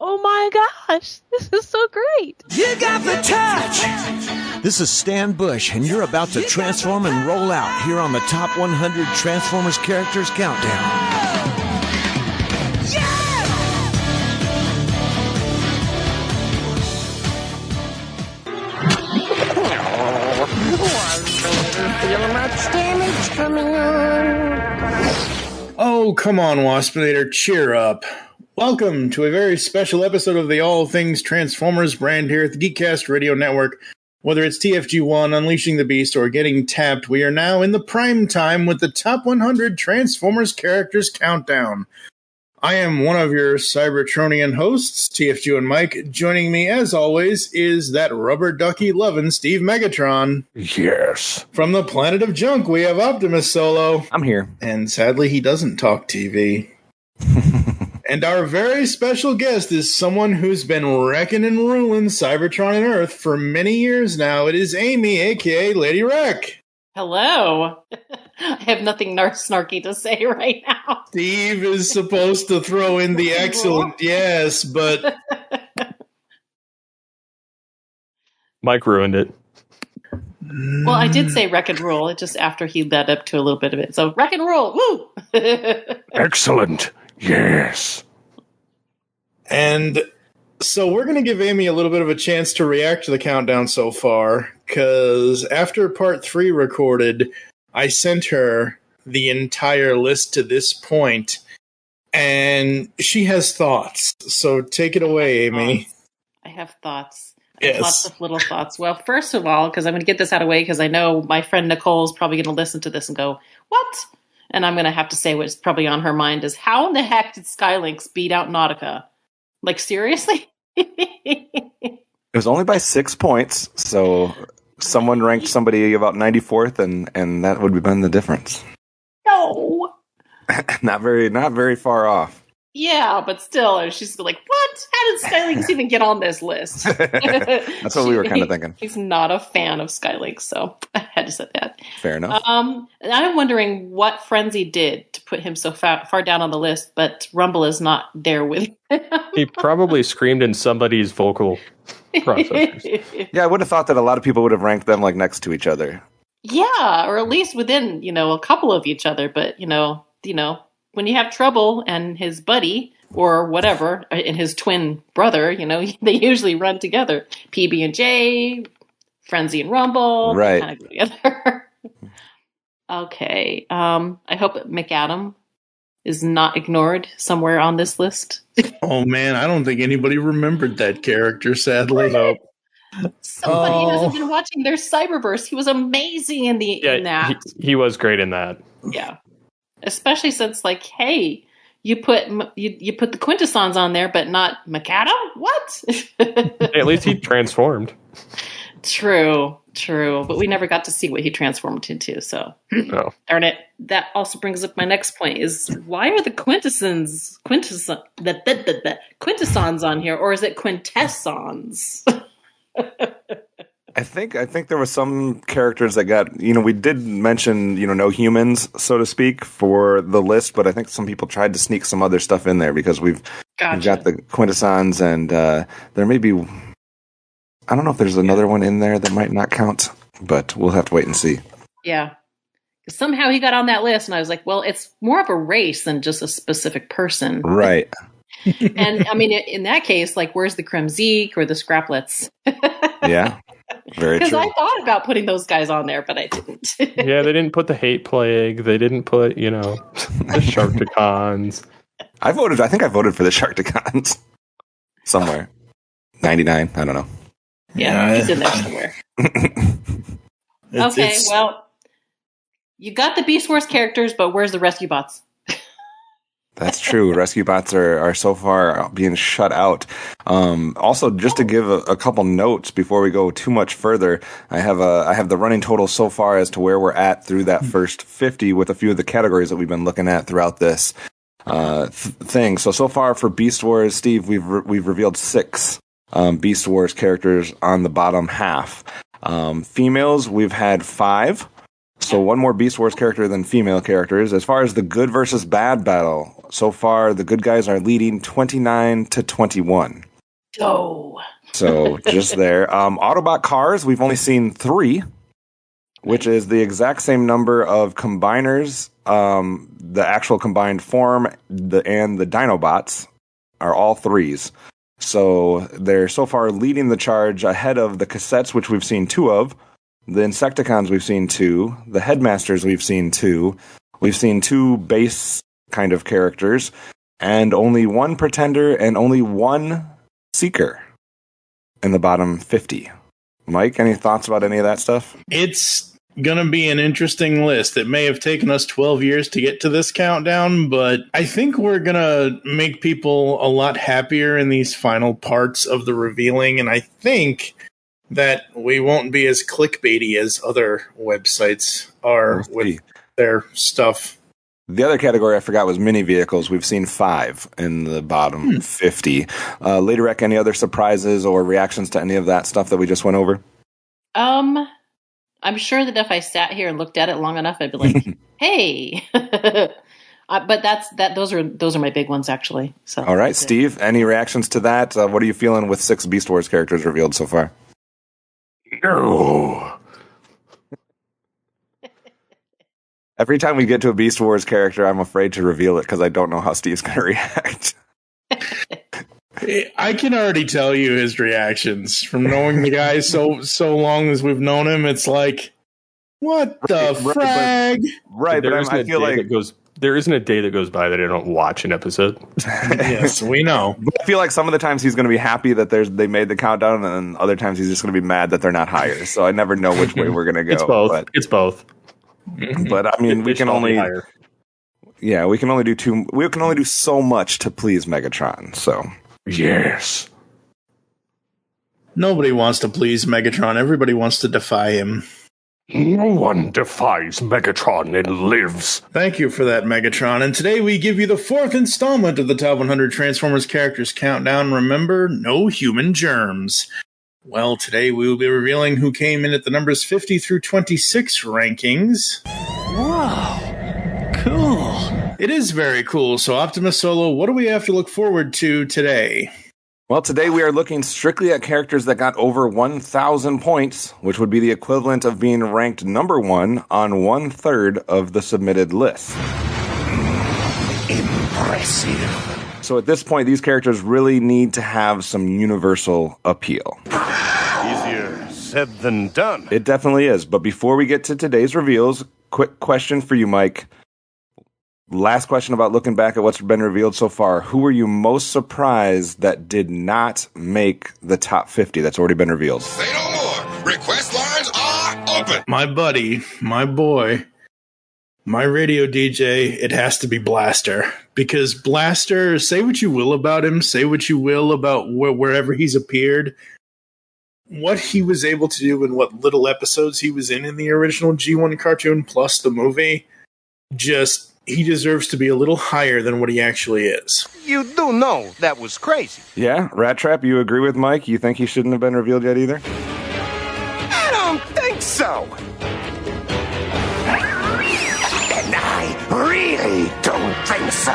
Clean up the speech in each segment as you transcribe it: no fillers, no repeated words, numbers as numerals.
Oh my gosh, this is so great. You got the touch. This is Stan Bush, and you're about to transform and roll out here on the Top 100 Transformers Characters Countdown. Oh, come on, Waspinator, cheer up. Welcome to a very special episode of the All Things Transformers brand here at the Geekcast Radio Network. Whether it's TFG1, Unleashing the Beast, or Getting Tapped, we are now in the prime time with the Top 100 Transformers Characters Countdown. I am one of your Cybertronian hosts, TFG and Mike. Joining me, as always, is that rubber ducky lovin' Steve Megatron. Yes. From the Planet of Junk, we have Optimus Solo. I'm here. And sadly, he doesn't talk TV. And our very special guest is someone who's been wrecking and ruling Cybertron and Earth for many years now. It is Amy, a.k.a. Lady Wreck. Hello. I have nothing snarky to say right now. Steve is supposed to throw in the excellent yes, but... Mike ruined it. Well, I did say wreck and roll, it just after he led up to a little bit of it. So, wreck and roll, woo! Excellent. Yes. And so we're going to give Amy a little bit of a chance to react to the countdown so far, because after part 3 recorded, I sent her the entire list to this point, and she has thoughts. So take it away, Amy. I have thoughts. Yes. Lots of little thoughts. Well, first of all, because I'm going to get this out of the way, because I know my friend Nicole is probably going to listen to this and go, what? And I'm going to have to say what's probably on her mind is, how in the heck did Skylynx beat out Nautica? Like, seriously? It was only by 6 points, so someone ranked somebody about 94th, and that would have been the difference. No. Not very far off. Yeah, but still, she's like, what? How did Skylynx even get on this list? That's what we were kind of thinking. He's not a fan of Skylynx, so I had to say that. Fair enough. And I'm wondering what Frenzy did to put him so far down on the list, but Rumble is not there with him. He probably screamed in somebody's vocal processors. Yeah, I would have thought that a lot of people would have ranked them like next to each other. Yeah, or at least within, a couple of each other, but, when you have Trouble and his buddy or whatever, and his twin brother, they usually run together. PB&J, Frenzy and Rumble, right? Kind of go together. Okay, I hope McAdam is not ignored somewhere on this list. Oh man, I don't think anybody remembered that character. Sadly, Nope. Somebody hasn't been watching their Cyberverse. He was amazing in that. He was great in that. Yeah. Especially since, like, hey, you put the Quintessons on there, but not McAdam? What? At least he transformed. True. But we never got to see what he transformed into, so. No. Darn it. That also brings up my next point, is why are the Quintessons on here, or is it Quintessons? I think there were some characters that got, we did mention, no humans, so to speak, for the list, but I think some people tried to sneak some other stuff in there because we've got the Quintessons, and there may be, I don't know if there's another one in there that might not count, but we'll have to wait and see. Yeah. Somehow he got on that list, and I was like, well, it's more of a race than just a specific person. Right. And, I mean, in that case, like, where's the GCRN or the Scraplets? Yeah. Very true. Because I thought about putting those guys on there, but I didn't. Yeah, they didn't put the Hate Plague. They didn't put, the Sharkticons. I think I voted for the Sharkticons. Somewhere. 99, I don't know. Yeah, he's in there somewhere. Well, you got the Beast Wars characters, but where's the Rescue Bots? That's true. Rescue Bots are so far being shut out. Also, just to give a couple notes before we go too much further, I have the running total so far as to where we're at through that first 50 with a few of the categories that we've been looking at throughout this thing. So far for Beast Wars, Steve, we've revealed 6 Beast Wars characters on the bottom half. Females, we've had 5. So one more Beast Wars character than female characters. As far as the good versus bad battle, so far the good guys are leading 29-21. Go. So just there. Autobot cars, we've only seen 3, which is the exact same number of combiners. The actual combined form and the Dinobots are all 3s. So they're so far leading the charge ahead of the cassettes, which we've seen 2 of. The Insecticons we've seen 2. The Headmasters we've seen 2. We've seen 2 base kind of characters. And only 1 Pretender and only 1 Seeker in the bottom 50. Mike, any thoughts about any of that stuff? It's going to be an interesting list. It may have taken us 12 years to get to this countdown, but I think we're going to make people a lot happier in these final parts of the revealing, and I think that we won't be as clickbaity as other websites are with their stuff. The other category I forgot was mini vehicles. We've seen 5 in the bottom 50. Lady Rec, any other surprises or reactions to any of that stuff that we just went over? I'm sure that if I sat here and looked at it long enough, I'd be like, "Hey." But those are my big ones, actually. So all right, Steve, any reactions to that? What are you feeling with 6 Beast Wars characters revealed so far? No. Every time we get to a Beast Wars character, I'm afraid to reveal it because I don't know how Steve's going to react. I can already tell you his reactions from knowing the guy so long as we've known him. It's like, what the frag? I feel like there isn't a day that goes by that I don't watch an episode. Yes, we know. But I feel like some of the times he's going to be happy that they made the countdown, and other times he's just going to be mad that they're not higher. So I never know which way we're going to go. It's both. But I mean, we can only do so much to please Megatron. So Yes. Nobody wants to please Megatron. Everybody wants to defy him. No one defies Megatron and lives. Thank you for that, Megatron. And today we give you the 4th installment of the Top 100 Transformers Characters Countdown. Remember, no human germs. Well, today we will be revealing who came in at the numbers 50 through 26 rankings. Wow. Cool. It is very cool. So, Optimus Solo, what do we have to look forward to today? Well, today we are looking strictly at characters that got over 1,000 points, which would be the equivalent of being ranked number 1 on 1/3 of the submitted list. Impressive. So at this point, these characters really need to have some universal appeal. Easier said than done. It definitely is. But before we get to today's reveals, quick question for you, Mike. Last question about looking back at what's been revealed so far. Who were you most surprised that did not make the top 50 that's already been revealed? Say no more. Request lines are open. My buddy, my boy, my radio DJ, it has to be Blaster. Because Blaster, say what you will about him, say what you will about wherever he's appeared, what he was able to do and what little episodes he was in the original G1 cartoon plus the movie, he deserves to be a little higher than what he actually is. You do know that was crazy. Yeah, Rat Trap, you agree with Mike? You think he shouldn't have been revealed yet either? I don't think so. And I really don't think so.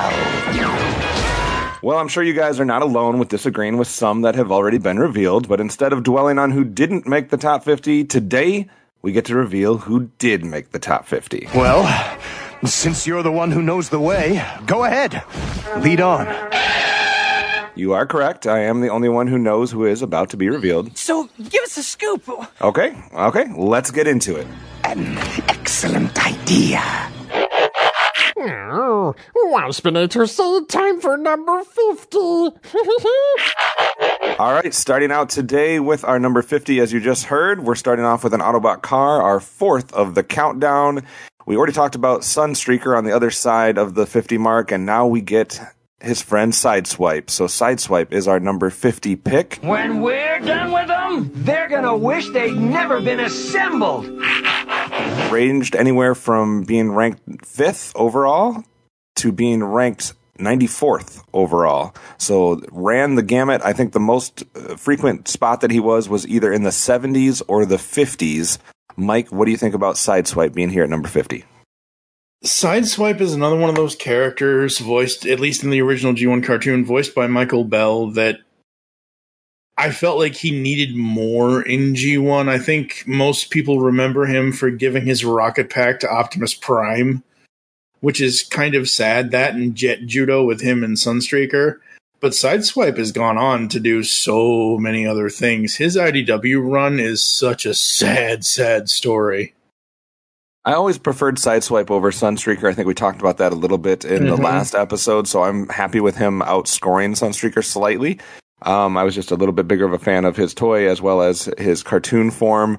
Well, I'm sure you guys are not alone with disagreeing with some that have already been revealed, but instead of dwelling on who didn't make the top 50, today we get to reveal who did make the top 50. Well, since you're the one who knows the way, go ahead. Lead on. You are correct. I am the only one who knows who is about to be revealed. So, give us a scoop. Okay, let's get into it. An excellent idea. Waspinator say time for number 50. All right, starting out today with our number 50, as you just heard, we're starting off with an Autobot car, our 4th of the countdown. We already talked about Sunstreaker on the other side of the 50 mark, and now we get his friend Sideswipe. So Sideswipe is our number 50 pick. When we're done with them, they're gonna wish they'd never been assembled. Ranged anywhere from being ranked 5th overall to being ranked 94th overall. So ran the gamut. I think the most frequent spot that he was either in the 70s or the 50s Mike, what do you think about Sideswipe being here at number 50? Sideswipe is another one of those characters voiced, at least in the original G1 cartoon, voiced by Michael Bell, that I felt like he needed more in G1. I think most people remember him for giving his rocket pack to Optimus Prime, which is kind of sad, that and Jet Judo with him and Sunstreaker. But Sideswipe has gone on to do so many other things. His IDW run is such a sad, sad story. I always preferred Sideswipe over Sunstreaker. I think we talked about that a little bit in the last episode, so I'm happy with him outscoring Sunstreaker slightly. I was just a little bit bigger of a fan of his toy as well as his cartoon form.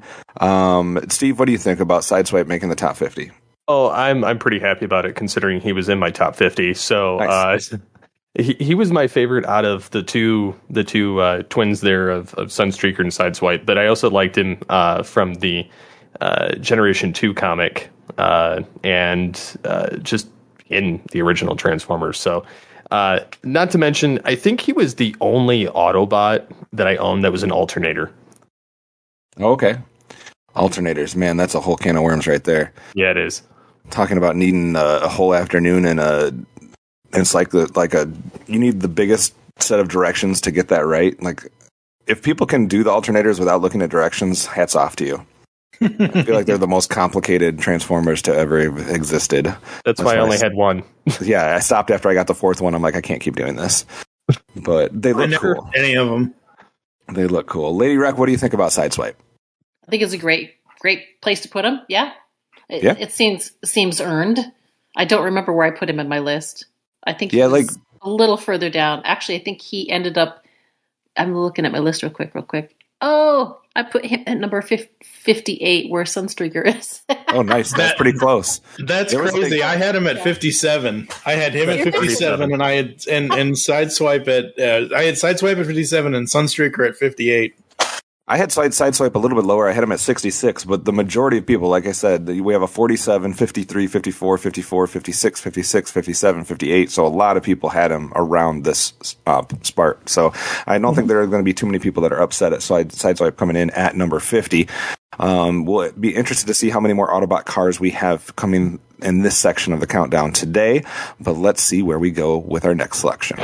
Steve, what do you think about Sideswipe making the top 50? Oh, I'm pretty happy about it considering he was in my top 50. So Nice. he was my favorite out of the two twins there of Sunstreaker and Sideswipe. But I also liked him from the Generation 2 comic and just in the original Transformers. So not to mention, I think he was the only Autobot that I owned that was an alternator. Okay. Alternators, man, that's a whole can of worms right there. Yeah, it is. Talking about needing a whole afternoon and it's like you need the biggest set of directions to get that right. Like, if people can do the alternators without looking at directions, hats off to you. I feel like they're the most complicated Transformers to ever have existed. That's why I only had one. Yeah, I stopped after I got the fourth one. I'm like, I can't keep doing this. But they look cool. Any of them. They look cool. Lady Rec, what do you think about Sideswipe? I think it's a great place to put him. Yeah. Yeah. It seems earned. I don't remember where I put him in my list. I think he was a little further down. Actually, I think he ended up, I'm looking at my list real quick. Oh, I put him at number 58 where Sunstreaker is. Oh, nice. That's pretty close. That's crazy. I had him at 57. I had him at 57 and I had and Sideswipe at I had Sideswipe at 57 and Sunstreaker at 58. I had Sideswipe a little bit lower. I had him at 66, but the majority of people, like I said, we have a 47, 53, 54, 54, 56, 56, 57, 58. So a lot of people had him around this spark. So I don't think there are going to be too many people that are upset at Sideswipe coming in at number 50. We'll be interested to see how many more Autobot cars we have coming in this section of the countdown today. But let's see where we go with our next selection.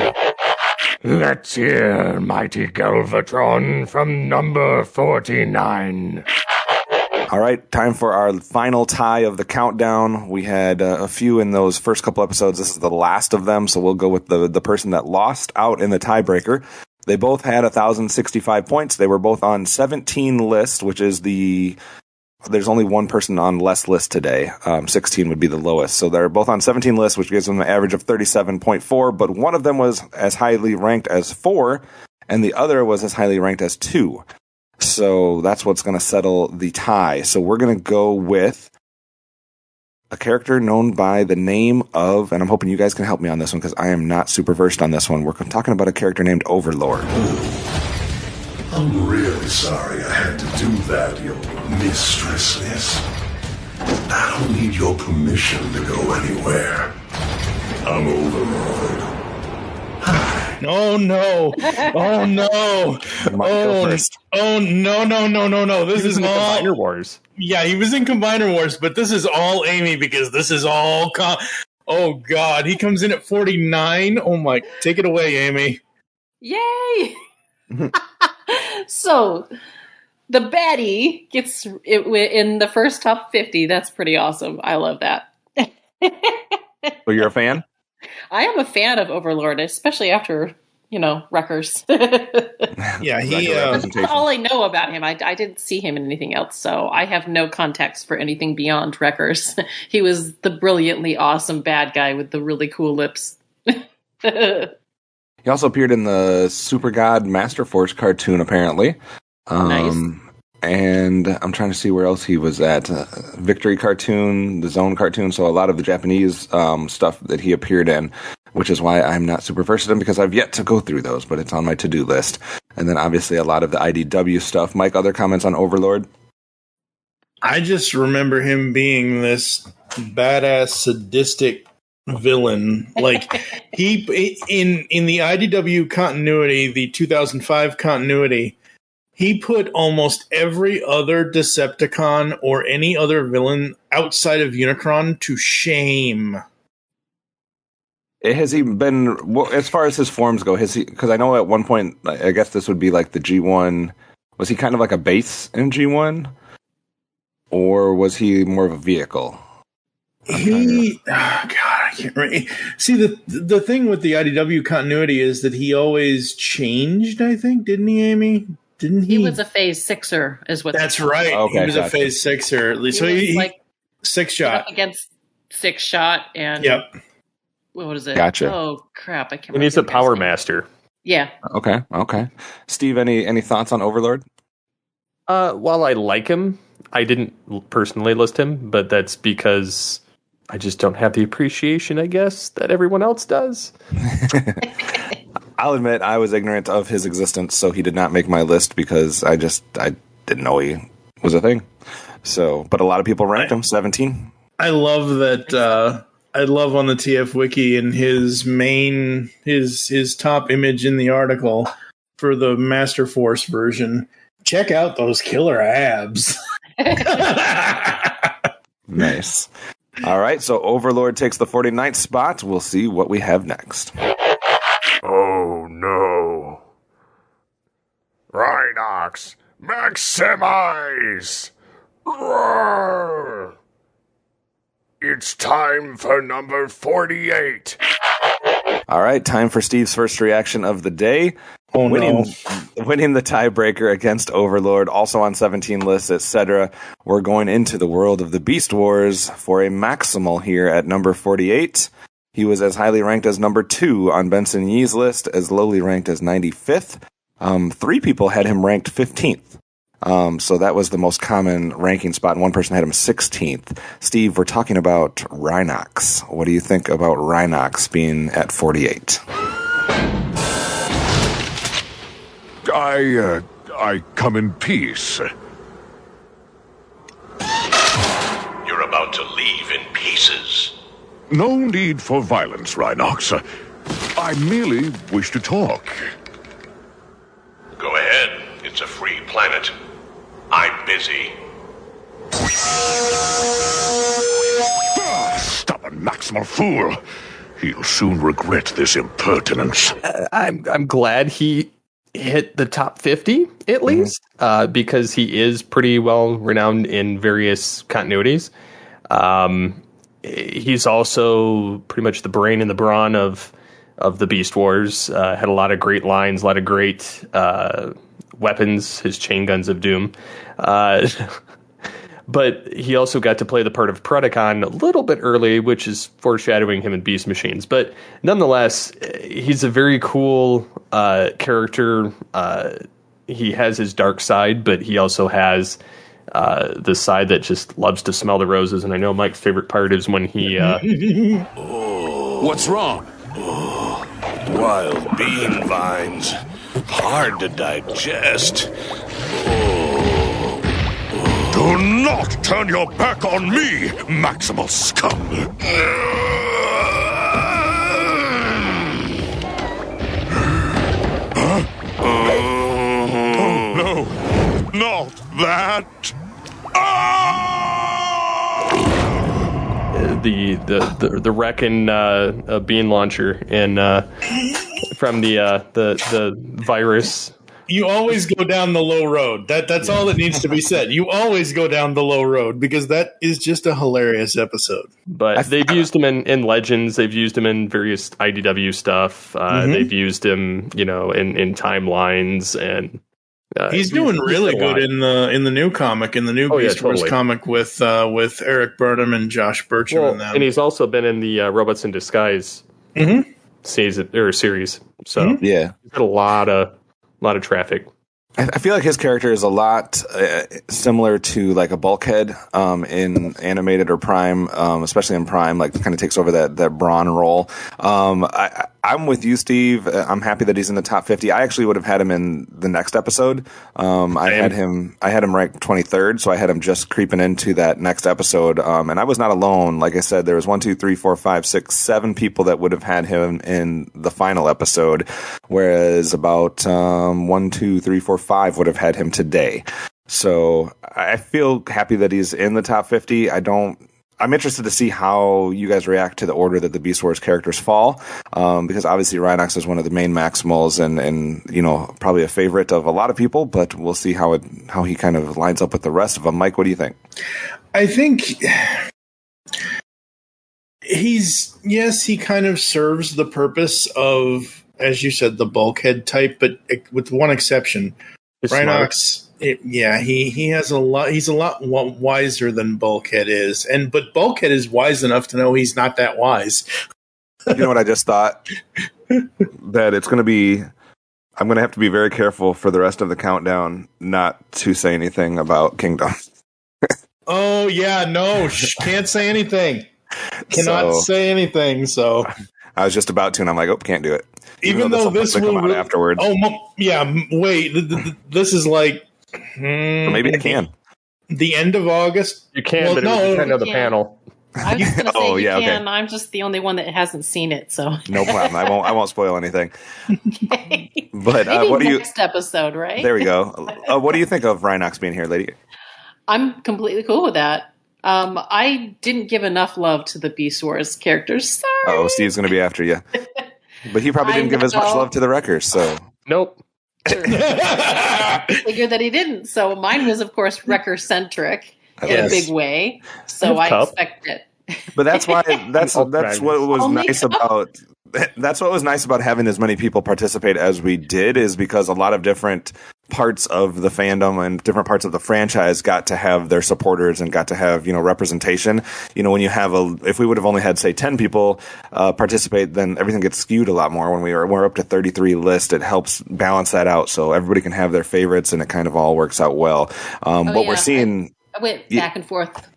Let's hear Mighty Galvatron from number 49. All right, time for our final tie of the countdown. We had a few in those first couple episodes. This is the last of them, so we'll go with the person that lost out in the tiebreaker. They both had 1,065 points. They were both on 17 lists, which is there's only one person on less list today. 16 would be the lowest. So they're both on 17 lists, which gives them an average of 37.4. But one of them was as highly ranked as 4, and the other was as highly ranked as 2. So that's what's going to settle the tie. So we're going to go with a character known by the name of, and I'm hoping you guys can help me on this one because I am not super versed on this one. We're talking about a character named Overlord. I'm really sorry I had to do that, your mistressness. I don't need your permission to go anywhere. I'm Overlord. Hi. Oh no! Oh no! Oh no! This is all Combiner Wars. Yeah, he was in Combiner Wars, but this is all Amy because this is all. Oh God, he comes in at 49. Oh my! Take it away, Amy. Yay! So, the baddie gets it in the first top 50. That's pretty awesome. I love that. So you're a fan? I am a fan of Overlord, especially after, Wreckers. Yeah, that's all I know about him. I didn't see him in anything else, so I have no context for anything beyond Wreckers. He was the brilliantly awesome bad guy with the really cool lips. He also appeared in the Super God Master Force cartoon, apparently. Nice. And I'm trying to see where else he was at. Victory cartoon, the Zone cartoon, so a lot of the Japanese stuff that he appeared in, which is why I'm not super versed in him because I've yet to go through those, but it's on my to-do list. And then obviously a lot of the IDW stuff. Mike, other comments on Overlord? I just remember him being this badass, sadistic villain. Like he in the IDW continuity, the 2005 continuity, He put almost every other Decepticon or any other villain outside of Unicron to shame. Has he been, as far as his forms go, has he, because I know at one point, I guess this would be like the G1, was he kind of like a base in G1? Or was he more of a vehicle? God, I can't remember. See, the thing with the IDW continuity is that he always changed, I think, didn't he, Amy? Didn't he? He was a phase sixer, is what. That's right. Okay, he was a phase sixer, at least. So he like six shot against six shot and yep. What is it? Gotcha. Oh crap! I can't. And he's a power master. Yeah. Okay. Steve, any thoughts on Overlord? While I like him, I didn't personally list him, but that's because I just don't have the appreciation, I guess, that everyone else does. I'll admit I was ignorant of his existence, so he did not make my list because I didn't know he was a thing. So, but a lot of people ranked him 17. I love that. I love on the TF Wiki and his top image in the article for the Master Force version. Check out those killer abs. Nice. All right, so Overlord takes the 49th spot. We'll see what we have next. Oh no. Rhinox, maximize! Roar! It's time for number 48. All right, time for Steve's first reaction of the day. Oh, winning the tiebreaker against Overlord, also on 17 lists, etc. We're going into the world of the Beast Wars for a maximal here at number 48. He was as highly ranked as number 2 on Benson Yee's list, as lowly ranked as 95th. 3 people had him ranked 15th. So that was the most common ranking spot, and one person had him 16th. Steve, we're talking about Rhinox. What do you think about Rhinox being at 48? I come in peace. You're about to leave in pieces. No need for violence, Rhinox. I merely wish to talk. Go ahead. It's a free planet. I'm busy. Stubborn Maximal fool. He'll soon regret this impertinence. I'm glad he hit the top 50 at least, because he is pretty well renowned in various continuities. He's also pretty much the brain and the brawn of the Beast Wars. Had a lot of great lines, a lot of great weapons, his chain guns of doom. But he also got to play the part of Predacon a little bit early, which is foreshadowing him in Beast Machines. But nonetheless, he's a very cool character. He has his dark side, but he also has the side that just loves to smell the roses. And I know Mike's favorite part is when he... What's wrong? Wild bean vines. Hard to digest. Do not turn your back on me, Maximal scum! Oh no, not that! The Wreckin' bean launcher and from the virus. You always go down the low road. That's all that needs to be said. You always go down the low road because that is just a hilarious episode. But they've used him in Legends. They've used him in various IDW stuff. They've used him, in timelines, and he's doing really good in the new comic, in the new Beast Wars comic with Eric Burnham and Josh Burcham and them. And he's also been in the Robots in Disguise season or series. So yeah, he's got a lot of traffic. I feel like his character is a lot similar to like a Bulkhead in animated or Prime, especially in Prime, like kind of takes over that Brawn role. I I'm with you, Steve. I'm happy that he's in the top 50. I actually would have had him in the next episode. I had him ranked 23rd, so I had him just creeping into that next episode. And I was not alone. Like I said, there was 1, 2, 3, 4, 5, 6, 7 people that would have had him in the final episode, whereas about 1, 2, 3, 4, 5 would have had him today. So I feel happy that he's in the top 50. I'm interested to see how you guys react to the order that the Beast Wars characters fall, because obviously Rhinox is one of the main Maximals and probably a favorite of a lot of people, but we'll see how he kind of lines up with the rest of them. Mike, what do you think? I think he kind of serves the purpose of, as you said, the bulkhead type, but with one exception. Rhinox, he has a lot. He's a lot wiser than Bulkhead is, but Bulkhead is wise enough to know he's not that wise. You know what I just thought? That it's going to be. I'm going to have to be very careful for the rest of the countdown not to say anything about Kingdom. Oh yeah, no, can't say anything. Cannot say anything. So I was just about to, and I'm like, oh, can't do it. Even though this will come out afterwards. Oh yeah, wait. This is like. Or maybe I can. The end of August? You can, but it would depend on the panel. I was going to say you can. Okay. I'm just the only one that hasn't seen it, so no problem. I won't spoil anything. Okay. But maybe what do you? Next episode, right? There we go. What do you think of Rhinox being here, lady? I'm completely cool with that. I didn't give enough love to the Beast Wars characters. Sorry. Oh, Steve's going to be after you. But he probably didn't give as much love to the Wreckers, so nope. Figured that he didn't. So mine was, of course, Wrecker centric in a big way. So I expect it. But that's why that's what was nice about. That's what was nice about having as many people participate as we did, is because a lot of different parts of the fandom and different parts of the franchise got to have their supporters and got to have, representation. When you have if we would have only had, say, 10 people participate, then everything gets skewed a lot more. When we're up to 33 list, it helps balance that out so everybody can have their favorites and it kind of all works out well. We're seeing. I went back and forth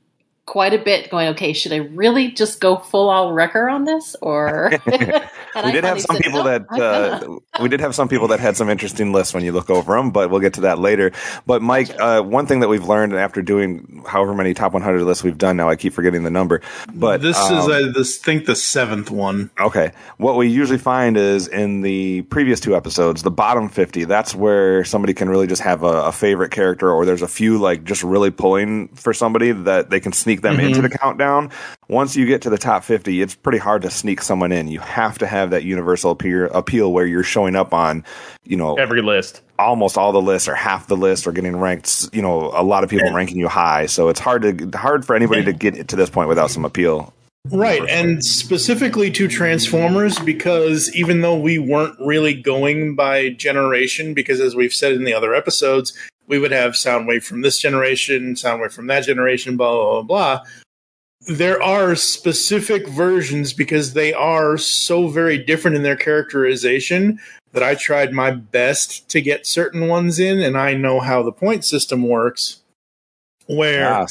quite a bit going, okay, should I really just go full all Wrecker on this? Or we did have some people that had some interesting lists when you look over them, but we'll get to that later. But Mike, one thing that we've learned after doing however many top 100 lists we've done now, I keep forgetting the number, but this is I think the 7th one. Okay. What we usually find is in the previous 2 episodes, the bottom 50, that's where somebody can really just have a favorite character, or there's a few like just really pulling for somebody that they can sneak them into the countdown. Once you get to the top 50, it's pretty hard to sneak someone in. You have to have that universal appeal where you're showing up on, every list, almost all the lists, or half the list, or getting ranked. A lot of people ranking you high, so it's hard for anybody to get to this point without some appeal. Right, and specifically to Transformers, because even though we weren't really going by generation, because as we've said in the other episodes, we would have Soundwave from this generation, Soundwave from that generation, blah, blah, blah, blah. There are specific versions, because they are so very different in their characterization, that I tried my best to get certain ones in, and I know how the point system works. So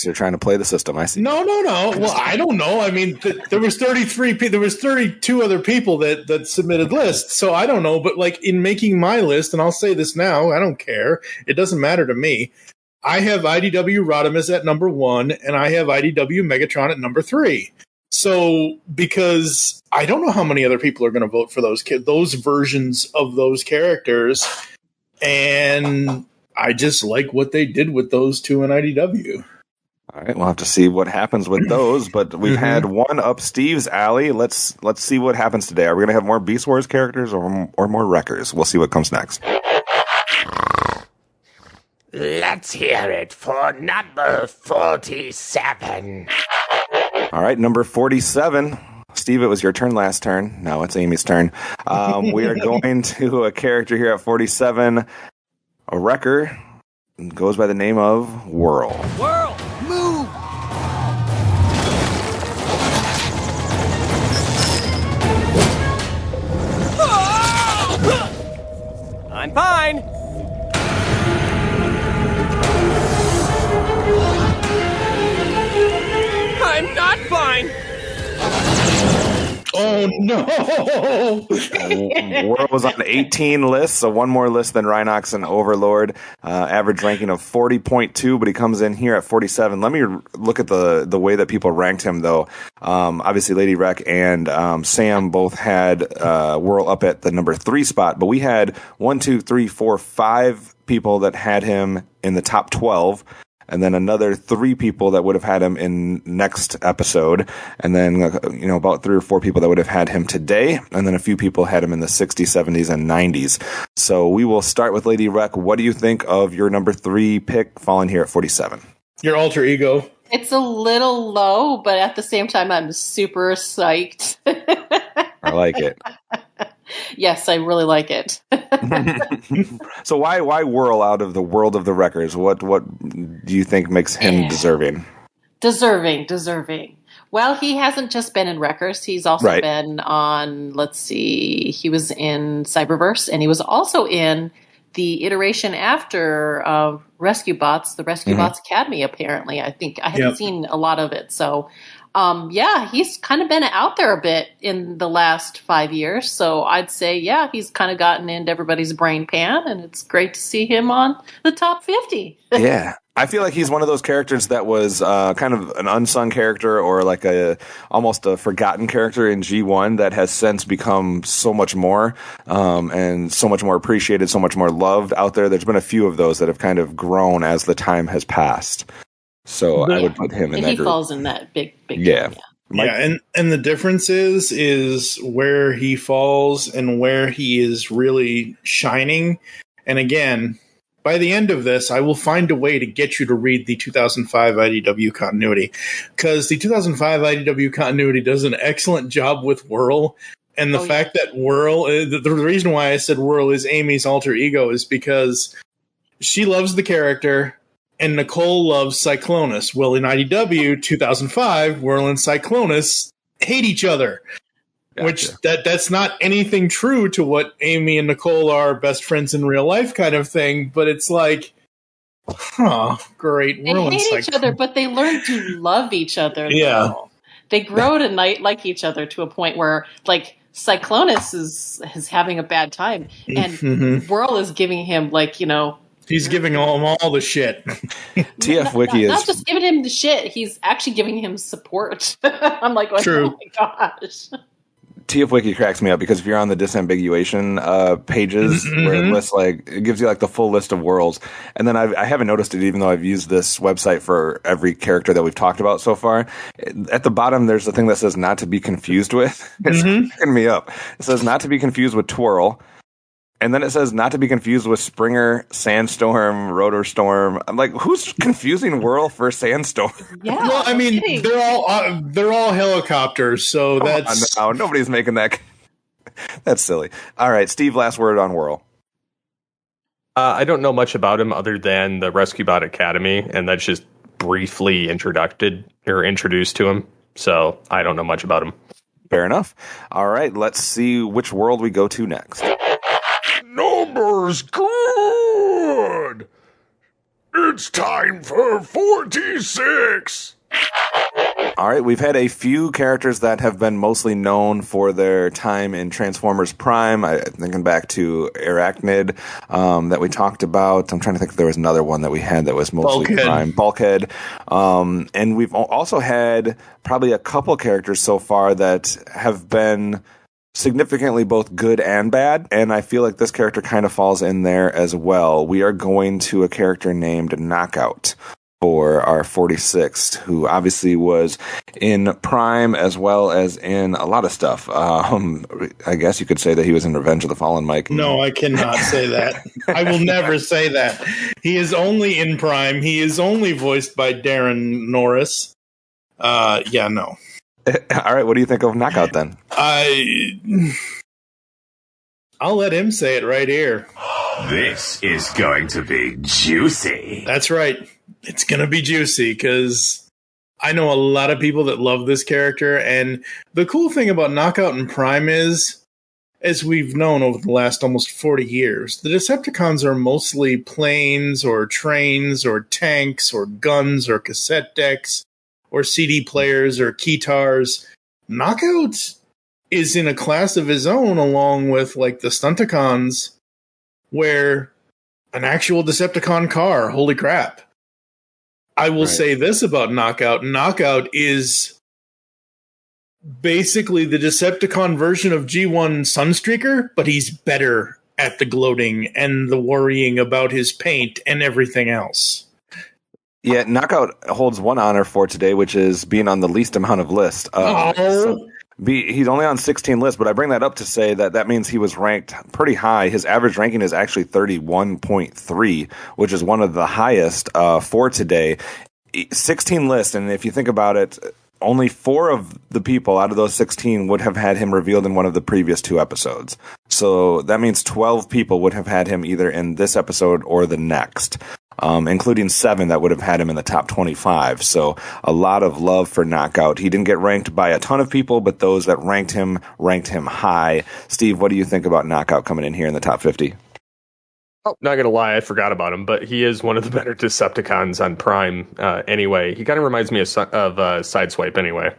you're trying to play the system. I see. No. Well, I don't know. I mean, there was 33. There was 32 other people that submitted lists. So I don't know. But like in making my list, and I'll say this now, I don't care. It doesn't matter to me. I have IDW Rodimus at number 1, and I have IDW Megatron at number 3. So because I don't know how many other people are going to vote for those versions of those characters, and I just like what they did with those 2 in IDW. All right, we'll have to see what happens with those, but we've had one up Steve's alley. Let's see what happens today. Are we going to have more Beast Wars characters or more Wreckers? We'll see what comes next. Let's hear it for number 47. All right, number 47. Steve, it was your turn last turn. Now it's Amy's turn. We are going to a character here at 47. A Wrecker, goes by the name of Whirl. Whirl, move! I'm fine. I'm not fine. Oh, no! Worrell was on 18 lists, so one more list than Rhinox and Overlord. Average ranking of 40.2, but he comes in here at 47. Let me look at the way that people ranked him, though. Obviously, Lady Wreck and Sam both had Worrell up at the number 3 spot, but we had 5 people that had him in the top 12. And then another 3 people that would have had him in next episode. And then, about 3 or 4 people that would have had him today. And then a few people had him in the 60s, 70s, and 90s. So we will start with Lady Wreck. What do you think of your number 3 pick falling here at 47? Your alter ego. It's a little low, but at the same time, I'm super psyched. I like it. Yes, I really like it. So why Worrell out of the world of the Wreckers? What do you think makes him deserving? Deserving. Well, he hasn't just been in Wreckers. He's also been on, he was in Cyberverse, and he was also in the iteration after Rescue Bots, the Rescue Bots Academy, apparently. I think I haven't seen a lot of it. So, he's kind of been out there a bit in the last 5 years. So I'd say, he's kind of gotten into everybody's brain pan, and it's great to see him on the top 50. Yeah. I feel like he's one of those characters that was kind of an unsung character or like almost a forgotten character in G1 that has since become so much more and so much more appreciated, so much more loved out there. There's been a few of those that have kind of grown as the time has passed. So I would put him in that group. He falls in that big yeah. Group, and the difference is where he falls and where he is really shining. And again, by the end of this, I will find a way to get you to read the 2005 IDW continuity, because the 2005 IDW continuity does an excellent job with Worrell. And the fact that Worrell, the reason why I said Worrell is Amy's alter ego is because she loves the character and Nicole loves Cyclonus. Well, in IDW 2005, Worrell and Cyclonus hate each other. Gotcha. Which that's not anything true to what Amy and Nicole are, best friends in real life kind of thing, but it's like, great. They hate each other, but they learn to love each other. Yeah. Though. They grow to like each other to a point where, like, Cyclonus is having a bad time, and Worrell is giving him, he's giving him all the shit. TF Wiki is not just giving him the shit, he's actually giving him support. I'm like, true. Oh my gosh. TF Wiki cracks me up because if you're on the disambiguation pages where it lists it gives you the full list of worlds, and then I haven't noticed it even though I've used this website for every character that we've talked about so far. At the bottom there's the thing that says not to be confused with. It's cracking me up. It says not to be confused with Twirl. And then it says not to be confused with Springer, Sandstorm, Rotor Storm. I'm like, who's confusing Worrell for Sandstorm? Yeah. Well, I mean, they're all helicopters, so that's no, nobody's making that. That's silly. All right, Steve, last word on Worrell. I don't know much about him other than the Rescue Bot Academy, and that's just briefly introduced to him. So I don't know much about him. Fair enough. All right, let's see which world we go to next. Numbers good. It's time for 46. All right, we've had a few characters that have been mostly known for their time in Transformers Prime. I'm thinking back to Arachnid that we talked about. I'm trying to think if there was another one that we had that was mostly Prime. Bulkhead. And we've also had probably a couple characters so far that have been significantly both good and bad, and I feel like this character kind of falls in there as well. We are going to a character named Knockout for our 46th, who obviously was in Prime as well as in a lot of stuff. I guess you could say that he was in Revenge of the Fallen, Mike. No, I cannot say that. I will never say that. He is only in Prime. He is only voiced by Darren Norris. No. All right, what do you think of Knockout then? I'll let him say it right here. This is going to be juicy. That's right. It's going to be juicy because I know a lot of people that love this character. And the cool thing about Knockout and Prime is, as we've known over the last almost 40 years, the Decepticons are mostly planes or trains or tanks or guns or cassette decks or CD players or keytars. Knockout is in a class of his own, along with like the Stunticons, where an actual Decepticon car, holy crap. I will say this about Knockout. Knockout is basically the Decepticon version of G1 Sunstreaker, but he's better at the gloating and the worrying about his paint and everything else. Yeah, Knockout holds one honor for today, which is being on the least amount of lists. He's only on 16 lists, but I bring that up to say that means he was ranked pretty high. His average ranking is actually 31.3, which is one of the highest for today. 16 lists, and if you think about it, only 4 of the people out of those 16 would have had him revealed in one of the previous 2 episodes. So that means 12 people would have had him either in this episode or the next. Including 7 that would have had him in the top 25. So a lot of love for Knockout. He didn't get ranked by a ton of people, but those that ranked him high. Steve, what do you think about Knockout coming in here in the top 50? Oh, not going to lie, I forgot about him, but he is one of the better Decepticons on Prime anyway. He kind of reminds me of Sideswipe anyway.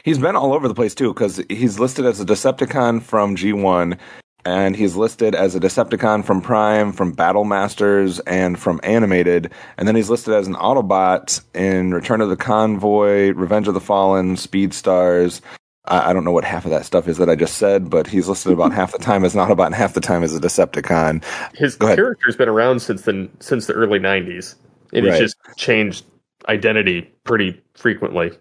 He's been all over the place, too, because he's listed as a Decepticon from G1, and he's listed as a Decepticon from Prime, from Battle Masters, and from Animated. And then he's listed as an Autobot in Return of the Convoy, Revenge of the Fallen, Speed Stars. I don't know what half of that stuff is that I just said, but he's listed about half the time as an Autobot and half the time as a Decepticon. His character's been around since the early 90s. And he's just changed identity pretty frequently.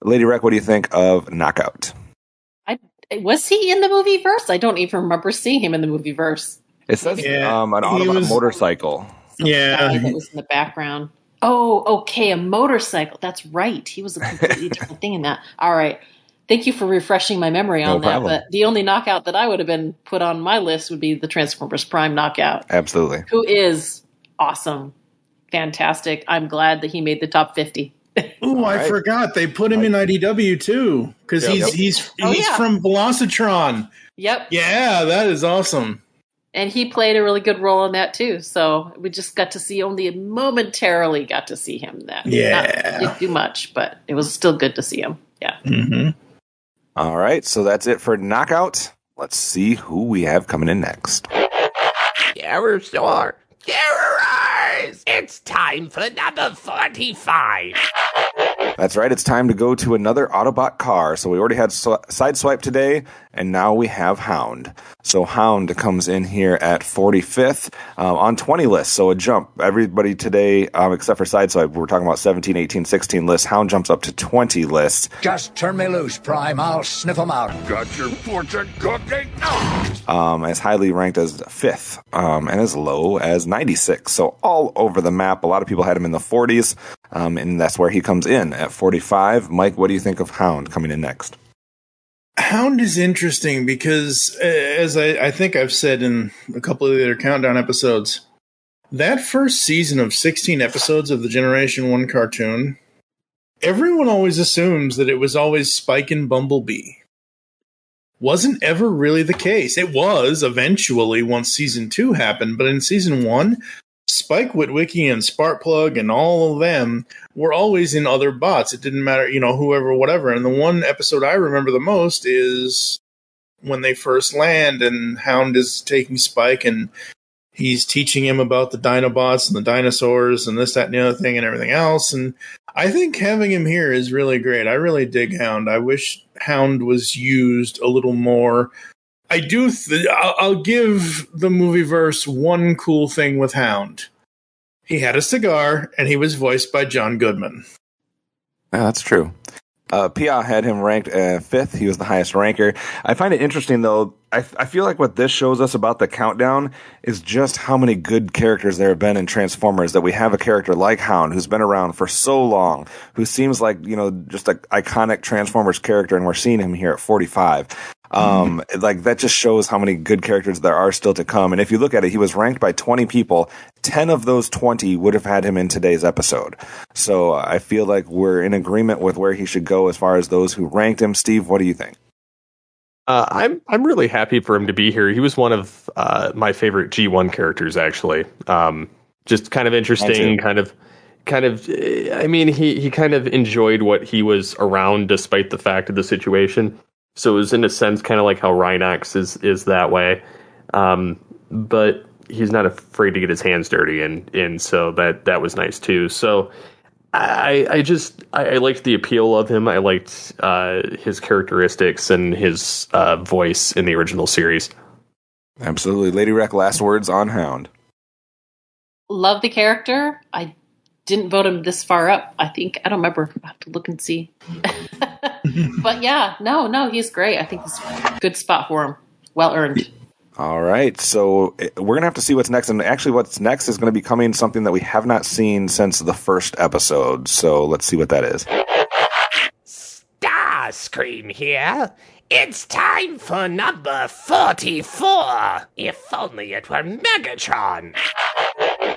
Lady Rec, what do you think of Knockout? Was he in the movie verse? I don't even remember seeing him in the movie verse. It says an Autobot motorcycle. Guy that was in the background. Oh, okay, a motorcycle. That's right. He was a completely different thing in that. All right. Thank you for refreshing my memory on that. But the only Knockout that I would have been put on my list would be the Transformers Prime Knockout. Absolutely. Who is awesome. Fantastic. I'm glad that he made the top 50. Oh, I forgot. They put him in IDW too, because he's from Velocitron. Yep. Yeah, that is awesome. And he played a really good role in that too. So we just got to see momentarily got to see him then. Yeah. Not too much, but it was still good to see him. Yeah. Mm-hmm. All right, so that's it for Knockout. Let's see who we have coming in next. Terror Store. Terrorize! It's time for number 45. That's right, it's time to go to another Autobot car. So we already had Sideswipe today, and now we have Hound. So Hound comes in here at 45th on 20 lists, so a jump. Everybody today, except for Sideswipe, we're talking about 17, 18, 16 lists. Hound jumps up to 20 lists. Just turn me loose, Prime. I'll sniff them out. Got your fortune cooking? As highly ranked as 5th, and as low as 96. So all over the map. A lot of people had him in the 40s, and that's where he comes in at 45. Mike, what do you think of Hound coming in next? Hound is interesting because, as I think I've said in a couple of the other Countdown episodes, that first season of 16 episodes of the Generation 1 cartoon, everyone always assumes that it was always Spike and Bumblebee. Wasn't ever really the case. It was eventually once season 2 happened, but in season 1, Spike, Witwicky, and Sparkplug and all of them were always in other bots. It didn't matter, whoever, whatever. And the one episode I remember the most is when they first land and Hound is taking Spike and he's teaching him about the Dinobots and the dinosaurs and this, that, and the other thing and everything else. And I think having him here is really great. I really dig Hound. I wish Hound was used a little more. I do. I'll give the movieverse one cool thing with Hound. He had a cigar, and he was voiced by John Goodman. Yeah, that's true. Pia had him ranked 5th. He was the highest ranker. I find it interesting, though. I feel like what this shows us about the countdown is just how many good characters there have been in Transformers, that we have a character like Hound who's been around for so long, who seems like, just an iconic Transformers character, and we're seeing him here at 45. Like that just shows how many good characters there are still to come. And if you look at it, he was ranked by 20 people. 10 of those 20 would have had him in today's episode. So I feel like we're in agreement with where he should go as far as those who ranked him. Steve, what do you think? I'm really happy for him to be here. He was one of my favorite G1 characters, actually. Just kind of interesting, kind of. I mean, he kind of enjoyed what he was around, despite the fact of the situation. So it was in a sense kind of like how Rhinox is that way. But he's not afraid to get his hands dirty, and so that was nice too. So I liked the appeal of him. I liked his characteristics and his voice in the original series. Absolutely. Lady Rec, last words on Hound. Love the character. I didn't vote him this far up. I don't remember. I have to look and see. But yeah, no, he's great. I think it's a good spot for him. Well earned. All right, so we're going to have to see what's next. And actually what's next is going to be coming something that we have not seen since the first episode. So let's see what that is. Starscream here. It's time for number 44. If only it were Megatron.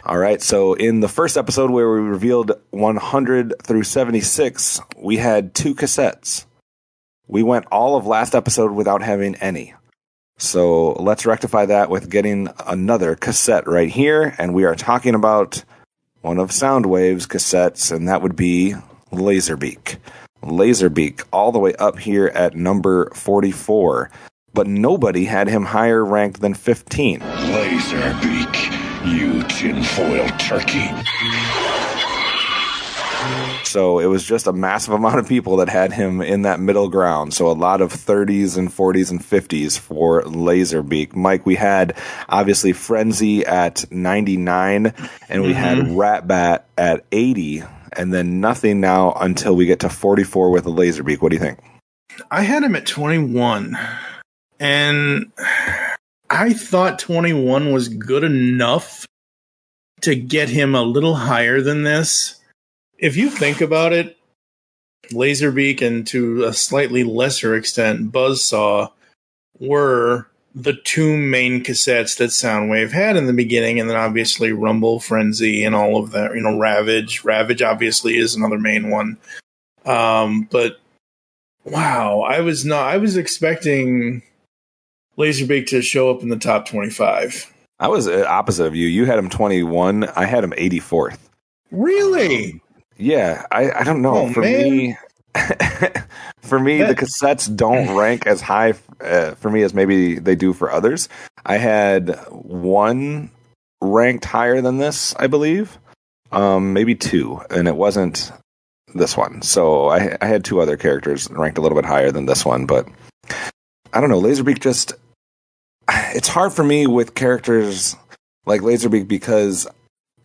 All right, so in the first episode where we revealed 100 through 76, we had 2 cassettes. We went all of last episode without having any. So let's rectify that with getting another cassette right here. And we are talking about one of Soundwave's cassettes, and that would be Laserbeak. Laserbeak, all the way up here at number 44. But nobody had him higher ranked than 15. Laserbeak, you tinfoil turkey. So it was just a massive amount of people that had him in that middle ground. So a lot of 30s and 40s and 50s for Laserbeak. Mike, we had obviously Frenzy at 99, and we had Ratbat at 80, and then nothing now until we get to 44 with Laserbeak. What do you think? I had him at 21, and I thought 21 was good enough to get him a little higher than this. If you think about it, Laserbeak and to a slightly lesser extent Buzzsaw were the 2 main cassettes that Soundwave had in the beginning, and then obviously Rumble, Frenzy, and all of that. Ravage. Ravage obviously is another main one. But wow, I was expecting Laserbeak to show up in the top 25. I was opposite of you. You had him 21. I had him 84th. Really? Yeah, I don't know. Oh, me, the cassettes don't rank as high for me as maybe they do for others. I had one ranked higher than this, I believe, maybe 2, and it wasn't this one. So I had 2 other characters ranked a little bit higher than this one, but I don't know. Laserbeak just, it's hard for me with characters like Laserbeak because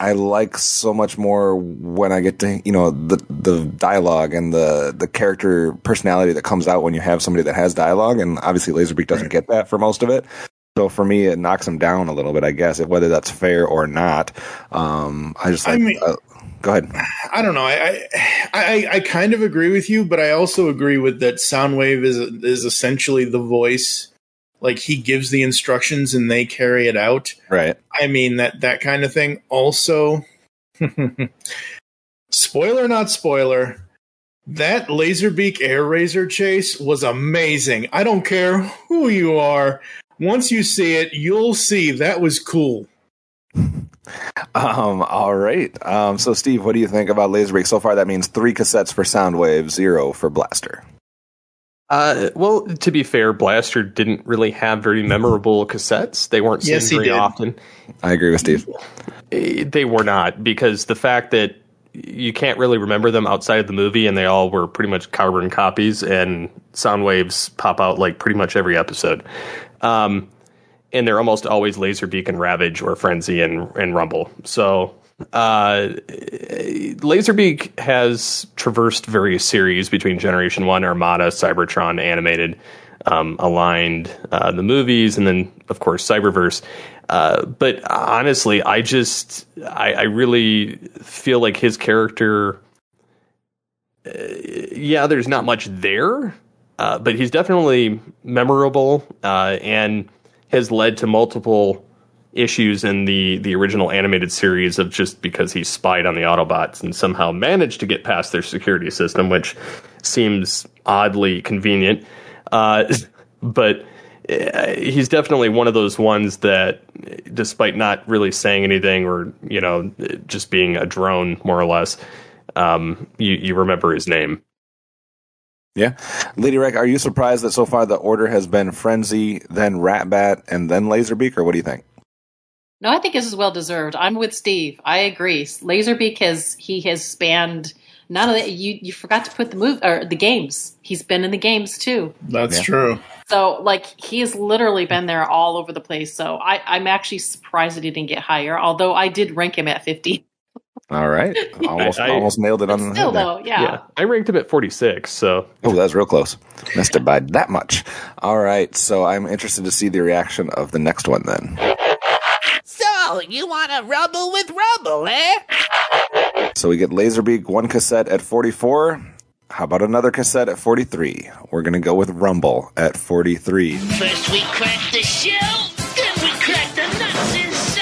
I like so much more when I get to, the dialogue and the character personality that comes out when you have somebody that has dialogue. And obviously Laserbeak doesn't get that for most of it. So for me, it knocks him down a little bit, I guess, whether that's fair or not. Go ahead. I don't know. I kind of agree with you, but I also agree with that Soundwave is essentially the voice. Like, he gives the instructions and they carry it out. Right. I mean, that kind of thing. Also, spoiler, not spoiler, that Laserbeak Air Razor chase was amazing. I don't care who you are. Once you see it, you'll see that was cool. All right. So, Steve, what do you think about Laserbeak? So far, that means 3 cassettes for Soundwave, 0 for Blaster. Well, to be fair, Blaster didn't really have very memorable cassettes. They weren't seen very often. I agree with Steve. They were not, because the fact that you can't really remember them outside of the movie, and they all were pretty much carbon copies, and Soundwaves pop out like pretty much every episode. And they're almost always Laserbeak and Ravage or Frenzy and Rumble. So Laserbeak has traversed various series between Generation 1, Armada, Cybertron, Animated, Aligned, the movies, and then, of course, Cyberverse. But honestly, I really feel like his character, there's not much there, but he's definitely memorable and has led to multiple issues in the original animated series of just because he spied on the Autobots and somehow managed to get past their security system, which seems oddly convenient. But he's definitely one of those ones that, despite not really saying anything or, just being a drone, more or less, you remember his name. Yeah. Lady Rec, are you surprised that so far the order has been Frenzy, then Ratbat, and then Laserbeak, or what do you think? No, I think this is well deserved. I'm with Steve. I agree. Laserbeak has spanned not only you forgot to put the games. He's been in the games too. That's true. So like he has literally been there all over the place. So I'm actually surprised that he didn't get higher. Although I did rank him at 50. All right, almost nailed it on the head there. Yeah, I ranked him at 46. So that was real close. Missed it by that much. All right, so I'm interested to see the reaction of the next one then. So, you want to rumble with Rumble, eh? So we get Laserbeak, one cassette at 44. How about another cassette at 43? We're going to go with Rumble at 43. First we crack the shell, then we crack the nuts inside.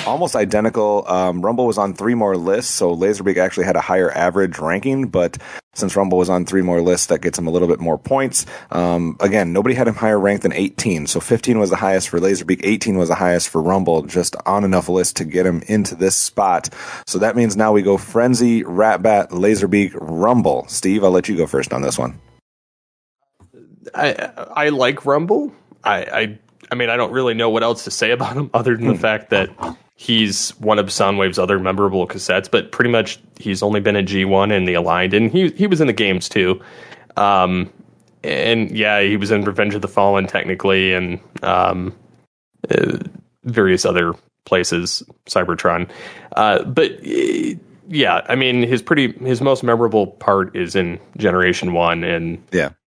Almost identical. Rumble was on 3 more lists, so Laserbeak actually had a higher average ranking, but since Rumble was on 3 more lists, that gets him a little bit more points. Again, nobody had him higher ranked than 18, so 15 was the highest for Laserbeak, 18 was the highest for Rumble, just on enough lists to get him into this spot. So that means now we go Frenzy, Ratbat, Laserbeak, Rumble. Steve, I'll let you go first on this one. I like Rumble. I mean, I don't really know what else to say about him other than the fact that he's one of Soundwave's other memorable cassettes, but pretty much he's only been in G1 and the Aligned, and he was in the games too. And yeah, he was in Revenge of the Fallen technically, and various other places, Cybertron. But yeah, I mean, his most memorable part is in Generation 1, and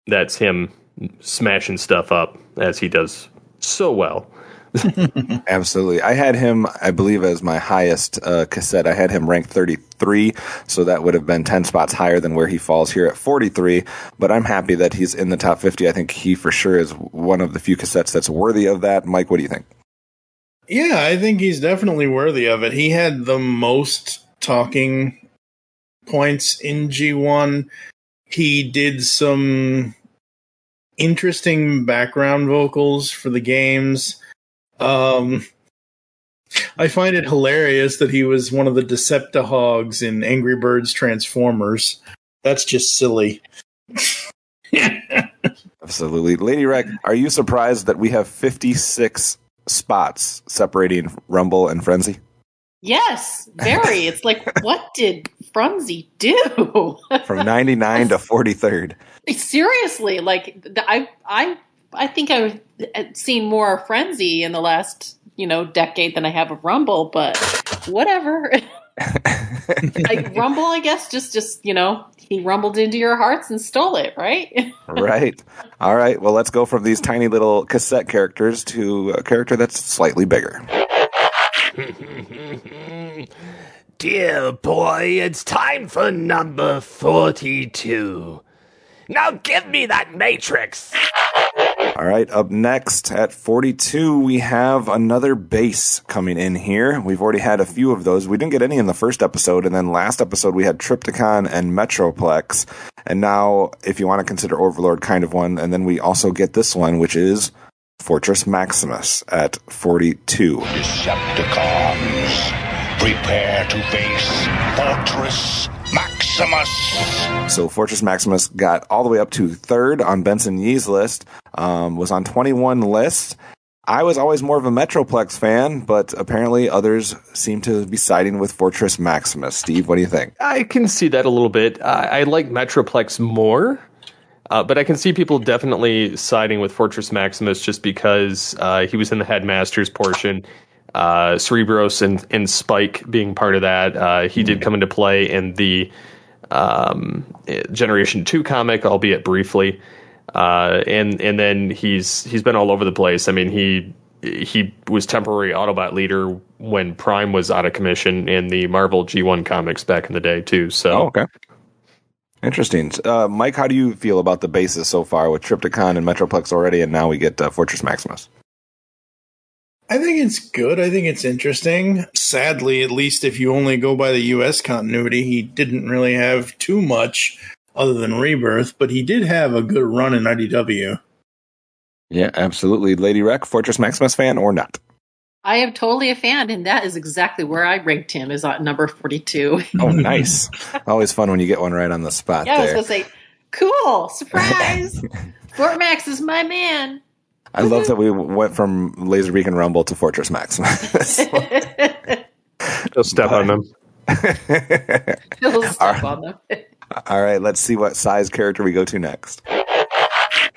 that's him smashing stuff up as he does so well. Absolutely. I had him, I believe, as my highest cassette. I had him ranked 33, so that would have been 10 spots higher than where he falls here at 43, but I'm happy that he's in the top 50. I think he for sure is one of the few cassettes that's worthy of that. Mike, what do you think? Yeah, I think he's definitely worthy of it. He had the most talking points in G1. He did some interesting background vocals for the games. I find it hilarious that he was one of the Deceptihogs in Angry Birds Transformers. That's just silly. Absolutely. Lady Rec, are you surprised that we have 56 spots separating Rumble and Frenzy? Yes, very. It's like, what did Frenzy do? From 99 to 43rd. Seriously, like I think I've seen more Frenzy in the last, decade than I have of Rumble, but whatever. Like Rumble, I guess, just he rumbled into your hearts and stole it, right? Right. All right. Well, let's go from these tiny little cassette characters to a character that's slightly bigger. Dear boy, it's time for number 42. Now give me that Matrix. All right, up next at 42, we have another bass coming in here. We've already had a few of those. We didn't get any in the first episode, and then last episode we had Trypticon and Metroplex. And now, if you want to consider Overlord kind of one, and then we also get this one, which is Fortress Maximus at 42. Decepticons, prepare to face Fortress Maximus. So Fortress Maximus got all the way up to 3rd on Benson Yee's list, was on 21 lists. I was always more of a Metroplex fan, but apparently others seem to be siding with Fortress Maximus. Steve, what do you think? I can see that a little bit. I like Metroplex more, but I can see people definitely siding with Fortress Maximus just because he was in the Headmasters portion. Cerebros and Spike being part of that. He did come into play in the Generation 2 comic, albeit briefly. And then he's been all over the place. I mean, he was temporary Autobot leader when Prime was out of commission in the Marvel G1 comics back in the day too. So okay. Interesting. Mike, how do you feel about the bases so far with Trypticon and Metroplex already, and now we get Fortress Maximus? I think it's good. I think it's interesting. Sadly, at least if you only go by the U.S. continuity, he didn't really have too much other than Rebirth, but he did have a good run in IDW. Yeah, absolutely. Lady Rec, Fortress Maximus fan or not? I am totally a fan, and that is exactly where I ranked him, is at number 42. Oh, nice. Always fun when you get one right on the spot Yeah, there. I was going to say, cool, surprise. Fort Max is my man. I love that we went from Laserbeak and Rumble to Fortress Maximus. Just step on them. He'll step on them. All right, let's see what size character we go to next.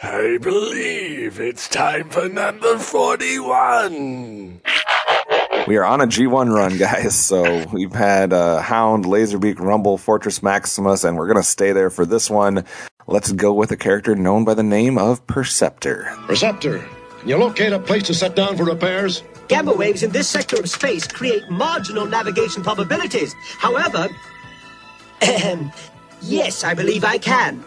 I believe it's time for number 41. We are on a G1 run, guys. So we've had Hound, Laserbeak, Rumble, Fortress Maximus, and we're going to stay there for this one. Let's go with a character known by the name of Perceptor. Perceptor, can you locate a place to set down for repairs? Gamma waves in this sector of space create marginal navigation probabilities. However, yes, I believe I can.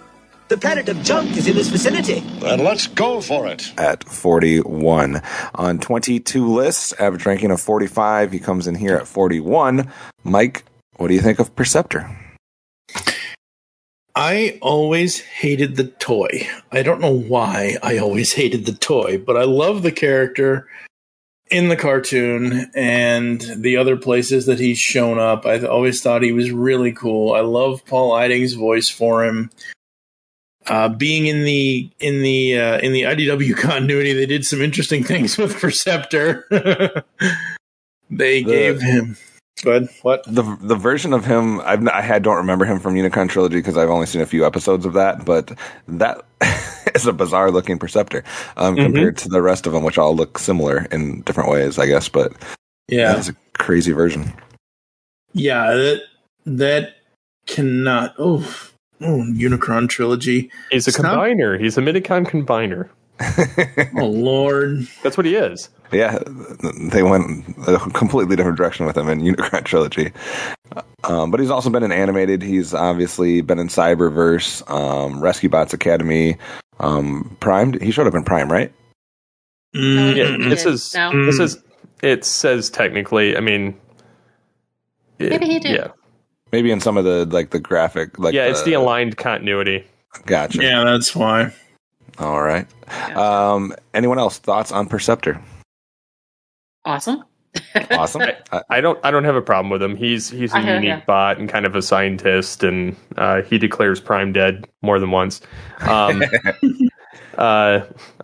The planet of junk is in this vicinity. Then let's go for it. At 41. On 22 lists, average ranking of 45. He comes in here at 41. Mike, what do you think of Perceptor? I always hated the toy. I don't know why I always hated the toy, but I love the character in the cartoon and the other places that he's shown up. I always thought he was really cool. I love Paul Eiding's voice for him. Being in the IDW continuity, they did some interesting things with Perceptor. They gave him. Good. What the version of him I don't remember him from Unicron Trilogy because I've only seen a few episodes of that, but that is a bizarre looking Perceptor compared to the rest of them, which all look similar in different ways, I guess. But yeah, it's a crazy version. Yeah, that cannot. Unicron Trilogy. He's a combiner. He's a Minicon combiner. Oh, Lord. That's what he is. Yeah, they went a completely different direction with him in Unicron Trilogy. But he's also been in animated. He's obviously been in Cyberverse, Rescue Bots Academy, Prime. He showed up in Prime, right? Yeah, it says technically, I mean... Maybe he did. Yeah. Maybe in some of the graphic, it's the aligned continuity. Gotcha. Yeah, that's why. All right. Anyone else thoughts on Perceptor? Awesome. Awesome. I don't have a problem with him. He's a unique bot and kind of a scientist, and he declares Prime dead more than once. I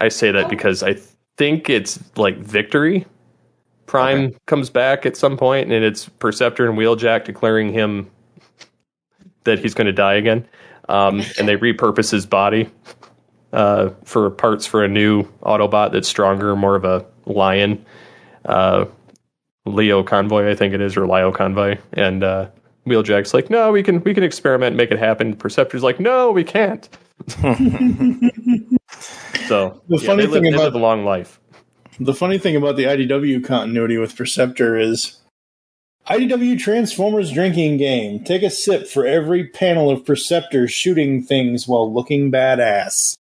say that because I think it's like Victory. Prime comes back at some point, and it's Perceptor and Wheeljack declaring him that he's going to die again. And they repurpose his body for parts for a new Autobot that's stronger, more of a lion. Leo Convoy, I think it is, or Lio Convoy. And Wheeljack's like, no, we can experiment and make it happen. Perceptor's like, no, we can't. So the funny thing about the long life. The funny thing about the IDW continuity with Perceptor is IDW Transformers drinking game. Take a sip for every panel of Perceptor shooting things while looking badass.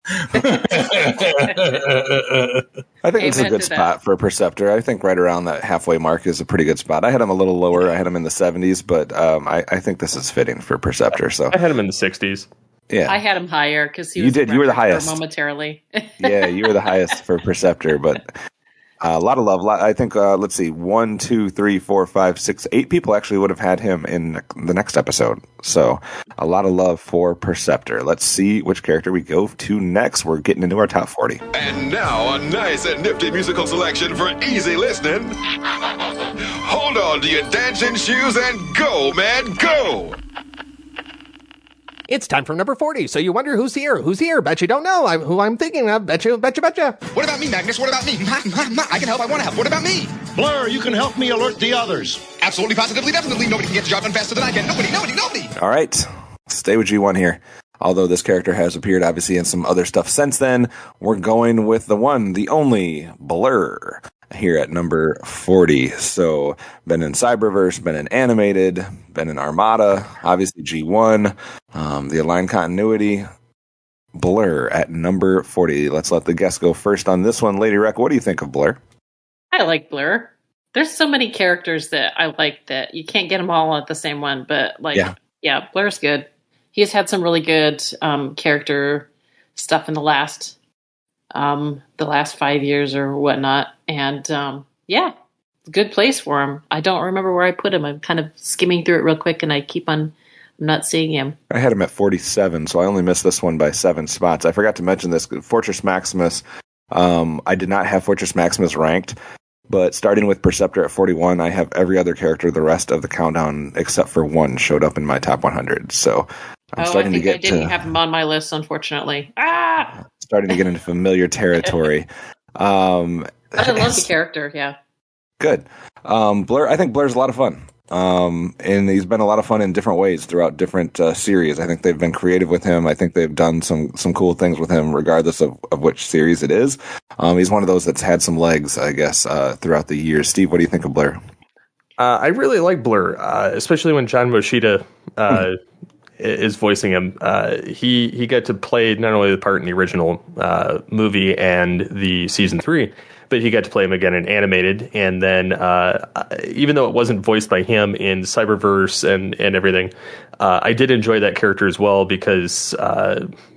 I think it's a good spot for Perceptor. I think right around that halfway mark is a pretty good spot. I had him a little lower. I had him in the 70s, but I think this is fitting for Perceptor. So I had him in the 60s. Yeah, I had him higher because he you was. You were the highest momentarily. Yeah, you were the highest for Perceptor, but a lot of love. I think. Let's see, 1, 2, 3, 4, 5, 6, 8 people actually would have had him in the next episode. So a lot of love for Perceptor. Let's see which character we go to next. We're getting into our top 40. And now a nice and nifty musical selection for easy listening. Hold on to your dancing shoes and go, man, go! It's time for number 40, so you wonder who's here. Who's here? Bet you don't know who I'm thinking of. Betcha. What about me, Magnus? What about me? I can help. I want to help. What about me? Blur, you can help me alert the others. Absolutely, positively, definitely. Nobody can get the job done faster than I can. Nobody. All right. Stay with G1 here. Although this character has appeared, obviously, in some other stuff since then, we're going with the one, the only, Blur, here at number 40. So, been in Cyberverse, been in Animated, been in Armada, obviously G1, the Aligned Continuity, Blur at number 40. Let's let the guests go first on this one. Lady Rec, what do you think of Blur? I like Blur. There's so many characters that I like that you can't get them all at the same one, but yeah, Blur's good. He's had some really good character stuff in the last 5 years or whatnot, and good place for him. I don't remember where I put him. I'm kind of skimming through it real quick, and I'm not seeing him. I had him at 47, so I only missed this one by 7 spots. I forgot to mention this. Fortress Maximus, I did not have Fortress Maximus ranked, but starting with Perceptor at 41, I have every other character the rest of the countdown except for one showed up in my top 100. So I'm starting to get I didn't have him on my list, unfortunately. Starting to get into familiar territory. I love the character, yeah. Good. Blur, I think Blur's a lot of fun. And he's been a lot of fun in different ways throughout different series. I think they've been creative with him. I think they've done some cool things with him, regardless of which series it is. He's one of those that's had some legs, I guess, throughout the years. Steve, what do you think of Blur? I really like Blur, especially when John Moshida is voicing him. He got to play not only the part in the original movie and the season 3, but he got to play him again in animated. And then even though it wasn't voiced by him in Cyberverse and everything, I did enjoy that character as well because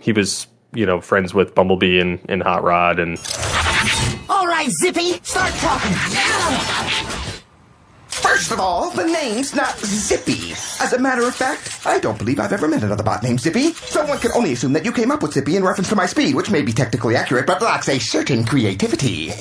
he was, friends with Bumblebee and Hot Rod. And All right, Zippy, start talking. First of all, the name's not Zippy. As a matter of fact, I don't believe I've ever met another bot named Zippy. So one can only assume that you came up with Zippy in reference to my speed, which may be technically accurate, but lacks a certain creativity.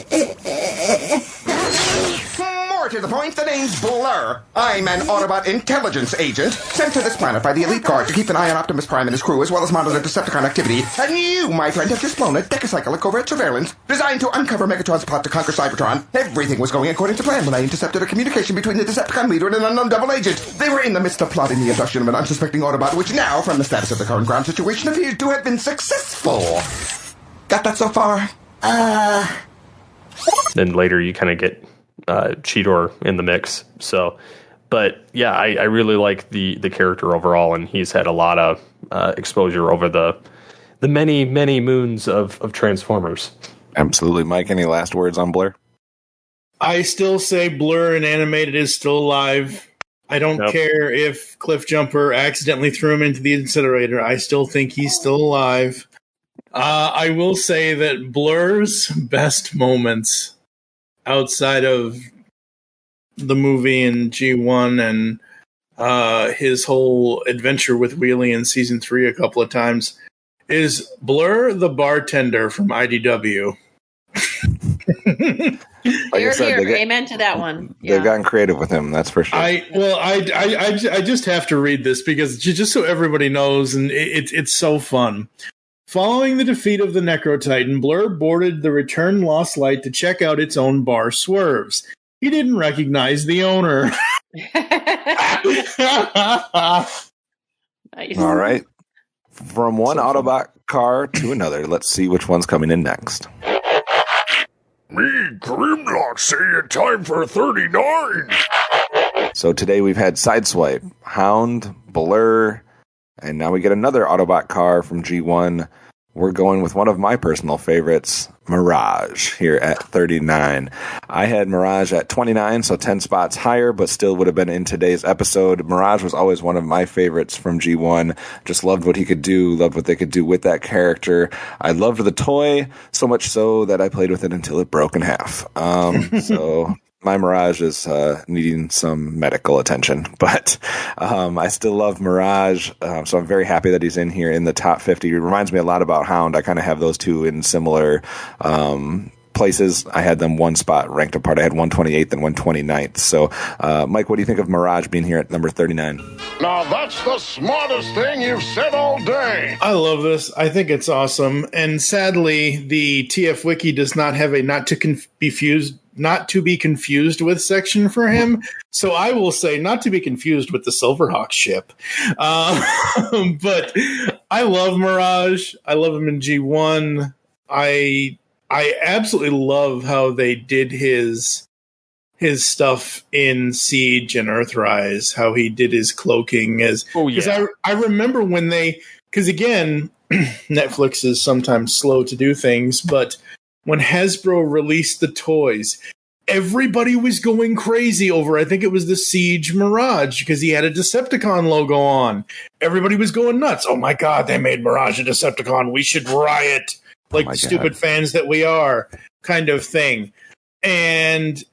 More to the point, the name's Blur. I'm an Autobot intelligence agent sent to this planet by the Elite Guard to keep an eye on Optimus Prime and his crew, as well as monitor Decepticon activity. And you, my friend, have just blown a decacycle covert surveillance designed to uncover Megatron's plot to conquer Cybertron. Everything was going according to plan when I intercepted a communication between the Decepticon leader and an unknown double agent. They were in the midst of plotting the abduction of an unsuspecting Autobot, which now, from the status of the current ground situation, appears to have been successful. Got that so far? then later you kind of get Cheetor in the mix. So, but yeah, I really like the character overall, and he's had a lot of exposure over the many moons of Transformers. Absolutely. Mike, any last words on Blur? I still say Blur and Animated is still alive. I don't care if Cliff Jumper accidentally threw him into the incinerator. I still think he's still alive. I will say that Blur's best moments outside of the movie and G1 and his whole adventure with Wheelie in season 3 a couple of times is Blur the bartender from IDW. Amen to that one. They've gotten creative with him, that's for sure. I just have to read this because just so everybody knows, and it's so fun. Following the defeat of the Necro Titan, Blur boarded the Return Lost Light to check out its own bar Swerves. He didn't recognize the owner. Nice. All right. From one Autobot car to another, let's see which one's coming in next. Me, Grimlock, saying time for 39. So today we've had Sideswipe, Hound, Blur, and now we get another Autobot car from G1. We're going with one of my personal favorites, Mirage, here at 39. I had Mirage at 29, so 10 spots higher, but still would have been in today's episode. Mirage was always one of my favorites from G1. Just loved what he could do, loved what they could do with that character. I loved the toy, so much so that I played with it until it broke in half. So my Mirage is needing some medical attention, but I still love Mirage, so I'm very happy that he's in here in the top 50. It reminds me a lot about Hound. I kind of have those two in similar places. I had them one spot ranked apart. I had 128th and 129th. So, Mike, what do you think of Mirage being here at number 39? Now that's the smartest thing you've said all day. I love this. I think it's awesome. And sadly, the TF Wiki does not have a not to be confused with section for him. So I will say not to be confused with the Silverhawk ship. But I love Mirage. I love him in G1. I absolutely love how they did his stuff in Siege and Earthrise, how he did his cloaking because I remember when because again, Netflix is sometimes slow to do things, but when Hasbro released the toys, everybody was going crazy over, I think it was the Siege Mirage, because he had a Decepticon logo on. Everybody was going nuts. Oh my God, they made Mirage a Decepticon. We should riot like stupid fans that we are, kind of thing. And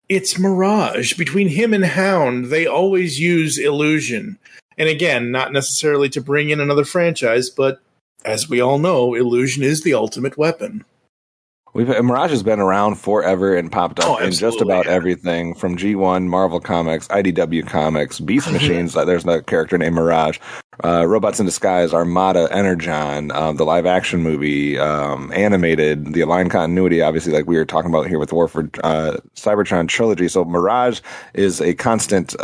it's Mirage. Between him and Hound, they always use illusion. And again, not necessarily to bring in another franchise, but as we all know, illusion is the ultimate weapon. Mirage has been around forever and popped up in just about everything from G1, Marvel Comics, IDW Comics, Beast Machines. There's a character named Mirage. Robots in Disguise, Armada, Energon, the live action movie, animated, the Aligned Continuity, obviously, like we were talking about here with War for Cybertron trilogy. So Mirage is a constant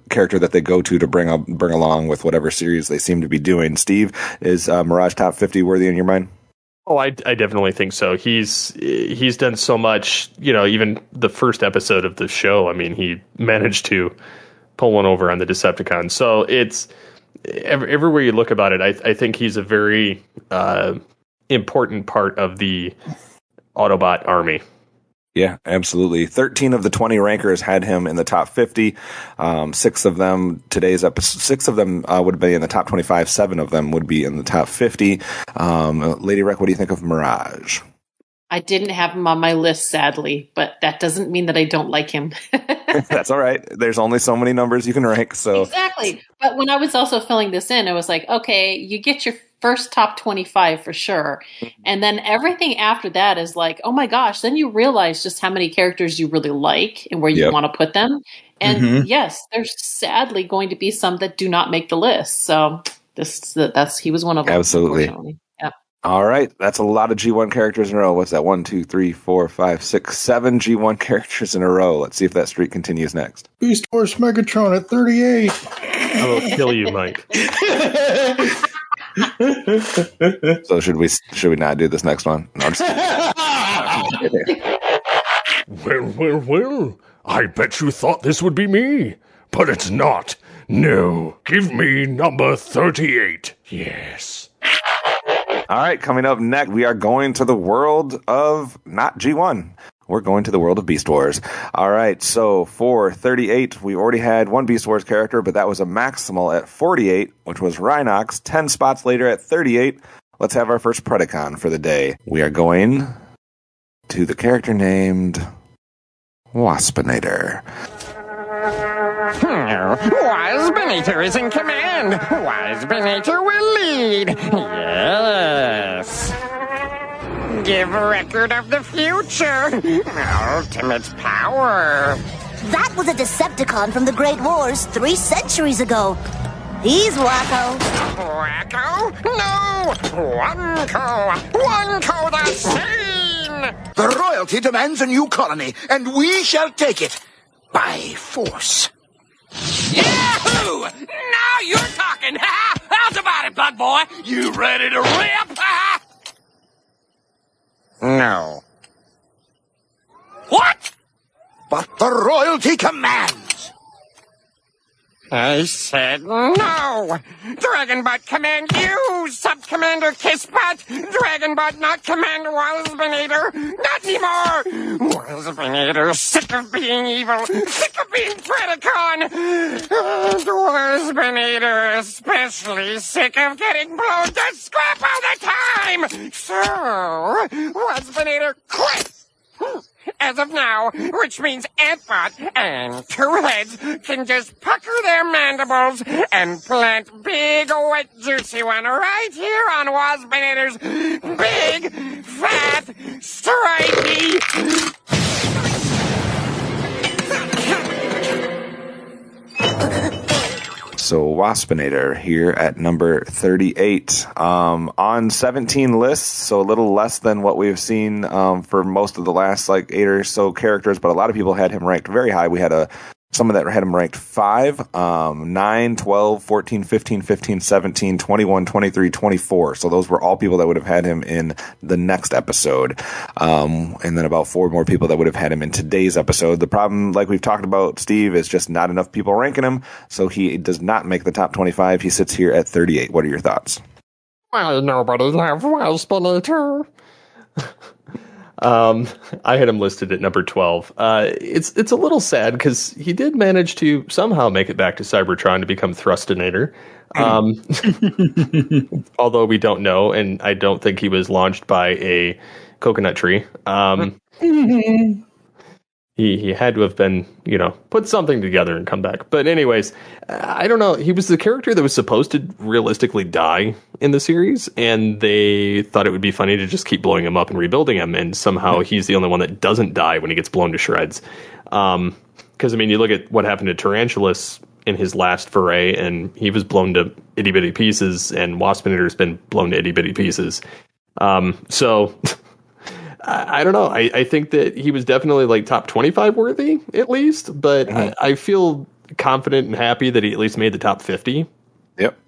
character that they go to bring along with whatever series they seem to be doing. Steve, is Mirage top 50 worthy in your mind? Oh, I definitely think so. He's done so much, even the first episode of the show. I mean, he managed to pull one over on the Decepticons. So it's everywhere you look about it, I think he's a very important part of the Autobot army. Yeah, absolutely. 13 of the 20 rankers had him in the top 50. 6 of them would be in the top 25. 7 of them would be in the top 50. Lady Rec, what do you think of Mirage? I didn't have him on my list, sadly, but that doesn't mean that I don't like him. That's all right. There's only so many numbers you can rank. So exactly. But when I was also filling this in, it was like, okay, you get your first top 25 for sure. And then everything after that is like, oh my gosh, then you realize just how many characters you really like and where you want to put them. And yes, there's sadly going to be some that do not make the list. So he was one of them. Absolutely. Yep. All right. That's a lot of G1 characters in a row. What's that? 1, 2, 3, 4, 5, 6, 7 G1 characters in a row. Let's see if that streak continues next. Beast Wars Megatron at 38. I will kill you, Mike. So should we not do this next one? No, I'm just kidding. Well, I bet you thought this would be me, but it's not. No, give me number 38. Yes. All right, coming up next, we are going to the world of not G1. We're going to the world of Beast Wars. All right, so for 38, we already had one Beast Wars character, but that was a maximal at 48, which was Rhinox. 10 spots later at 38, let's have our first Predacon for the day. We are going to the character named Waspinator. Waspinator is in command. Waspinator will lead. Yes. Give record of the future. Ultimate power. That was a Decepticon from the Great Wars 3 centuries ago. He's Wacko. Wacko? No! Oneko the sane! The royalty demands a new colony, and we shall take it by force. Yahoo! Now you're talking! How's about it, bug boy? You ready to rip? No. What? But the royalty commands. I said no! Dragonbot command you, Sub-Commander Kissbot! Dragonbot not command Waspinator! Not anymore! Waspinator, sick of being evil, sick of being Predacon! And Waspinator especially sick of getting blown to scrap all the time! So, Waspinator quits! As of now, which means Antbot and Two Heads can just pucker their mandibles and plant big, wet, juicy one right here on Waspinator's big, fat, stripy... So Waspinator here at number 38 on 17 lists, so a little less than what we've seen for most of the last 8 or so characters, but a lot of people had him ranked very high. We had someone that had him ranked 5, 9, 12, 14, 15, 15, 17, 21, 23, 24. So those were all people that would have had him in the next episode. And then about 4 more people that would have had him in today's episode. The problem, like we've talked about, Steve, is just not enough people ranking him. So he does not make the top 25. He sits here at 38. What are your thoughts? Why nobody loves Waspinator? I had him listed at number 12. It's a little sad because he did manage to somehow make it back to Cybertron to become Thrustinator. Although we don't know, and I don't think he was launched by a coconut tree. He had to have been, put something together and come back. But anyways, I don't know. He was the character that was supposed to realistically die in the series, and they thought it would be funny to just keep blowing him up and rebuilding him, and somehow he's the only one that doesn't die when he gets blown to shreds. Because, you look at what happened to Tarantulas in his last foray, and he was blown to itty-bitty pieces, and Waspinator's been blown to itty-bitty pieces. So... I don't know. I think that he was definitely like top 25 worthy, at least. But I feel confident and happy that he at least made the top 50. Yep.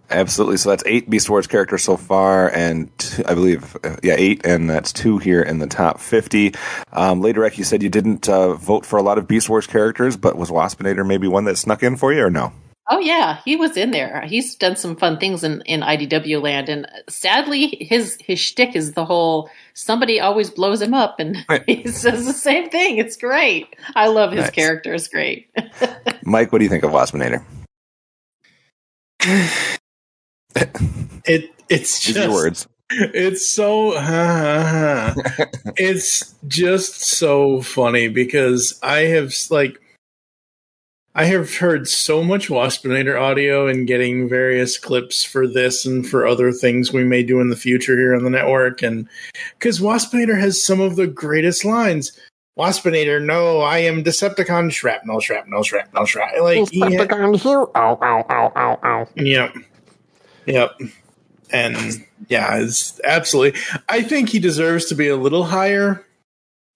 Absolutely. So that's 8 Beast Wars characters so far, and I believe, 8, and that's 2 here in the top 50. Later, you said you didn't vote for a lot of Beast Wars characters, but was Waspinator maybe one that snuck in for you, or no? Oh, yeah, he was in there. He's done some fun things in IDW land, and sadly, his shtick is the whole somebody always blows him up, and he says the same thing. It's great. I love his character. It's great. Mike, what do you think of Waspinator? It's just your words. It's so it's just so funny because I have heard so much Waspinator audio and getting various clips for this and for other things we may do in the future here on the network. And because Waspinator has some of the greatest lines. Waspinator, no, I am Decepticon shrapnel. Like, Decepticon here. Ow, ow, ow, ow, ow. Yep. And yeah, it's absolutely. I think he deserves to be a little higher,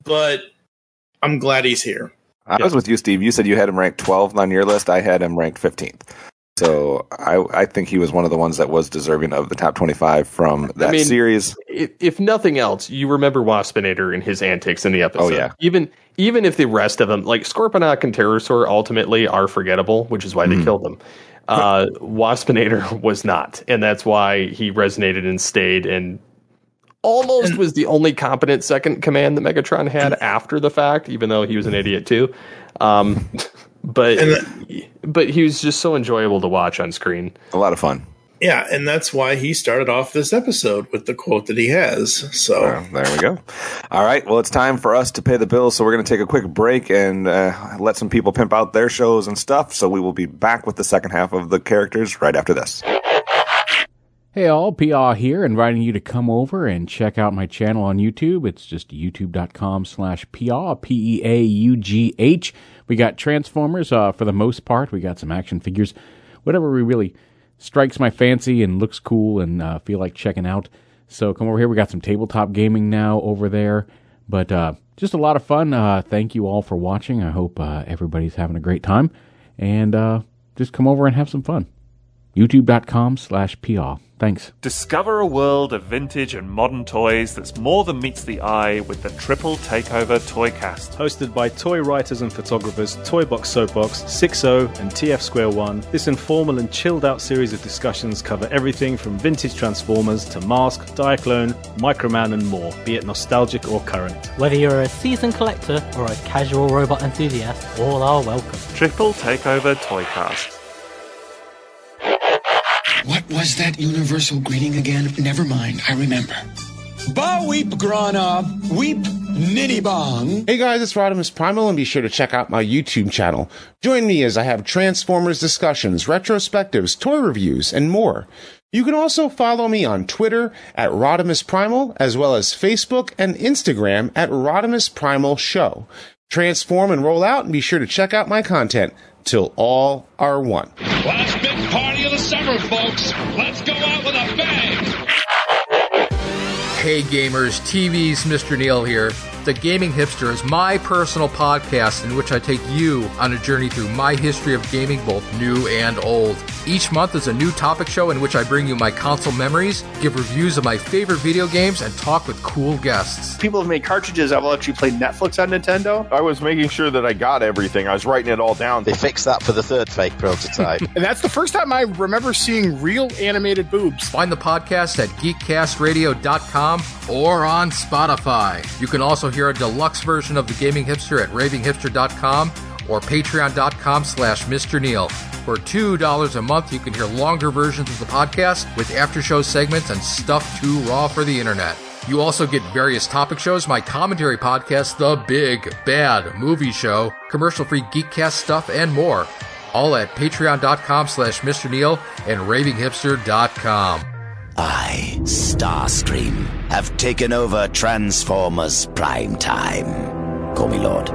but I'm glad he's here. I was with you, Steve. You said you had him ranked 12th on your list. I had him ranked 15th. So I think he was one of the ones that was deserving of the top 25 from that series. If nothing else, you remember Waspinator and his antics in the episode. Oh, yeah. Even if the rest of them, like Scorponok and Terrorsaur, ultimately are forgettable, which is why they killed them. Waspinator was not. And that's why he resonated and stayed and almost was the only competent second command that Megatron had after the fact, even though he was an idiot too. But he was just so enjoyable to watch on screen. A lot of fun. Yeah, and that's why he started off this episode with the quote that he has. So there we go. All right, well, it's time for us to pay the bills, so we're going to take a quick break and let some people pimp out their shows and stuff. So we will be back with the second half of the characters right after this. Hey all, PR here, inviting you to come over and check out my channel on YouTube. It's just youtube.com/PR, PEAUGH. We got Transformers for the most part. We got some action figures, whatever really strikes my fancy and looks cool and feel like checking out. So come over here. We got some tabletop gaming now over there, but just a lot of fun. Thank you all for watching. I hope everybody's having a great time, and just come over and have some fun. youtube.com/PR. Thanks. Discover a world of vintage and modern toys that's more than meets the eye with the Triple Takeover Toycast. Hosted by toy writers and photographers Toybox Soapbox, 6O, and TF Square 1, this informal and chilled-out series of discussions cover everything from vintage Transformers to Mask, Diaclone, Microman, and more, be it nostalgic or current. Whether you're a seasoned collector or a casual robot enthusiast, all are welcome. Triple Takeover Toycast. What was that universal greeting again? Never mind, I remember. Ba weep grana, weep ninny bong. Hey guys, it's Rodimus Primal, and be sure to check out my YouTube channel. Join me as I have Transformers discussions, retrospectives, toy reviews, and more. You can also follow me on Twitter at Rodimus Primal, as well as Facebook and Instagram at Rodimus Primal Show. Transform and roll out, and be sure to check out my content till all are one. Last big party of the summer, folks. Let's go out with a bang. Hey gamers, TV's Mr. Neil here. The Gaming Hipster is my personal podcast in which I take you on a journey through my history of gaming, both new and old. Each month is a new topic show in which I bring you my console memories, give reviews of my favorite video games, and talk with cool guests. People have made cartridges that will let you play Netflix on Nintendo. I was making sure that I got everything. I was writing it all down. They fixed that for the third fake prototype. And that's the first time I remember seeing real animated boobs. Find the podcast at geekcastradio.com or on Spotify. You can also hear a deluxe version of The Gaming Hipster at ravinghipster.com or patreon.com/Mr. Neil. For $2 a month, you can hear longer versions of the podcast with after-show segments and stuff too raw for the internet. You also get various topic shows, my commentary podcast, The Big Bad Movie Show, commercial-free Geekcast stuff, and more. All at patreon.com/Mr. Neil and ravinghipster.com. I, Starscream, have taken over Transformers Primetime. Call me Lord.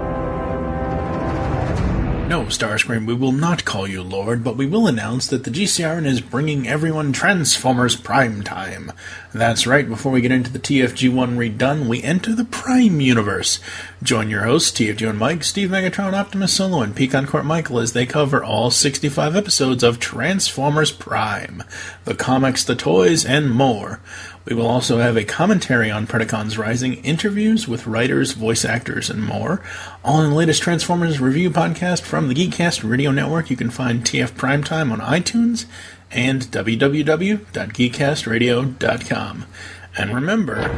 No, Starscream, we will not call you Lord, but we will announce that the GCRN is bringing everyone Transformers Prime Time. That's right, before we get into the TFG1 redone, we enter the Prime Universe. Join your hosts, TFG1 Mike, Steve Megatron, Optimus Solo, and Pecan Court Michael as they cover all 65 episodes of Transformers Prime, the comics, the toys, and more. We will also have a commentary on Predacons Rising, interviews with writers, voice actors, and more. All in the latest Transformers review podcast from the Geekcast Radio Network. You can find TF Primetime on iTunes and www.geekcastradio.com. And remember,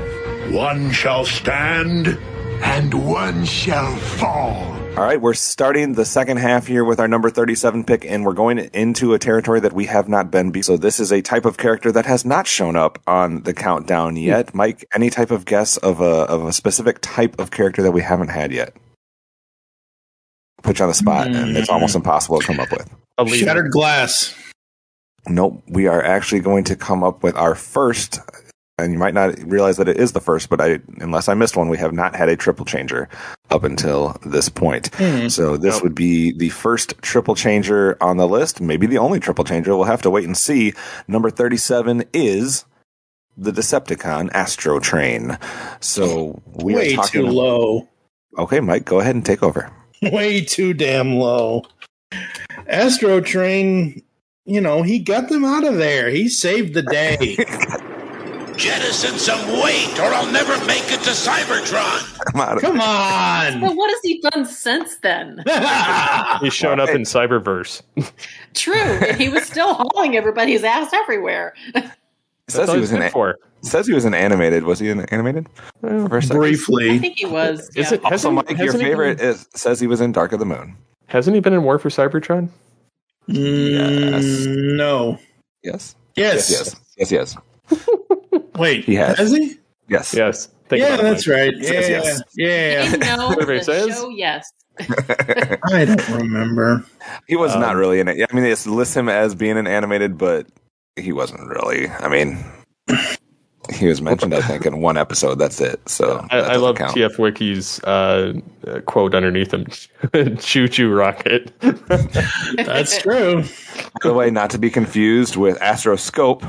one shall stand and one shall fall. All right, we're starting the second half here with our number 37 pick, and we're going into a territory that we have not been before. So this is a type of character that has not shown up on the countdown yet. Mike, any type of guess of a specific type of character that we haven't had yet? Put you on the spot, and it's almost impossible to come up with. Shattered Glass. Nope, we are actually going to come up with our first, and you might not realize that it is the first, but unless I missed one, we have not had a triple changer up until this point. So this would be the first triple changer on the list, maybe the only triple changer. We'll have to wait and see. Number 37 is the Decepticon Astro Train. So we Way are talking too low. Okay, Mike, go ahead and take over. Way too damn low. Astro Train, he got them out of there. He saved the day. Jettison some weight, or I'll never make it to Cybertron. Come on. But what has he done since then? He's shown up in Cyberverse. True, and he was still hauling everybody's ass everywhere. Says he was an animated. Was he an animated? Briefly. I think he was. Yeah. Also, Mike, your favorite says he was in Dark of the Moon. Hasn't he been in War for Cybertron? Yes. No. Yes. Yes. Yes. Wait, he has he? Yes. Yeah, that's right. Yes. Yeah. You didn't know Everybody the says? show, yes. I don't remember. He was not really in it. I mean, it lists him as being an animated, but he wasn't really. I mean, he was mentioned, I think, in one episode. That's it. So I love TF Wiki's quote underneath him: "Choo choo rocket." That's true. By the way, not to be confused with Astroscope,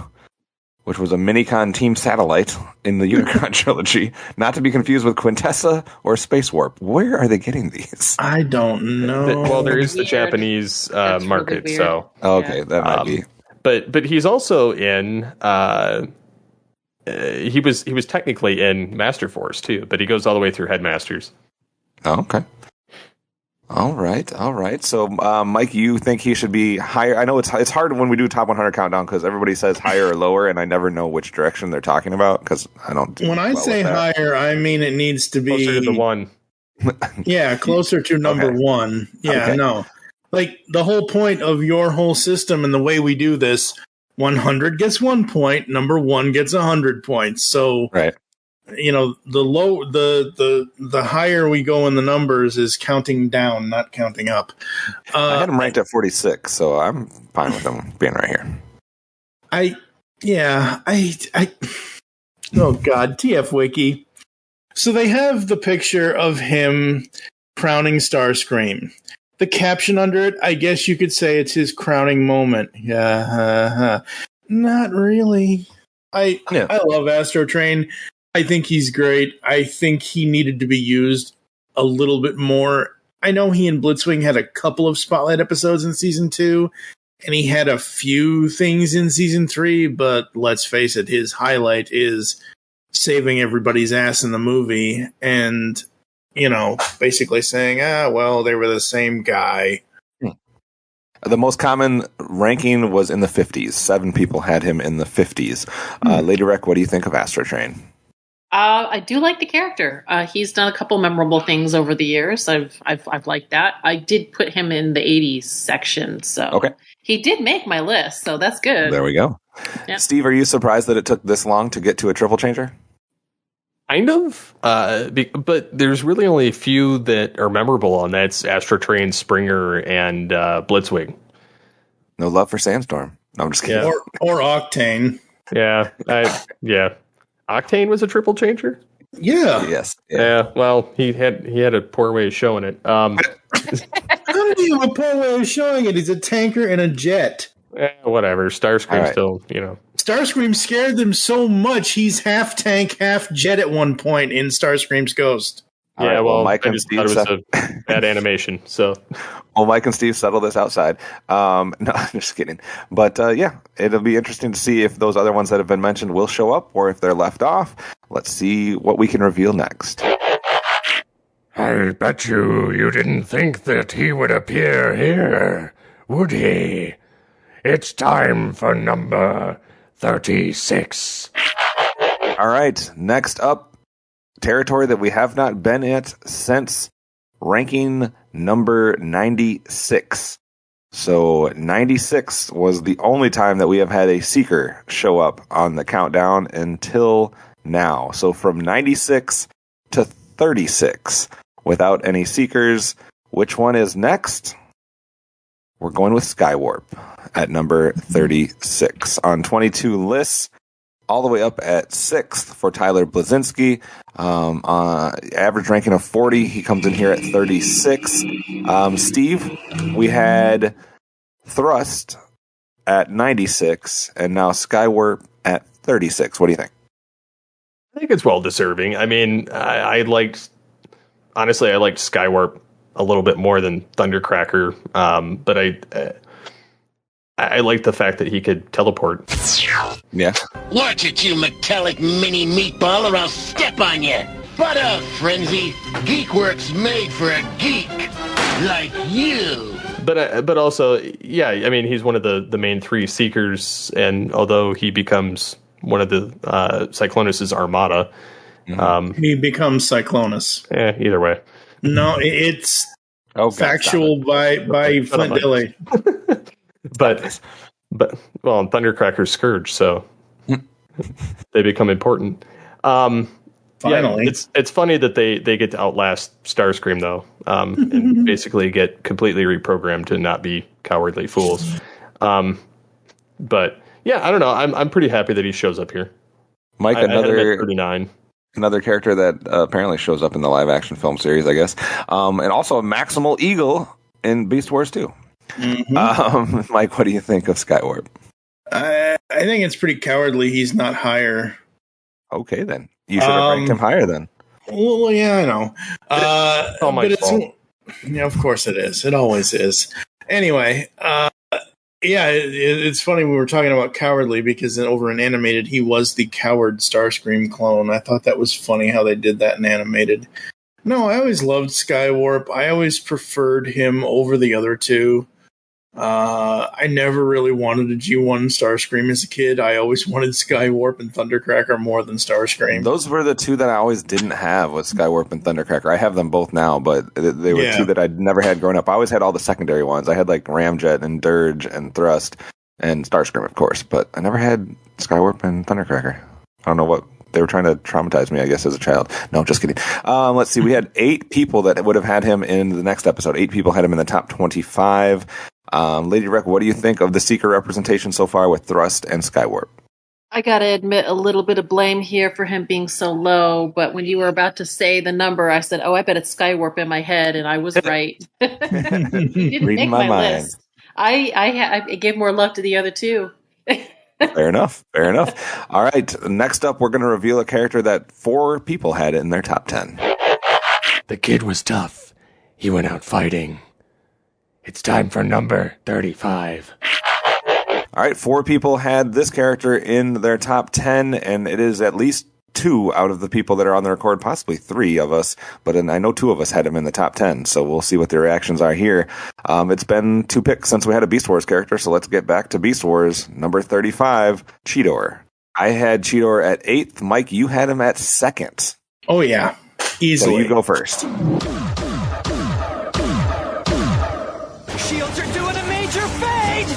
which was a Minicon team satellite in the Unicron trilogy. Not to be confused with Quintessa or Space Warp. Where are they getting these? I don't know. Well, there is the Japanese market, really so okay, that might be. But he's also in. He was technically in Master Force too, but he goes all the way through Headmasters. Oh, okay. All right. So, Mike, you think he should be higher? I know it's hard when we do top 100 countdown because everybody says higher or lower, and I never know which direction they're talking about because I don't. When I say higher, I mean it needs to be closer to the one. Yeah, closer to number one. Yeah, Okay. no. Like the whole point of your whole system and the way we do this, 100 gets 1 point, number one gets 100 points. So, right. The higher we go in the numbers is counting down, not counting up. I had him ranked at 46, so I'm fine with him being right here. Oh God, TF Wiki. So they have the picture of him crowning Starscream. The caption under it, I guess you could say it's his crowning moment. Yeah, not really. I love Astro Train. I think he's great. I think he needed to be used a little bit more. I know he and Blitzwing had a couple of spotlight episodes in season 2, and he had a few things in season 3, but let's face it, his highlight is saving everybody's ass in the movie and, basically saying, well, they were the same guy. The most common ranking was in the 50s. 7 people had him in the 50s. Lady Rec, what do you think of Astro Train? I do like the character. He's done a couple memorable things over the years. I've liked that. I did put him in the 80s section, so he did make my list, so that's good. There we go. Yeah. Steve, are you surprised that it took this long to get to a triple changer? Kind of, but there's really only a few that are memorable, and that's Astro Train, Springer, and Blitzwing. No love for Sandstorm. No, I'm just kidding. Or Octane. Yeah, Octane was a triple changer. Yeah. Yes. Yeah. Well, he had a poor way of showing it. How did he have a poor way of showing it? He's a tanker and a jet. Whatever. Starscream right. still, Starscream scared them so much he's half tank, half jet at one point in Starscream's Ghost. All Yeah, right, well, Mike I and just Steve thought it was a bad animation. So, well, Mike and Steve settle this outside. No, just kidding. But yeah, it'll be interesting to see if those other ones that have been mentioned will show up or if they're left off. Let's see what we can reveal next. I bet you didn't think that he would appear here, would he? It's time for number 36. All right, next up, territory that we have not been at since ranking number 96. So 96 was the only time that we have had a Seeker show up on the countdown until now. So from 96 to 36 without any Seekers. Which one is next? We're going with Skywarp at number 36 on 22 lists. All the way up at 6th for Tyler Blazinski. Average ranking of 40. He comes in here at 36. Steve, we had Thrust at 96, and now Skywarp at 36. What do you think? I think it's well deserving. I mean, I liked Skywarp a little bit more than Thundercracker, but I like the fact that he could teleport. Yeah. Watch it, you metallic mini meatball, or I'll step on you. Butter frenzy. Geekworks made for a geek like you. But also, yeah, I mean, he's one of the main three Seekers, and although he becomes one of the Cyclonus' armada, he becomes Cyclonus. Either way. No, it's factual by Flint Dille. But Thundercracker's Scourge, so they become important. Finally, yeah, it's funny that they get to outlast Starscream though, and basically get completely reprogrammed to not be cowardly fools. But yeah, I don't know. I'm pretty happy that he shows up here. Mike, I had him at another 39. Another character that apparently shows up in the live action film series, I guess, and also a Maximal Eagle in Beast Wars 2. Mike, what do you think of Skywarp? I think it's pretty cowardly. He's not higher. Okay, then you should have ranked him higher. Then. Well, yeah, I know. It's all my fault. Yeah, of course it is. It always is. Anyway, yeah, it's funny we were talking about cowardly because over in animated he was the coward Starscream clone. I thought that was funny how they did that in animated. No, I always loved Skywarp. I always preferred him over the other two. I never really wanted a G1 Starscream as a kid. I always wanted Skywarp and Thundercracker more than Starscream. Those were the two that I always didn't have, was Skywarp and Thundercracker. I have them both now, but they were two that I'd never had growing up. I always had all the secondary ones. I had like Ramjet and Dirge and Thrust and Starscream, of course, but I never had Skywarp and Thundercracker. I don't know what they were trying to traumatize me, I guess, as a child. No, just kidding. Let's see. We had 8 people that would have had him in the next episode. 8 people had him in the top 25. Lady Rec, what do you think of the Seeker representation so far with Thrust and Skywarp? I gotta admit a little bit of blame here for him being so low, but when you were about to say the number, I said, I bet it's Skywarp in my head, and I was right. You didn't Reading make my mind. list. I gave more love to the other two. Fair enough. Fair enough. All right. Next up, we're going to reveal a character that 4 people had in their top 10. The kid was tough. He went out fighting. It's time for number 35. All right. 4 people had this character in their top 10, and it is at least 2 out of the people that are on the record, possibly 3 of us, but I know 2 of us had him in the top 10, so we'll see what their reactions are here. It's been 2 picks since we had a Beast Wars character, so let's get back to Beast Wars. Number 35, Cheetor. I had Cheetor at 8th. Mike, you had him at 2nd. Oh, yeah. Easily. So you go first. Shields are doing a major fade!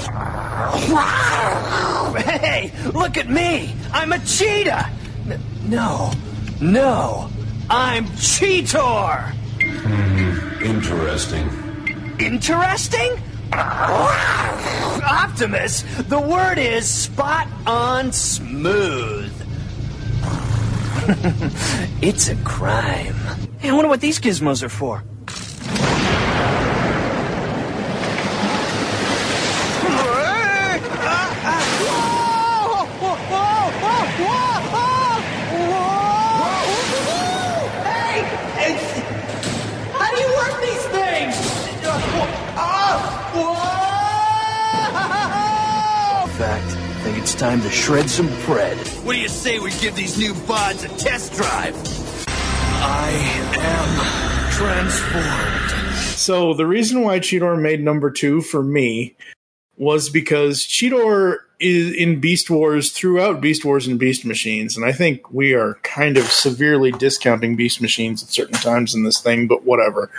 Hey, look at me! I'm a cheetah! No, No, I'm Cheetor! Interesting. Interesting? Optimus, the word is spot on smooth. It's a crime. Hey, I wonder what these gizmos are for. How do you work these things? In fact, I think it's time to shred some bread. What do you say we give these new bods a test drive? I am transformed. So the reason why Cheetor made number 2 for me was because Cheetor is in Beast Wars throughout Beast Wars and Beast Machines, and I think we are kind of severely discounting Beast Machines at certain times in this thing, but whatever.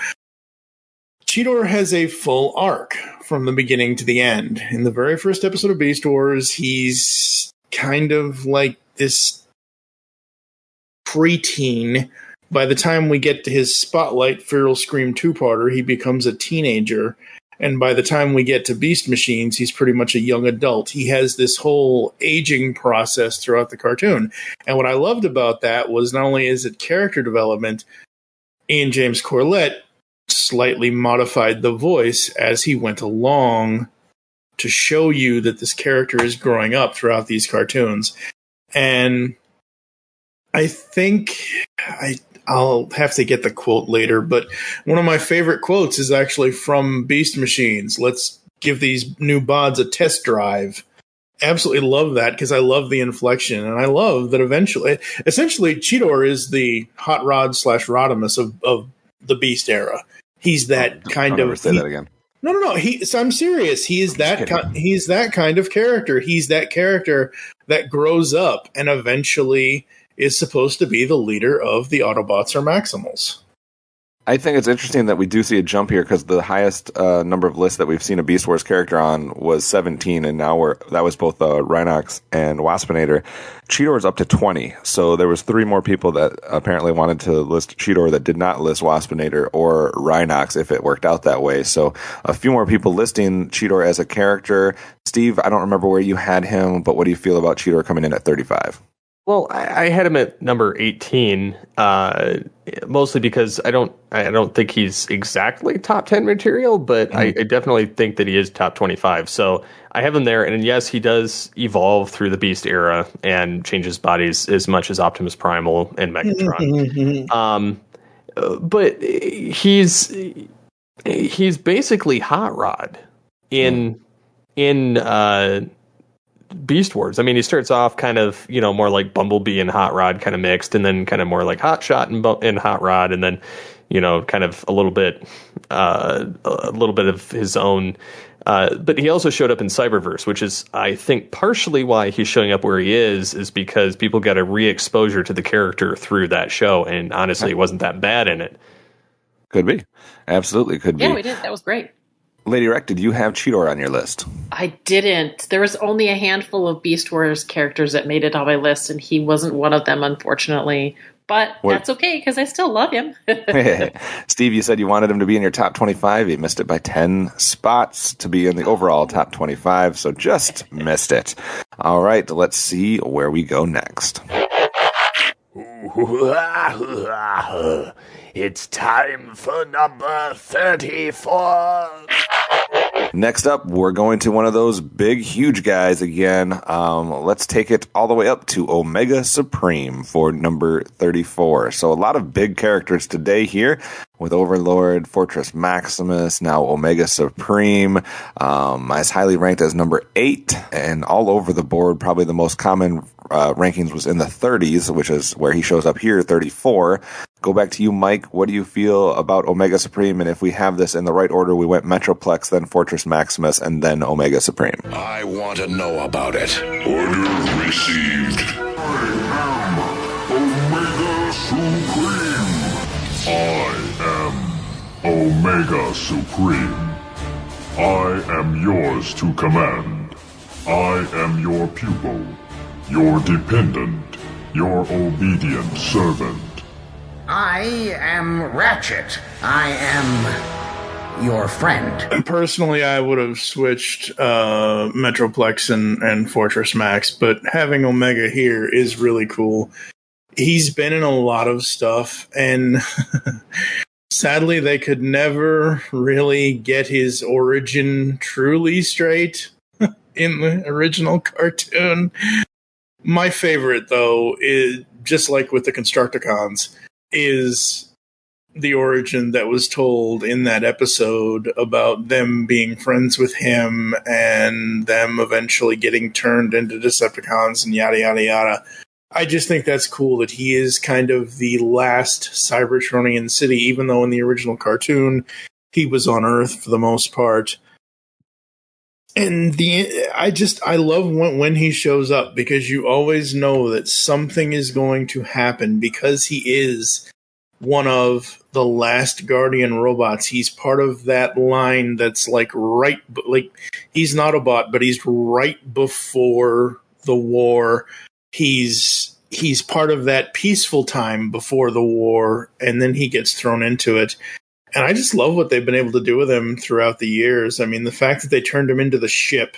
Cheetor has a full arc from the beginning to the end. In the very first episode of Beast Wars, he's kind of like this preteen. By the time we get to his Spotlight Feral Scream 2-parter, he becomes a teenager. And by the time we get to Beast Machines, he's pretty much a young adult. He has this whole aging process throughout the cartoon. And what I loved about that was not only is it character development, Ian James Corlett slightly modified the voice as he went along to show you that this character is growing up throughout these cartoons. And I think I'll have to get the quote later, but one of my favorite quotes is actually from Beast Machines. Let's give these new bods a test drive. Absolutely love that because I love the inflection, and I love that essentially Cheetor is the Hot Rod / Rodimus of the Beast era. He's that kind I'll never of. say that again. No. I'm serious. He's that kind of character. He's that character that grows up and eventually is supposed to be the leader of the Autobots or Maximals. I think it's interesting that we do see a jump here because the highest number of lists that we've seen a Beast Wars character on was 17, and now that was both Rhinox and Waspinator. Cheetor is up to 20, so there was 3 more people that apparently wanted to list Cheetor that did not list Waspinator or Rhinox if it worked out that way. So a few more people listing Cheetor as a character. Steve, I don't remember where you had him, but what do you feel about Cheetor coming in at 35? Well, I had him at number 18, mostly because I don't think he's exactly top 10 material, but I definitely think that he is top 25. So I have him there, and yes, he does evolve through the Beast era and changes bodies as much as Optimus Primal and Megatron. But he's basically Hot Rod in Beast Wars. I mean, he starts off kind of, more like Bumblebee and Hot Rod kind of mixed, and then kind of more like Hot Shot and Hot Rod, and then, kind of a little bit of his own. But he also showed up in Cyberverse, which is, I think, partially why he's showing up where he is because people got a re-exposure to the character through that show, and honestly, it wasn't that bad in it. Could be. Absolutely could be. Yeah, we did. That was great. Lady Rec, did you have Cheetor on your list? I didn't. There was only a handful of Beast Wars characters that made it on my list, and he wasn't one of them, unfortunately. But that's okay, because I still love him. Steve, you said you wanted him to be in your top 25. You missed it by 10 spots to be in the overall top 25, so just missed it. All right, let's see where we go next. It's time for number 34. Next up, we're going to one of those big, huge guys again. Let's take it all the way up to Omega Supreme for number 34. So a lot of big characters today here with Overlord, Fortress Maximus, now Omega Supreme, as highly ranked as number 8, and all over the board. Probably the most common rankings was in the 30s, which is where he shows up here, 34. Go back to you, Mike. What do you feel about Omega Supreme? And if we have this in the right order, we went Metroplex, then Fortress Maximus, and then Omega Supreme. I want to know about it. Order received. I am Omega Supreme. I am yours to command. I am your pupil, your dependent, your obedient servant. I am Ratchet. I am your friend. Personally, I would have switched Metroplex and Fortress Max, but having Omega here is really cool. He's been in a lot of stuff, and sadly, they could never really get his origin truly straight in the original cartoon. My favorite, though, is just like with the Constructicons, is the origin that was told in that episode about them being friends with him and them eventually getting turned into Decepticons and yada, yada, yada. I just think that's cool that he is kind of the last Cybertronian city, even though in the original cartoon he was on Earth for the most part. And I love when he shows up, because you always know that something is going to happen because he is one of the last Guardian robots. He's part of that line that's like he's not a bot, but he's right before the war. He's part of that peaceful time before the war, and then he gets thrown into it. And I just love what they've been able to do with him throughout the years. I mean, the fact that they turned him into the ship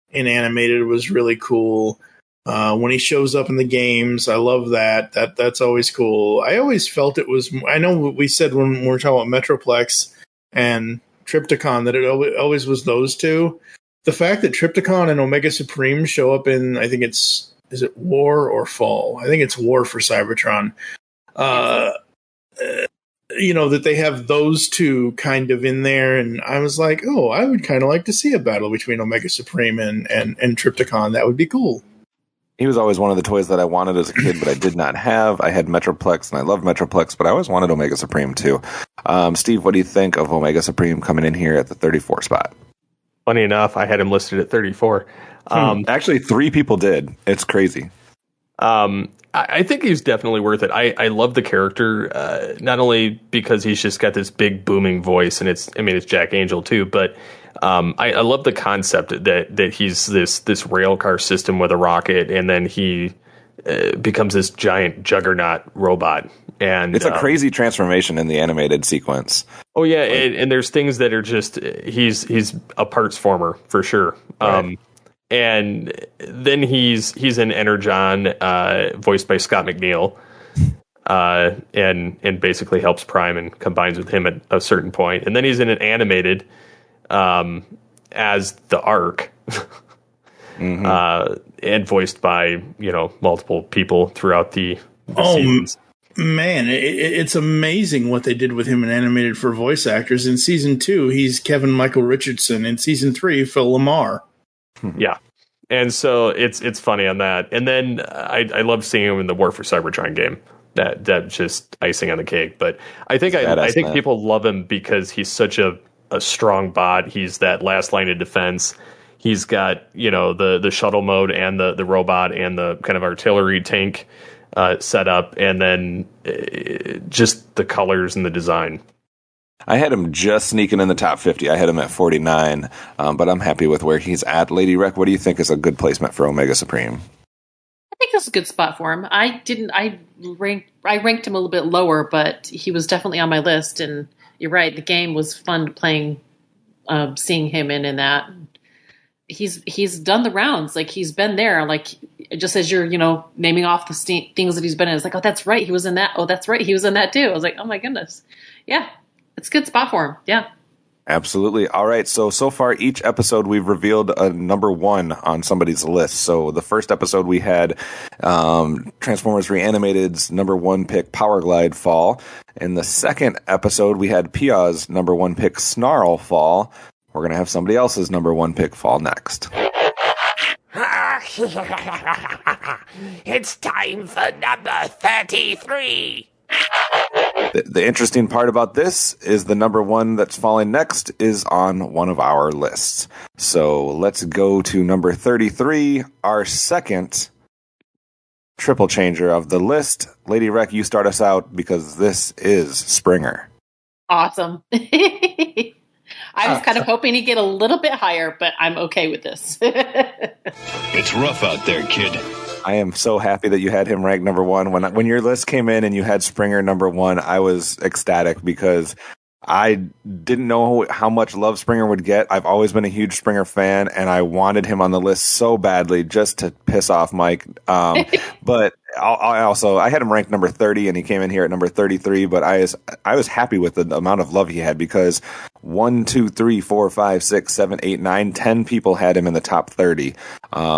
in animated was really cool. When he shows up in the games, I love that. That's always cool. I always felt it was... I know what we said when we were talking about Metroplex and Trypticon, that it always was those two. The fact that Trypticon and Omega Supreme show up in, I think it's... Is it War or Fall? I think it's War for Cybertron. That they have those two kind of in there, and I was like, oh, I would kind of like to see a battle between Omega Supreme and Trypticon. That would be cool. He was always one of the toys that I wanted as a kid, but I did not have. I had Metroplex, and I love Metroplex, but I always wanted Omega Supreme too. Steve, what do you think of Omega Supreme coming in here at the 34 spot? Funny enough, I had him listed at 34. Actually, 3 people did. It's crazy. I think he's definitely worth it. I love the character, not only because he's just got this big booming voice, and it's Jack Angel too, but I love the concept that he's this rail car system with a rocket, and then he becomes this giant juggernaut robot. And it's a crazy transformation in the animated sequence. Oh yeah, and there's things that are just he's a parts former for sure. Right. And then he's in Energon, voiced by Scott McNeil, and basically helps Prime and combines with him at a certain point. And then he's in an animated as the Ark, and voiced by multiple people throughout the seasons. Man, it's amazing what they did with him in animated for voice actors. In season 2, he's Kevin Michael Richardson. In season 3, Phil Lamar. Yeah. And so it's funny on that. And then I love seeing him in the War for Cybertron game. That's just icing on the cake. But I think people love him because he's such a strong bot. He's that last line of defense. He's got, the shuttle mode and the robot and the kind of artillery tank set up, and then just the colors and the design. I had him just sneaking in the top 50. I had him at 49, but I'm happy with where he's at. Lady Rec, what do you think is a good placement for Omega Supreme? I think that's a good spot for him. I ranked him a little bit lower, but he was definitely on my list. And you're right, the game was fun playing, seeing him in that. He's done the rounds. Like, he's been there. Like, just as you're, naming off the things that he's been in, it's like, oh, that's right, he was in that. Oh, that's right, he was in that too. I was like, oh my goodness, yeah. It's a good spot for him. Yeah. Absolutely. All right. So far, each episode, we've revealed a number 1 on somebody's list. So the first episode, we had Transformers Reanimed's number 1 pick, Powerglide Fall. In the second episode, we had Pia's number 1 pick, Snarl Fall. We're going to have somebody else's number 1 pick fall next. It's time for number 33. The interesting part about this is the number 1 that's falling next is on one of our lists. So let's go to number 33, our second triple changer of the list. Lady Rec, you start us out because this is Springer. Awesome. I was kind of hoping he'd get a little bit higher, but I'm okay with this. It's rough out there, kid. I am so happy that you had him ranked number one. When your list came in and you had Springer number one, I was ecstatic because I didn't know how much love Springer would get. I've always been a huge Springer fan, and I wanted him on the list so badly just to piss off Mike. But I had him ranked number 30, and he came in here at number 33. But I was happy with the amount of love he had because 1, 2, 3, 4, 5, 6, 7, 8, 9, 10 people had him in the top 30.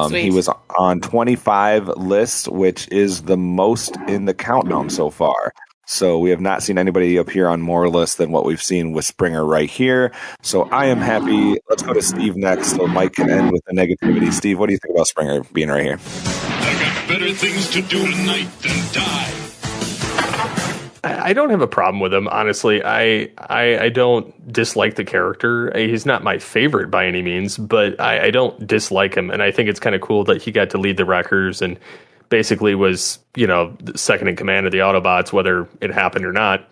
He was on 25 lists, which is the most in the countdown so far. So we have not seen anybody appear on more lists than what we've seen with Springer right here. So I am happy. Let's go to Steve next so Mike can end with the negativity. Steve, what do you think about Springer being right here? I got better things to do tonight than die. I don't have a problem with him, honestly. I don't dislike the character. He's not my favorite by any means, but I don't dislike him. And I think it's kind of cool that he got to lead the Wreckers and basically was, second in command of the Autobots, whether it happened or not.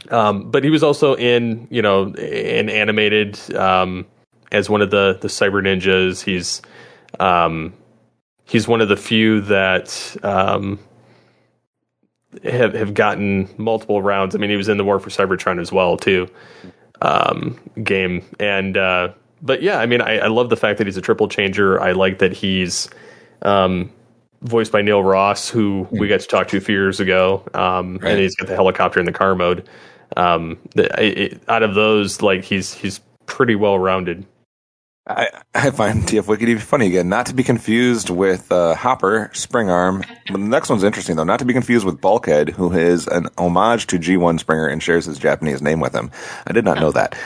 But he was also in animated as one of the Cyber Ninjas. He's one of the few that have gotten multiple rounds. I mean, he was in the War for Cybertron as well, too, game. And but yeah, I mean, I love the fact that he's a triple changer. I like that he's voiced by Neil Ross, who we got to talk to a few years ago, and he's got the helicopter in the car mode. Out of those, like he's pretty well rounded. I find TF Wickedy funny again, not to be confused with Hopper, Springarm. The next one's interesting, though, not to be confused with Bulkhead, who is an homage to G1 Springer and shares his Japanese name with him. I did not know that.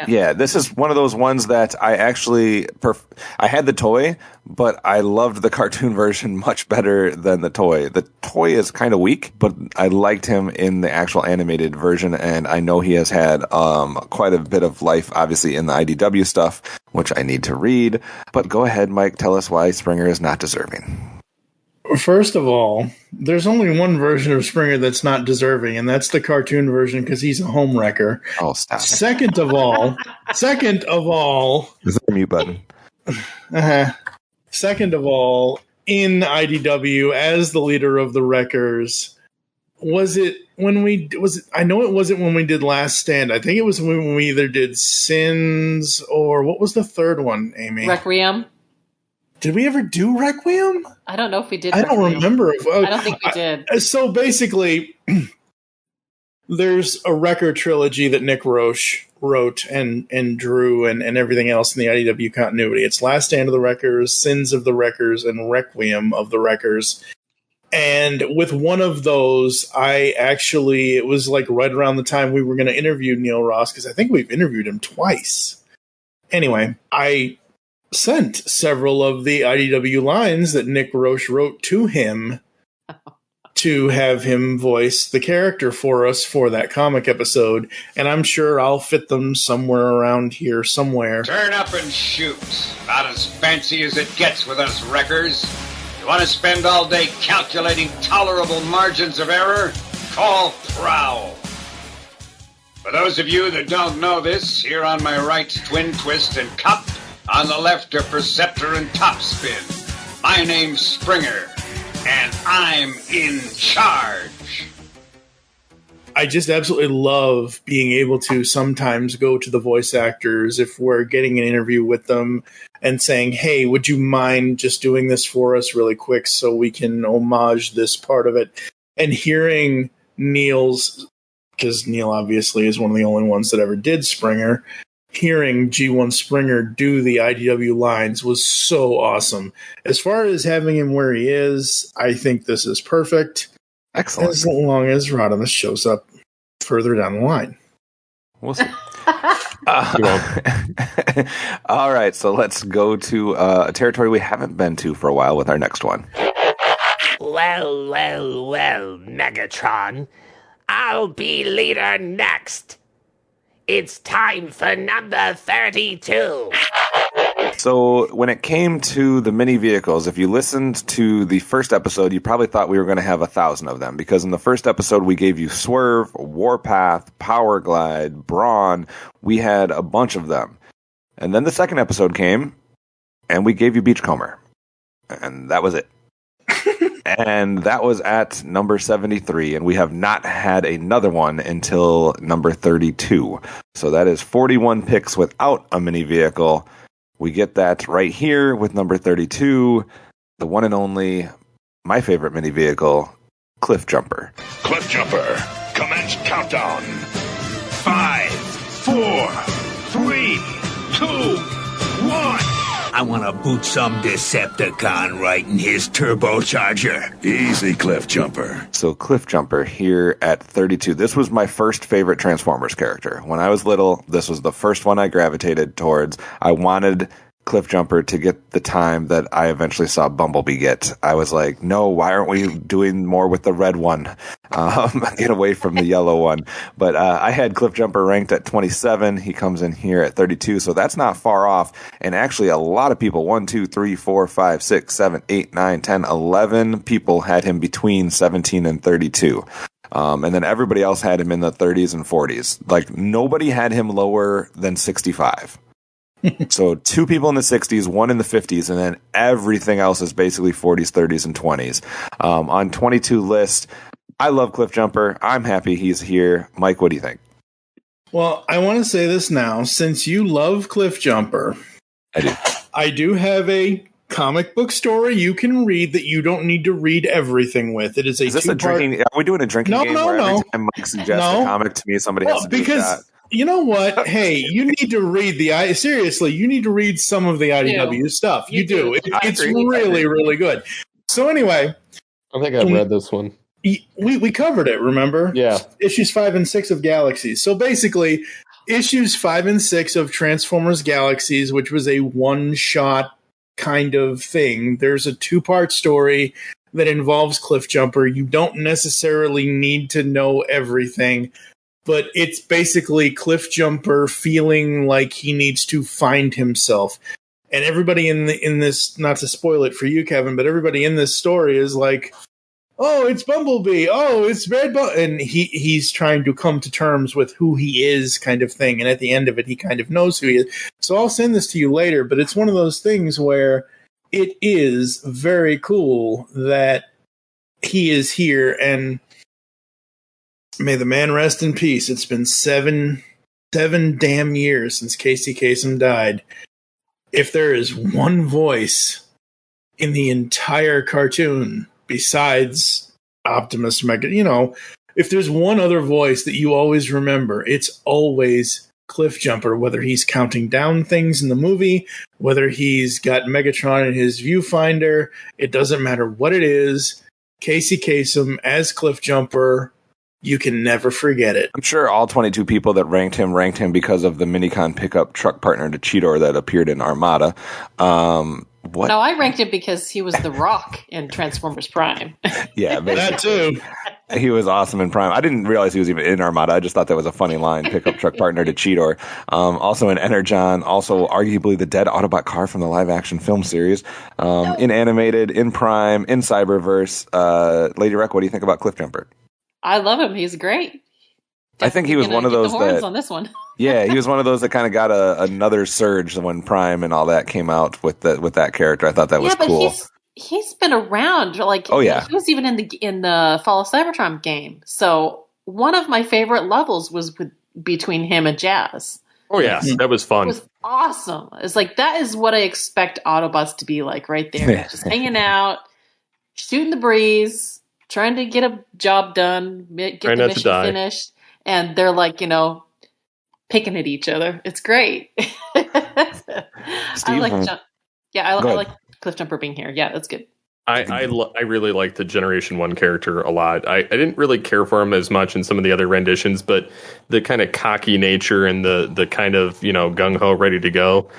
Yeah, this is one of those ones that I actually I had the toy, but I loved the cartoon version much better than the toy. The toy is kind of weak, but I liked him in the actual animated version, and I know he has had quite a bit of life, obviously, in the IDW stuff, which I need to read. But go ahead, Mike, tell us why Springer is not deserving. First of all, there's only one version of Springer that's not deserving, and that's the cartoon version because he's a home wrecker. Oh, stop. Second of all, is there a mute button? Second of all, in IDW as the leader of the Wreckers, I know it wasn't when we did Last Stand. I think it was when we either did Sins or what was the third one, Amy? Requiem. Did we ever do Requiem? I don't know if we did. I don't remember. I don't think we did. So basically, there's a Wrecker trilogy that Nick Roche wrote and drew and everything else in the IDW continuity. It's Last Stand of the Wreckers, Sins of the Wreckers, and Requiem of the Wreckers. And with one of those, it was like right around the time we were going to interview Neil Ross, because I think we've interviewed him twice. Anyway, I sent several of the IDW lines that Nick Roche wrote to him to have him voice the character for us for that comic episode, and I'm sure I'll fit them somewhere around here somewhere. Turn up and shoot. About as fancy as it gets with us wreckers. You want to spend all day calculating tolerable margins of error? Call Prowl. For those of you that don't know this, here on my right, Twin Twist and Cup. On the left are Perceptor and Topspin. My name's Springer, and I'm in charge. I just absolutely love being able to sometimes go to the voice actors if we're getting an interview with them and saying, hey, would you mind just doing this for us really quick so we can homage this part of it? And hearing Neil's, because Neil obviously is one of the only ones that ever did Springer, hearing G1 Springer do the IDW lines was so awesome. As far as having him where he is, I think this is perfect. Excellent. As long as Rodimus shows up further down the line. We'll see. All right, so let's go to a territory we haven't been to for a while with our next one. Well, Megatron. I'll be leader next. It's time for number 32. So when it came to the mini vehicles, if you listened to the first episode, you probably thought we were going to have 1,000 of them, because in the first episode we gave you Swerve, Warpath, Power Glide, Brawn. We had a bunch of them. And then the second episode came, and we gave you Beachcomber. And that was it. And that was at number 73, and we have not had another one until number 32. So that is 41 picks without a mini vehicle. We get that right here with number 32, the one and only, my favorite mini vehicle, Cliff Jumper. Cliff Jumper, commence countdown. 5, 4, 3, 2, 1. I want to boot some Decepticon right in his turbocharger. Easy, Cliff Jumper. So Cliff Jumper here at 32. This was my first favorite Transformers character. When I was little, this was the first one I gravitated towards. I wanted Cliff Jumper to get the time that I eventually saw Bumblebee get. I was like, no, why aren't we doing more with the red one? Get away from the yellow one. But I had Cliff Jumper ranked at 27. He comes in here at 32, so that's not far off. And actually, a lot of people, 1, 2, 3, 4, 5, 6, 7, 8, 9, 10, 11 people had him between 17 and 32. And then everybody else had him in the 30s and 40s. Like, nobody had him lower than 65. So 2 people in the 60s, 1 in the 50s, and then everything else is basically 40s, 30s, and 20s. On 22 list, I love Cliff Jumper. I'm happy he's here. Mike, what do you think? Well, I want to say this now. Since you love Cliff Jumper, I do have a comic book story you can read that you don't need to read everything with. It is a this a drinking? Are we doing a drinking game where every time Mike suggests a comic to me, somebody has to do that? You know what? Hey, you need to read seriously, you need to read some of the IDW stuff. You do. It's really, really good. So anyway. I think I've read this one. We covered it, remember? Yeah. Issues 5 and 6 of Galaxies. So basically, issues 5 and 6 of Transformers Galaxies, which was a one-shot kind of thing. There's a 2-part story that involves Cliff Jumper. You don't necessarily need to know everything. But it's basically Cliff Jumper feeling like he needs to find himself. And everybody in this, not to spoil it for you, Kevin, but everybody in this story is like, oh, it's Bumblebee. Oh, it's Red and he's trying to come to terms with who he is kind of thing. And at the end of it, he kind of knows who he is. So I'll send this to you later, but it's one of those things where it is very cool that he is here, and may the man rest in peace. It's been seven damn years since Casey Kasem died. If there is one voice in the entire cartoon besides Optimus Mega, if there's one other voice that you always remember, it's always Cliff Jumper, whether he's counting down things in the movie, whether he's got Megatron in his viewfinder, it doesn't matter what it is. Casey Kasem as Cliff Jumper, you can never forget it. I'm sure all 22 people that ranked him because of the Minicon pickup truck partner to Cheetor that appeared in Armada. What? No, I ranked him because he was the Rock in Transformers Prime. Yeah, that too. He was awesome in Prime. I didn't realize he was even in Armada. I just thought that was a funny line, pickup truck partner to Cheetor. Also in Energon, also arguably the dead Autobot car from the live-action film series. In Animated, in Prime, in Cyberverse. Lady Rec, what do you think about Cliff Jumper? I love him. He's great. I think he was one of those that on this one. Yeah, he was one of those that kind of got another surge when Prime and all that came out with that character. I thought that was cool. He's been around. Like, oh yeah, he was even in the Fall of Cybertron game. So one of my favorite levels was between him and Jazz. Oh yeah, that was fun. It was awesome. It's like that is what I expect Autobots to be like right there, just hanging out, shooting the breeze, trying to get a job done, get the mission finished, and they're like, picking at each other. It's great. Steve, I like Cliff Jumper being here. Yeah, that's good. I really like the Generation 1 character a lot. I didn't really care for him as much in some of the other renditions, but the kind of cocky nature and the kind of, gung-ho, ready to go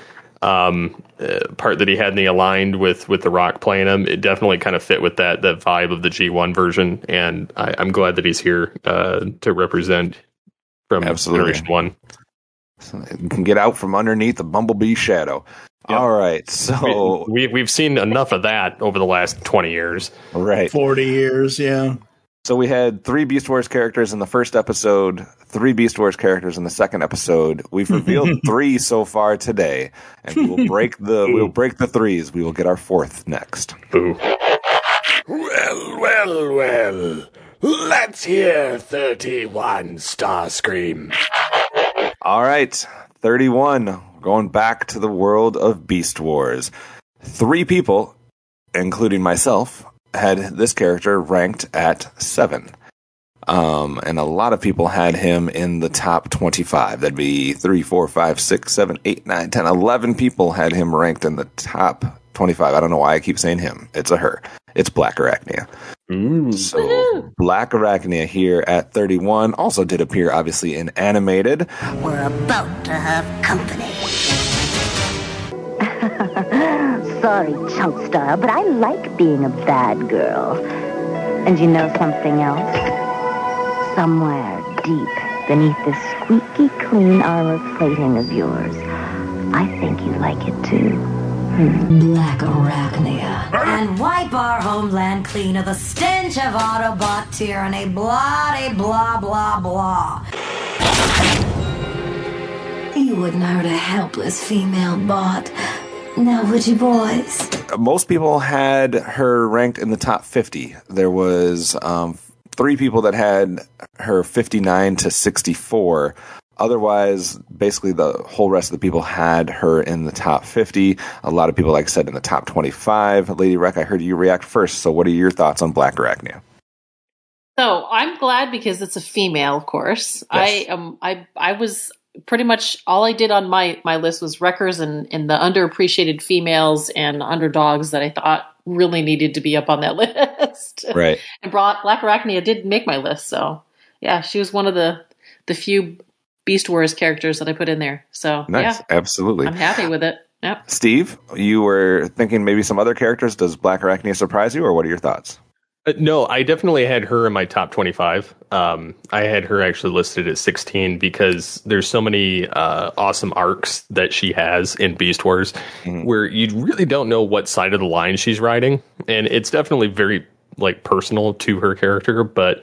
part that he had in the Aligned with The Rock playing him, it definitely kind of fit with that vibe of the G1 version, and I'm glad that he's here to represent from Generation 1. So you can get out from underneath the Bumblebee shadow. Yep. All right, so we've seen enough of that over the last 20 years. Right. 40 years, yeah. So we had 3 Beast Wars characters in the first episode, 3 Beast Wars characters in the second episode. We've revealed 3 so far today, and we will break the threes. We will get our 4th next. Boo. Well. Let's hear 31 Starscream. All right, 31. Going back to the world of Beast Wars. 3 people, including myself, had this character ranked at 7. And a lot of people had him in the top 25. That'd be 3, 4, 5, 6, 7, 8, 9, 10, 11 people had him ranked in the top 25. I don't know why I keep saying him. It's a her. It's Black Arachnia. So Black Arachnia here at 31 also did appear, obviously, in animated. We're about to have company. Sorry, chunk style, but I like being a bad girl. And you know something else? Somewhere deep beneath this squeaky clean armor plating of yours, I think you like it too. Black Arachnia. And wipe our homeland clean of the stench of Autobot tyranny. Blah, blah, blah, blah. You wouldn't hurt a helpless female bot. Now, would you, boys? Most people had her ranked in the top 50. There was 3 people that had her 59 to 64. Otherwise, basically the whole rest of the people had her in the top 50. A lot of people, like I said, in the top 25. Lady Rec, I heard you react first. So what are your thoughts on Black Arachnia? So I'm glad because it's a female, of course. Yes. I was pretty much all I did on my list was wreckers and the underappreciated females and underdogs that I thought really needed to be up on that list. Right. And Black Arachnia did make my list. So yeah, she was one of the few Beast Wars characters that I put in there. So nice. Yeah, absolutely. I'm happy with it. Yep. Steve, you were thinking maybe some other characters. Does Black Arachnia surprise you, or what are your thoughts? No, I definitely had her in my top 25. I had her actually listed at 16 because there's so many awesome arcs that she has in Beast Wars where you really don't know what side of the line she's riding. And it's definitely very personal to her character. But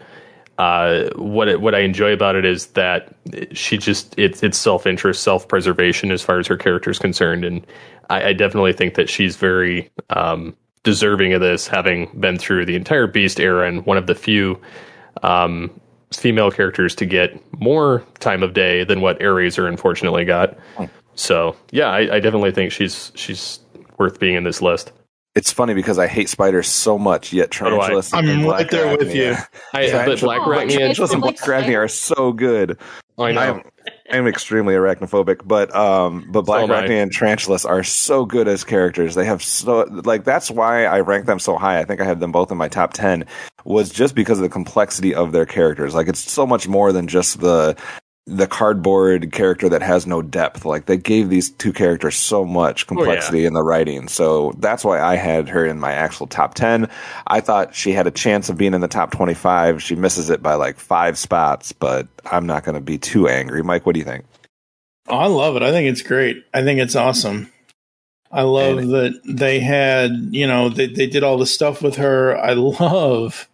what I enjoy about it is that she just it's self-interest, self-preservation as far as her character is concerned. And I definitely think that she's very deserving of this, having been through the entire Beast era and one of the few female characters to get more time of day than what Ares unfortunately got. So yeah, I definitely think she's worth being in this list. It's funny because I hate spiders so much, yet Tarantulas I'm right there with you. But Black Arachnia and Black Arachnia are so good. I know. I'm extremely arachnophobic, but Black Arachnia and Tarantulas are so good as characters. They have that's why I rank them so high. I think I had them both in my top 10 was just because of the complexity of their characters. Like, it's so much more than just the cardboard character that has no depth. Like, they gave these 2 characters so much complexity in the writing. So that's why I had her in my actual top 10. I thought she had a chance of being in the top 25. She misses it by 5 spots, but I'm not going to be too angry. Mike, what do you think? Oh, I love it. I think it's great. I think it's awesome. I love that they had, they did all the stuff with her. I love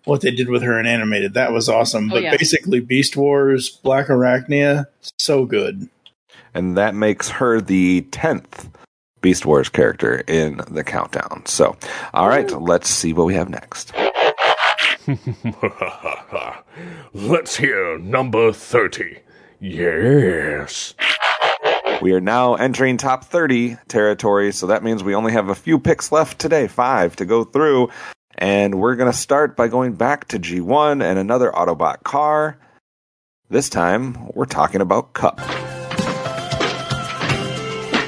what they did with her in animated. That was awesome. But basically, Beast Wars, Black Arachnia, so good. And that makes her the 10th Beast Wars character in the countdown. So, all right, let's see what we have next. Let's hear number 30. Yes. We are now entering top 30 territory, so that means we only have a few picks left today, 5 to go through. And we're going to start by going back to G1 and another Autobot car. This time, we're talking about Cup.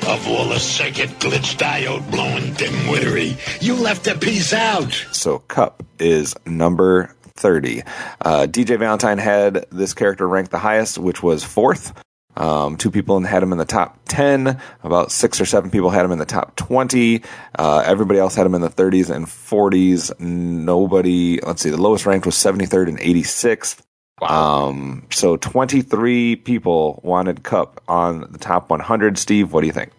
Of all the circuit glitch diode blowing dimwittery, you left a piece out. So Cup is number 30. DJ Valentine had this character ranked the highest, which was 4th. 2 people had him in the top 10. About 6 or 7 people had him in the top 20. Everybody else had him in the 30s and 40s. The lowest ranked was 73rd and 86th. Wow. So 23 people wanted Cup on the top 100. Steve, what do you think?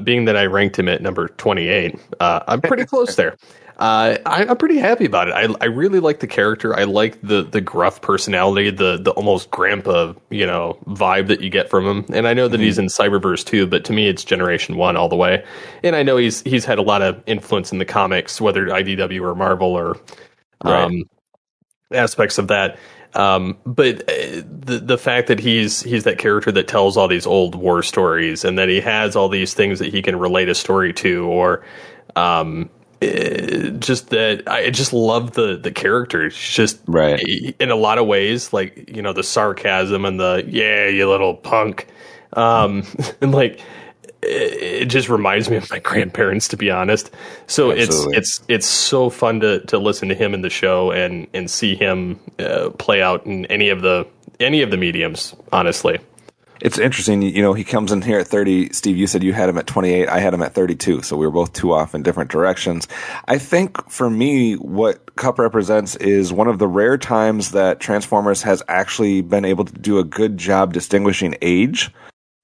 being that I ranked him at number 28, I'm pretty close there. I'm pretty happy about it. I really like the character. I like the gruff personality, the almost grandpa, vibe that you get from him. And I know that he's in Cyberverse too, but to me, it's Generation 1 all the way. And I know he's had a lot of influence in the comics, whether IDW or Marvel or aspects of that. But the fact that he's that character that tells all these old war stories, and that he has all these things that he can relate a story to, or just that I just love the character. It's just in a lot of ways, like, the sarcasm and the you little punk, and like it just reminds me of my grandparents, to be honest. So it's so fun to listen to him in the show and see him play out in any of the mediums, honestly. It's interesting, he comes in here at 30. Steve, you said you had him at 28. I had him at 32, so we were both two off in different directions. I think for me, what Cup represents is one of the rare times that Transformers has actually been able to do a good job distinguishing age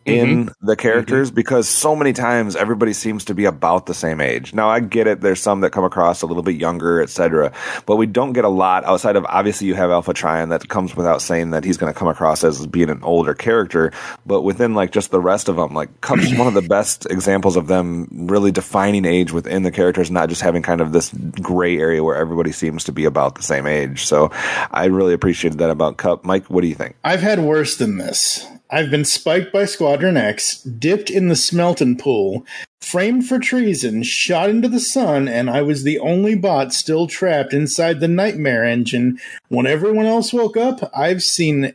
in the characters, because so many times everybody seems to be about the same age. Now, I get it. There's some that come across a little bit younger, etc., but we don't get a lot outside of, obviously, you have Alpha Trion that comes without saying that he's going to come across as being an older character, but within like just the rest of them, like Cup's one of the best examples of them really defining age within the characters, not just having kind of this gray area where everybody seems to be about the same age. So I really appreciated that about Cup. Mike, what do you think? I've had worse than this. I've been spiked by Squadron X, dipped in the Smelton pool, framed for treason, shot into the sun, and I was the only bot still trapped inside the Nightmare engine. When everyone else woke up, I've seen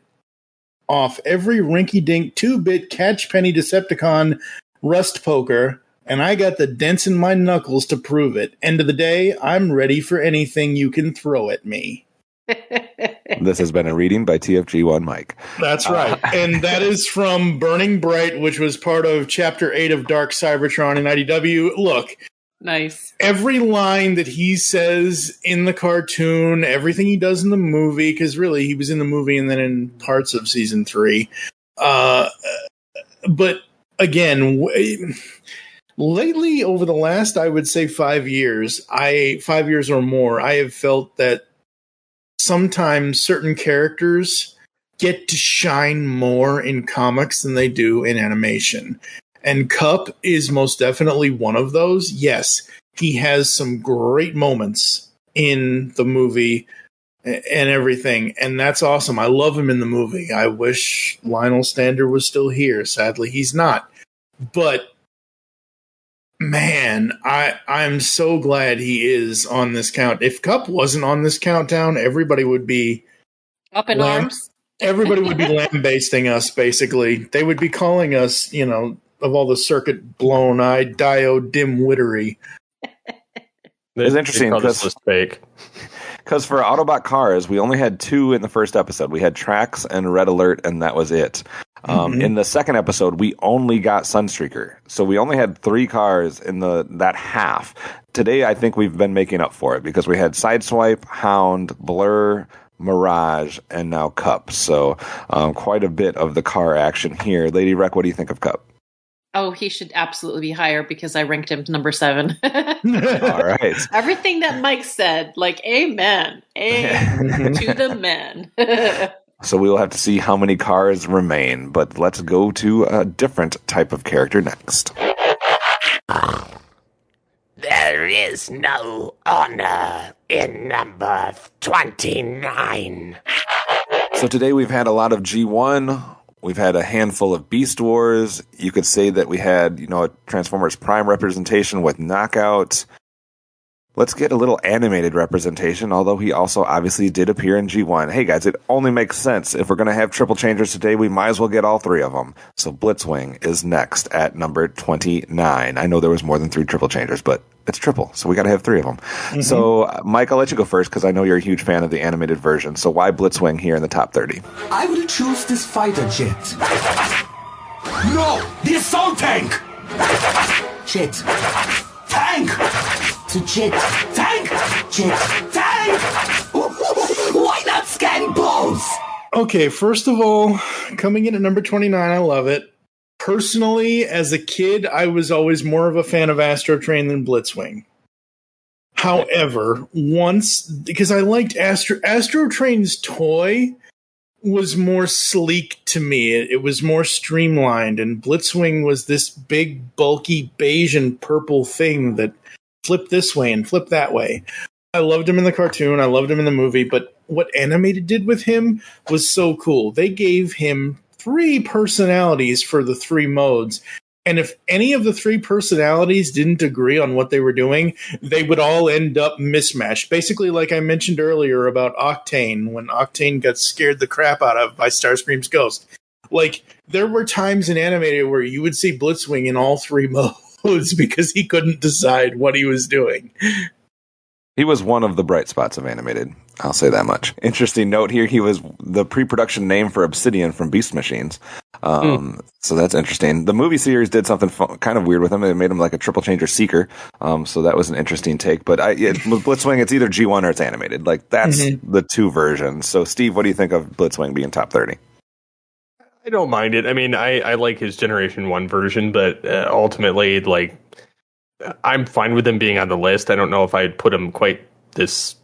off every rinky-dink 2-bit catch-penny Decepticon rust poker, and I got the dents in my knuckles to prove it. End of the day, I'm ready for anything you can throw at me. This has been a reading by TFG1 Mike. That's right. And that is from Burning Bright, which was part of Chapter 8 of Dark Cybertron in IDW. Look. Nice. Every line that he says in the cartoon, everything he does in the movie, because really he was in the movie and then in parts of Season 3. But again, lately, over the last, I would say 5 years, 5 years or more, I have felt that sometimes certain characters get to shine more in comics than they do in animation. And Cup is most definitely one of those. Yes, he has some great moments in the movie and everything, and that's awesome. I love him in the movie. I wish Lionel Stander was still here. Sadly, he's not. But man, I'm so glad he is on this count. If Cup wasn't on this countdown, everybody would be up in arms. Everybody would be lambasting us, basically. They would be calling us, of all the circuit blown-eyed diode dim-wittery. It's interesting because fake. Because for Autobot cars, we only had 2 in the first episode. We had Trax and Red Alert, and that was it. In the second episode, we only got Sunstreaker. So we only had 3 cars in that half. Today, I think we've been making up for it because we had Sideswipe, Hound, Blur, Mirage, and now Cup. So quite a bit of the car action here. Lady Rec, what do you think of Cup? Oh, he should absolutely be higher because I ranked him number 7. All right. Everything that Mike said, like, amen. Amen to the men. So we will have to see how many cars remain, but let's go to a different type of character next. There is no honor in number 29. So today we've had a lot of G1. We've had a handful of Beast Wars. You could say that we had, a Transformers Prime representation with Knockout. Let's get a little animated representation, although he also obviously did appear in G1. Hey guys, it only makes sense. If we're going to have triple changers today, we might as well get all 3 of them. So Blitzwing is next at number 29. I know there was more than 3 triple changers, but it's triple, so we got to have 3 of them. Mm-hmm. So Mike, I'll let you go first because I know you're a huge fan of the animated version. So why Blitzwing here in the top 30? I will choose this fighter jet. No, the assault tank. Jet. Tank. To jet. Tank. Jet. Tank. Why not scan both? Okay, first of all, coming in at number 29, I love it. personally, as a kid, I was always more of a fan of Astro Train than Blitzwing. However, because I liked Astro Train's toy was more sleek to me. It was more streamlined, and Blitzwing was this big, bulky beige and purple thing that flipped this way and flipped that way. I loved him in the cartoon. I loved him in the movie, but what Animated did with him was so cool. They gave him 3 personalities for the 3 modes. And if any of the 3 personalities didn't agree on what they were doing, they would all end up mismatched. Basically, like I mentioned earlier about Octane, when Octane got scared the crap out of by Starscream's ghost. Like, there were times in Animated where you would see Blitzwing in all 3 modes because he couldn't decide what he was doing. He was one of the bright spots of Animated. I'll say that much. Interesting note here, he was the pre-production name for Obsidian from Beast Machines. So that's interesting. The movie series did something kind of weird with him. It made him like a triple changer seeker. So that was an interesting take. But with Blitzwing, it's either G1 or it's Animated. Like, that's the 2 versions. So, Steve, what do you think of Blitzwing being top 30? I don't mind it. I mean, I like his Generation 1 version, but ultimately, like, I'm fine with him being on the list. I don't know if I'd put him quite this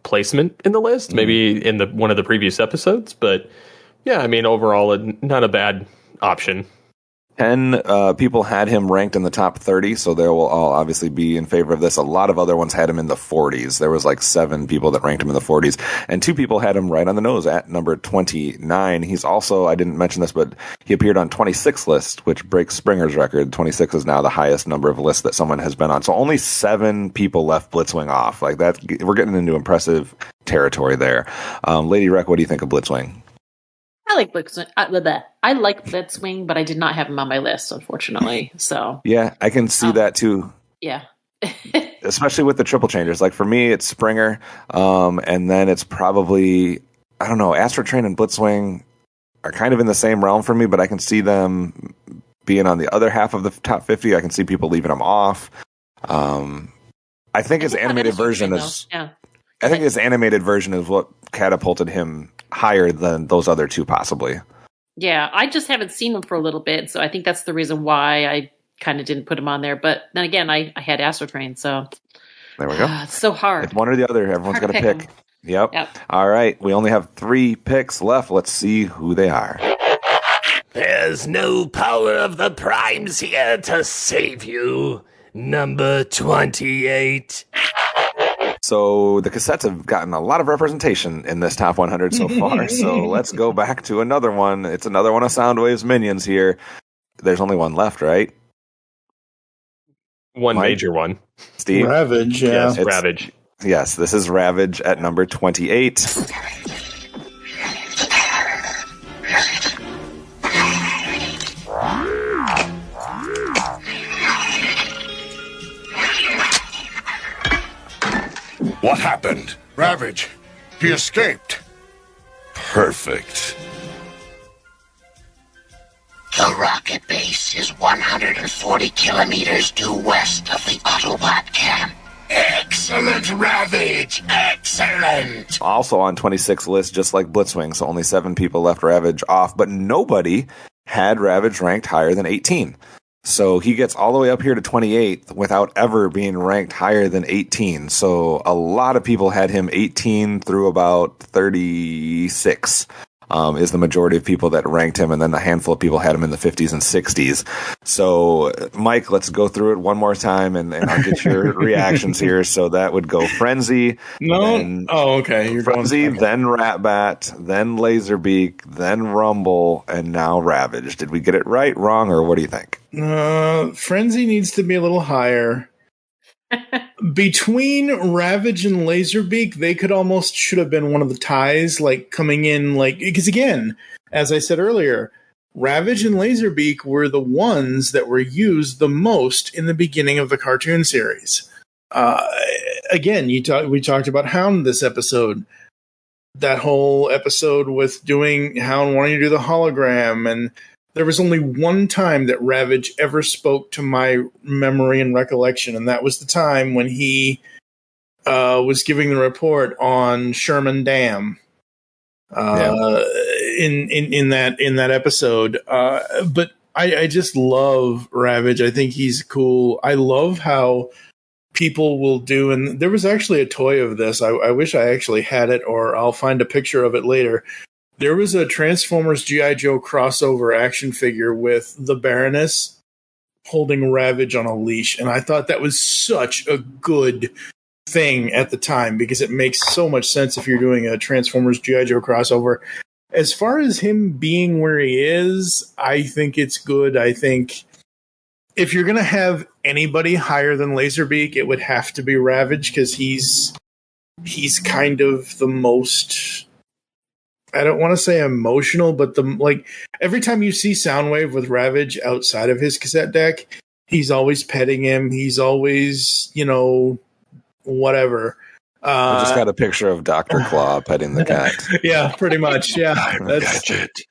placement in the list, maybe in one of the previous episodes, but yeah, I mean, overall, not a bad option. 10 people had him ranked in the top 30, so they will all obviously be in favor of this. A lot of other ones had him in the 40s. There was like 7 people that ranked him in the 40s, and 2 people had him right on the nose at number 29. He's also, I didn't mention this, but he appeared on 26 list, which breaks Springer's record. 26 is now the highest number of lists that someone has been on. So only 7 people left Blitzwing off. Like, that, we're getting into impressive territory there. Lady Rec, what do you think of Blitzwing? I like Blitzwing. I like Blitzwing, but I did not have him on my list, unfortunately. So yeah, I can see that too. Yeah, especially with the triple changers. Like, for me, it's Springer, and then it's probably, I don't know, Astro Train and Blitzwing are kind of in the same realm for me, but I can see them being on the other half of the top 50. I can see people leaving them off. I think his animated version is. Yeah. I think his animated version is what catapulted him higher than those other 2, possibly. Yeah, I just haven't seen him for a little bit, so I think that's the reason why I kind of didn't put him on there. But then again, I had Astro Train, so there we go. It's so hard. It's one or the other. Everyone's got to pick. Yep. All right, we only have 3 picks left. Let's see who they are. There's no power of the primes here to save you. Number 28. So the cassettes have gotten a lot of representation in this top 100 so far. So let's go back to another one. It's another one of Soundwave's minions here. There's only one left, right? One Mike? Major one. Steve? Ravage, yeah. Yes, Ravage. Yes, this is Ravage at number 28. What happened? Ravage. He escaped. Perfect. The rocket base is 140 kilometers due west of the Autobot camp. Excellent, Ravage! Excellent! Also on 26 list, just like Blitzwing, so only 7 people left Ravage off, but nobody had Ravage ranked higher than 18. So he gets all the way up here to 28 without ever being ranked higher than 18. So a lot of people had him 18 through about 36. Is the majority of people that ranked him, and then a handful of people had him in the 50s and 60s. So, Mike, let's go through it one more time, and I'll get your reactions here. So that would go Frenzy. No. Okay. You're Frenzy, then Ratbat, then Laserbeak, then Rumble, and now Ravage. Did we get it right, wrong, or what do you think? Frenzy needs to be a little higher. Between Ravage and Laserbeak, they should have been one of the ties, like coming in, like, because again, as I said earlier, Ravage and Laserbeak were the ones that were used the most in the beginning of the cartoon series. Again, we talked about Hound this episode. That whole episode with doing Hound wanting to do the hologram, and there was only one time that Ravage ever spoke to my memory and recollection, and that was the time when he was giving the report on Sherman Dam in that episode. But I just love Ravage. I think he's cool. I love how people will do, and there was actually a toy of this. I wish I actually had it, or I'll find a picture of it later. There was a Transformers G.I. Joe crossover action figure with the Baroness holding Ravage on a leash, and I thought that was such a good thing at the time because it makes so much sense if you're doing a Transformers G.I. Joe crossover. As far as him being where he is, I think it's good. I think if you're going to have anybody higher than Laserbeak, it would have to be Ravage because he's kind of the most, I don't want to say emotional, but every time you see Soundwave with Ravage outside of his cassette deck, he's always petting him. He's always, whatever. I just got a picture of Dr. Claw petting the cat. Yeah, pretty much. Yeah, that's it.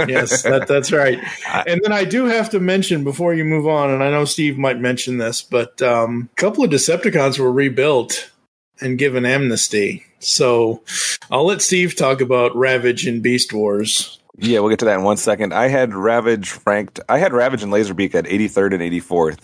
Yes, that's right. And then I do have to mention before you move on, and I know Steve might mention this, but a couple of Decepticons were rebuilt and given amnesty. So I'll let Steve talk about Ravage and Beast Wars. Yeah, we'll get to that in 1 second. I had Ravage and Laserbeak at 83rd and 84th.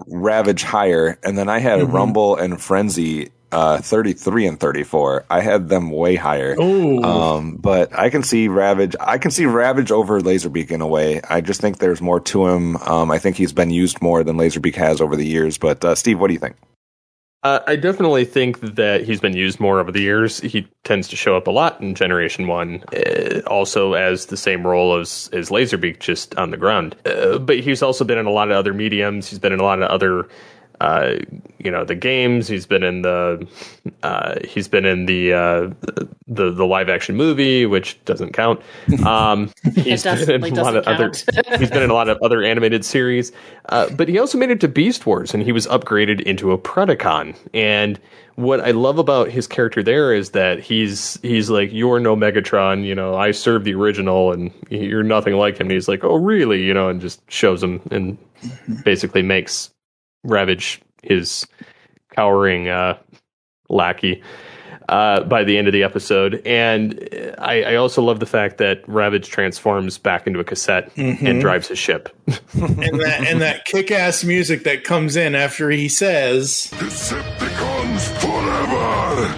Ravage higher, and then I had Rumble and Frenzy 33 and 34. I had them way higher. But I can see Ravage. I can see Ravage over Laserbeak in a way. I just think there's more to him. I think he's been used more than Laserbeak has over the years. But Steve, what do you think? I definitely think that he's been used more over the years. He tends to show up a lot in Generation 1, also as the same role as Laserbeak, just on the ground. But he's also been in a lot of other mediums. He's been in a lot of other the games. He's been in the live action movie, which doesn't count. He's been in a lot of other animated series, but he also made it to Beast Wars, and he was upgraded into a Predacon. And what I love about his character there is that he's like, you're no Megatron, I served the original, and you're nothing like him. And he's like, oh really, and just shows him and basically makes Ravage his cowering lackey by the end of the episode. And I also love the fact that Ravage transforms back into a cassette and drives his ship. and that kick-ass music that comes in after he says Decepticons forever.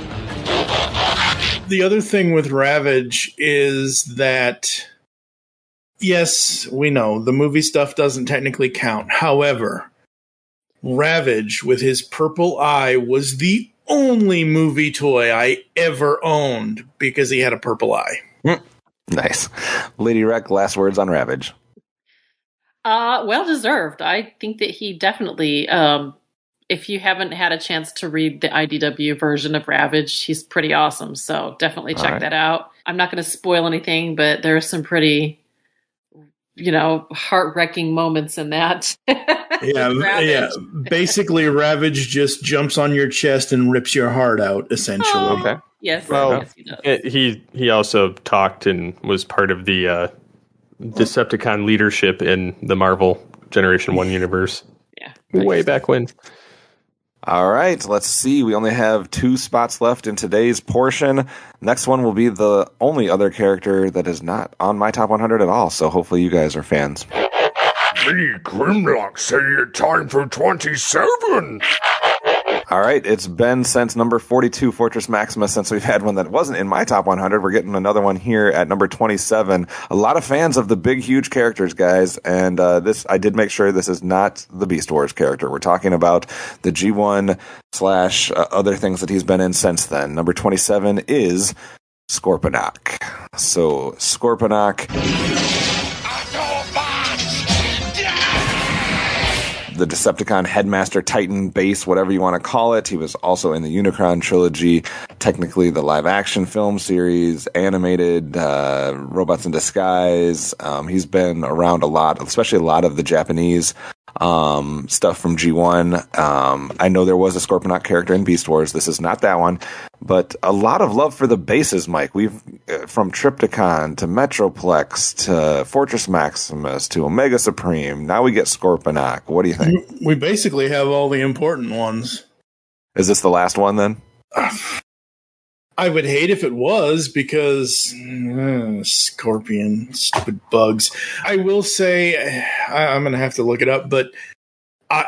The other thing with Ravage is that, yes, we know the movie stuff doesn't technically count. However, Ravage with his purple eye was the only movie toy I ever owned because he had a purple eye. Nice. Lady Rec, last words on Ravage. Well deserved. I think that he definitely, if you haven't had a chance to read the IDW version of Ravage, he's pretty awesome. So definitely check that out. I'm not going to spoil anything, but there are some pretty, heart-wrecking moments in that. Yeah. Basically, Ravage just jumps on your chest and rips your heart out, essentially. Oh, okay. Yes. Well, yes, he does. He also talked and was part of the Decepticon leadership in the Marvel Generation 1 universe. Yeah. Way back when. All right, let's see. We only have 2 spots left in today's portion. Next one will be the only other character that is not on my top 100 at all, so hopefully you guys are fans. Me, Grimlock, say it's time for 27. All right, it's been since number 42, Fortress Maximus, since we've had one that wasn't in my top 100. We're getting another one here at number 27. A lot of fans of the big, huge characters, guys, and this, I did make sure this is not the Beast Wars character. We're talking about the G1 / other things that he's been in since then. Number 27 is Scorponok. So, Scorponok, the Decepticon Headmaster Titan base, whatever you want to call it. He was also in the Unicron trilogy, technically the live-action film series, animated, Robots in Disguise. He's been around a lot, especially a lot of the Japanese stuff from G1. I know there was a Scorponok character in Beast Wars. This is not that one, but a lot of love for the bases, Mike. We've from Trypticon to Metroplex to Fortress Maximus to Omega Supreme. Now we get Scorponok. What do you think? We basically have all the important ones. Is this the last one then? I would hate if it was because Scorpion, stupid bugs. I will say I'm going to have to look it up, but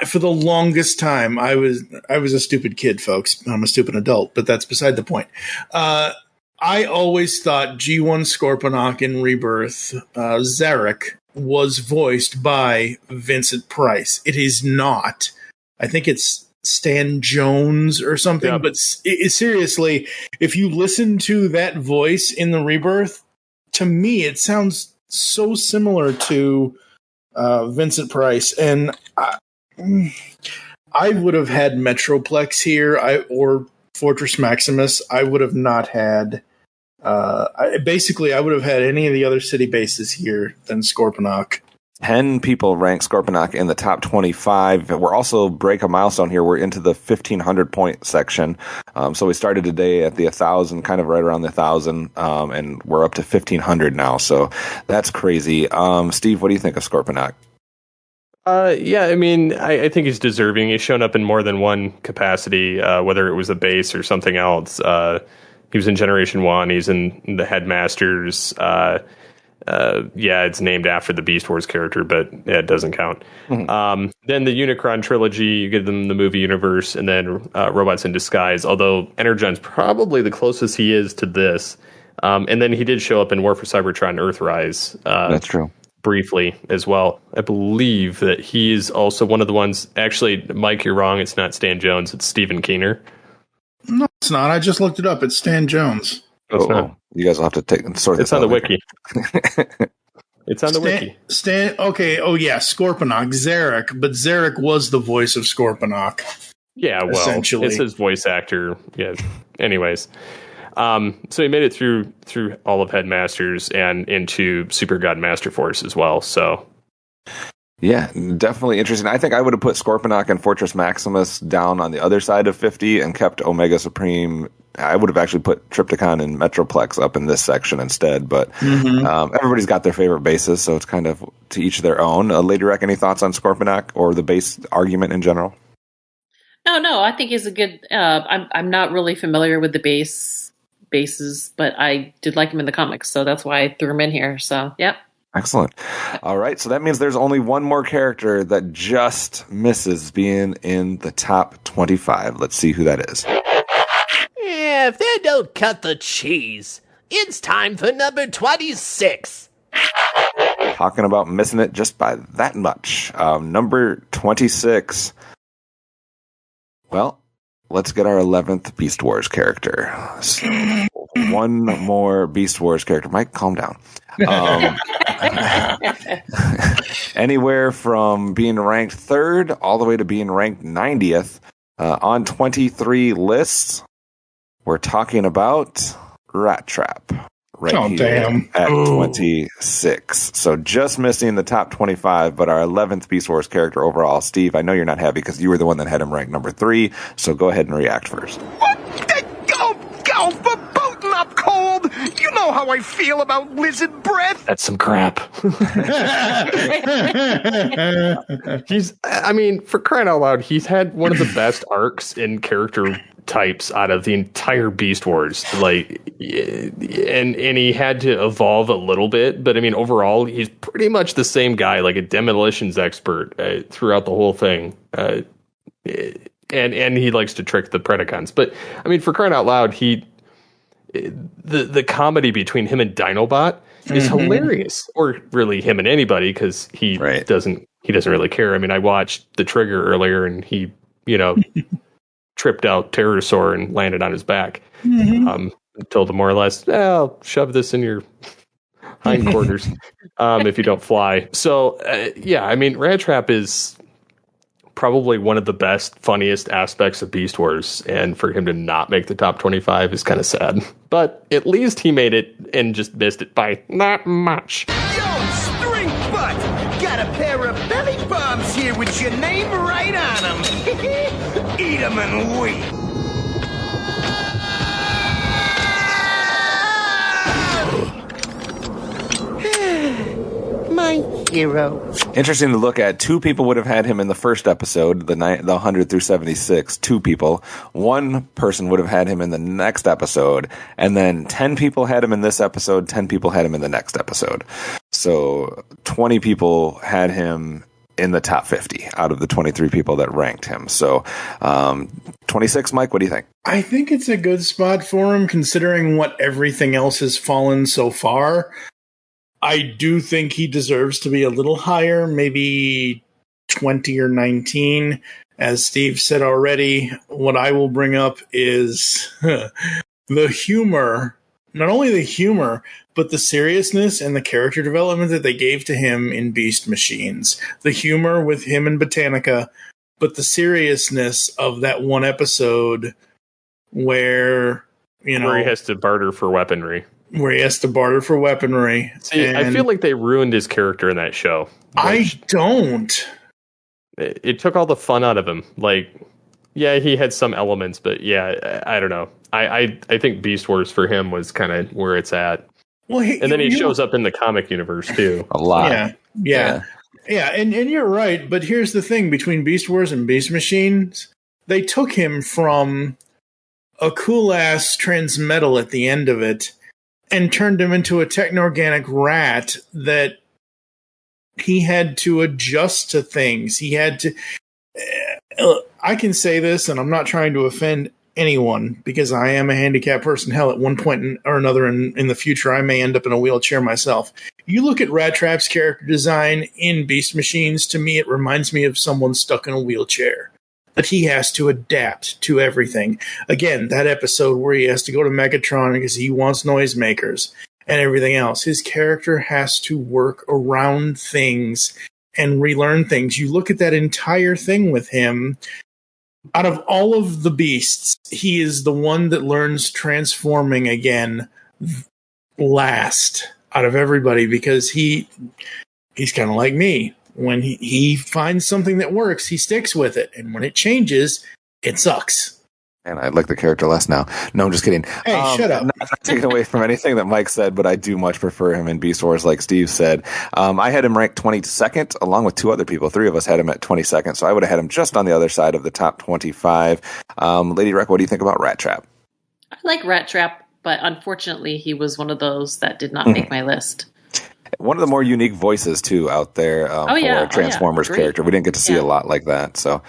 for the longest time, I was a stupid kid, folks. I'm a stupid adult, but that's beside the point. I always thought G1 Scorponok in Rebirth, Zarek, was voiced by Vincent Price. It is not. I think it's Stan Jones or something. Yep. But seriously, if you listen to that voice in the Rebirth, to me, it sounds so similar to Vincent Price. And I would have had Metroplex here or Fortress Maximus. I would have not had... I would have had any of the other city bases here than Scorponok. 10 people rank Scorponok in the top 25. We're also break a milestone here. We're into the 1,500 point section. So we started today at the 1,000, kind of right around the 1,000, and we're up to 1,500 now. So that's crazy. Steve, what do you think of Scorponok? Yeah, I mean, I think he's deserving. He's shown up in more than one capacity, whether it was a base or something else. He was in Generation 1. He's in the Headmasters. Yeah, it's named after the Beast Wars character, but it doesn't count. Mm-hmm. Then the Unicron trilogy, you give them the movie universe, and then Robots in Disguise, although Energon's probably the closest he is to this. And then he did show up in War for Cybertron Earthrise. That's true. Briefly as well. I believe that he's also one of the ones... Actually, Mike, you're wrong. It's not Stan Jones. It's Stephen Keener. No, it's not. I just looked it up. It's Stan Jones. It's not. You guys will have to sort this out. It's on the wiki. It's on the wiki. Okay. Oh, yeah. Scorponok. Zarek. But Zarek was the voice of Scorponok. Yeah, well, essentially. It's his voice actor. Yeah. Anyways. So he made it through all of Headmasters and into Super God Master Force as well. So, yeah, definitely interesting. I think I would have put Scorponok and Fortress Maximus down on the other side of 50 and kept Omega Supreme. I would have actually put Trypticon and Metroplex up in this section instead. But everybody's got their favorite bases, so it's kind of to each their own. Lady Rec, any thoughts on Scorponok or the base argument in general? No, I think he's a good. I'm not really familiar with the bases, but I did like him in the comics, so that's why I threw him in here. So, yep. Excellent. All right, so that means there's only one more character that just misses being in the top 25. Let's see who that is. Yeah, if they don't cut the cheese, it's time for number 26. Talking about missing it just by that much. Number 26. Well, let's get our 11th Beast Wars character. So, one more Beast Wars character. Mike, calm down. Anywhere from being ranked 3rd all the way to being ranked 90th on 23 lists. We're talking about Rat Trap at 26. So just missing the top 25, but our 11th Beast Wars character overall. Steve, I know you're not happy because you were the one that had him ranked number 3, so go ahead and react first. Go for booting up cold! You know how I feel about lizard breath! That's some crap. For crying out loud, he's had one of the best arcs in character types out of the entire Beast Wars. And he had to evolve a little bit, but I mean, overall, he's pretty much the same guy, like a demolitions expert throughout the whole thing. And he likes to trick the Predacons. But I mean, for crying out loud, the comedy between him and Dinobot is hilarious. Or really him and anybody, because he doesn't really care. I mean, I watched The Trigger earlier, and he, tripped out Pterosaur and landed on his back. Told him more or less, I'll shove this in your hindquarters if you don't fly. So, Rat Trap is probably one of the best, funniest aspects of Beast Wars, and for him to not make the top 25 is kind of sad. But at least he made it and just missed it by not much. Yo, string butt! Got a pair of belly bombs here with your name right on them. Eat them and wait. My hero. Interesting to look at. 2 people would have had him in the first episode, the 100 through 76. 2 people. 1 person would have had him in the next episode, and then 10 people had him in this episode. 10 people had him in the next episode. So 20 people had him in the top 50 out of the 23 people that ranked him. So 26, Mike, what do you think? I think it's a good spot for him, considering what everything else has fallen so far. I do think he deserves to be a little higher, maybe 20 or 19. As Steve said already, what I will bring up is the humor. Not only the humor, but the seriousness and the character development that they gave to him in Beast Machines. The humor with him and Botanica, but the seriousness of that one episode where, where he has to barter for weaponry. See, I feel like they ruined his character in that show. I don't. It took all the fun out of him. Like, yeah, he had some elements, but yeah, I don't know. I think Beast Wars for him was kind of where it's at. Well, and then he shows up in the comic universe too. A lot. Yeah. And you're right. But here's the thing: between Beast Wars and Beast Machines, they took him from a cool ass transmetal at the end of it and turned him into a techno-organic rat that he had to adjust to things. He had to. I can say this, and I'm not trying to offend anyone because I am a handicapped person. Hell, at one point or another in the future, I may end up in a wheelchair myself. You look at Rat Trap's character design in Beast Machines, to me, it reminds me of someone stuck in a wheelchair. That he has to adapt to everything. Again, that episode where he has to go to Megatron because he wants noisemakers and everything else. His character has to work around things and relearn things. You look at that entire thing with him. Out of all of the beasts, he is the one that learns transforming again last out of everybody because he's kind of like me. When he finds something that works, he sticks with it. And when it changes, it sucks. And I like the character less now. No, I'm just kidding. Hey, shut up. Not taking away from anything that Mike said, but I do much prefer him in Beast Wars, like Steve said. I had him ranked 22nd, along with 2 other people. 3 of us had him at 22nd, so I would have had him just on the other side of the top 25. Lady Rec, what do you think about Rat Trap? I like Rat Trap, but unfortunately, he was one of those that did not make my list. One of the more unique voices, too, out there for a Transformers character. We didn't get to see a lot like that, so...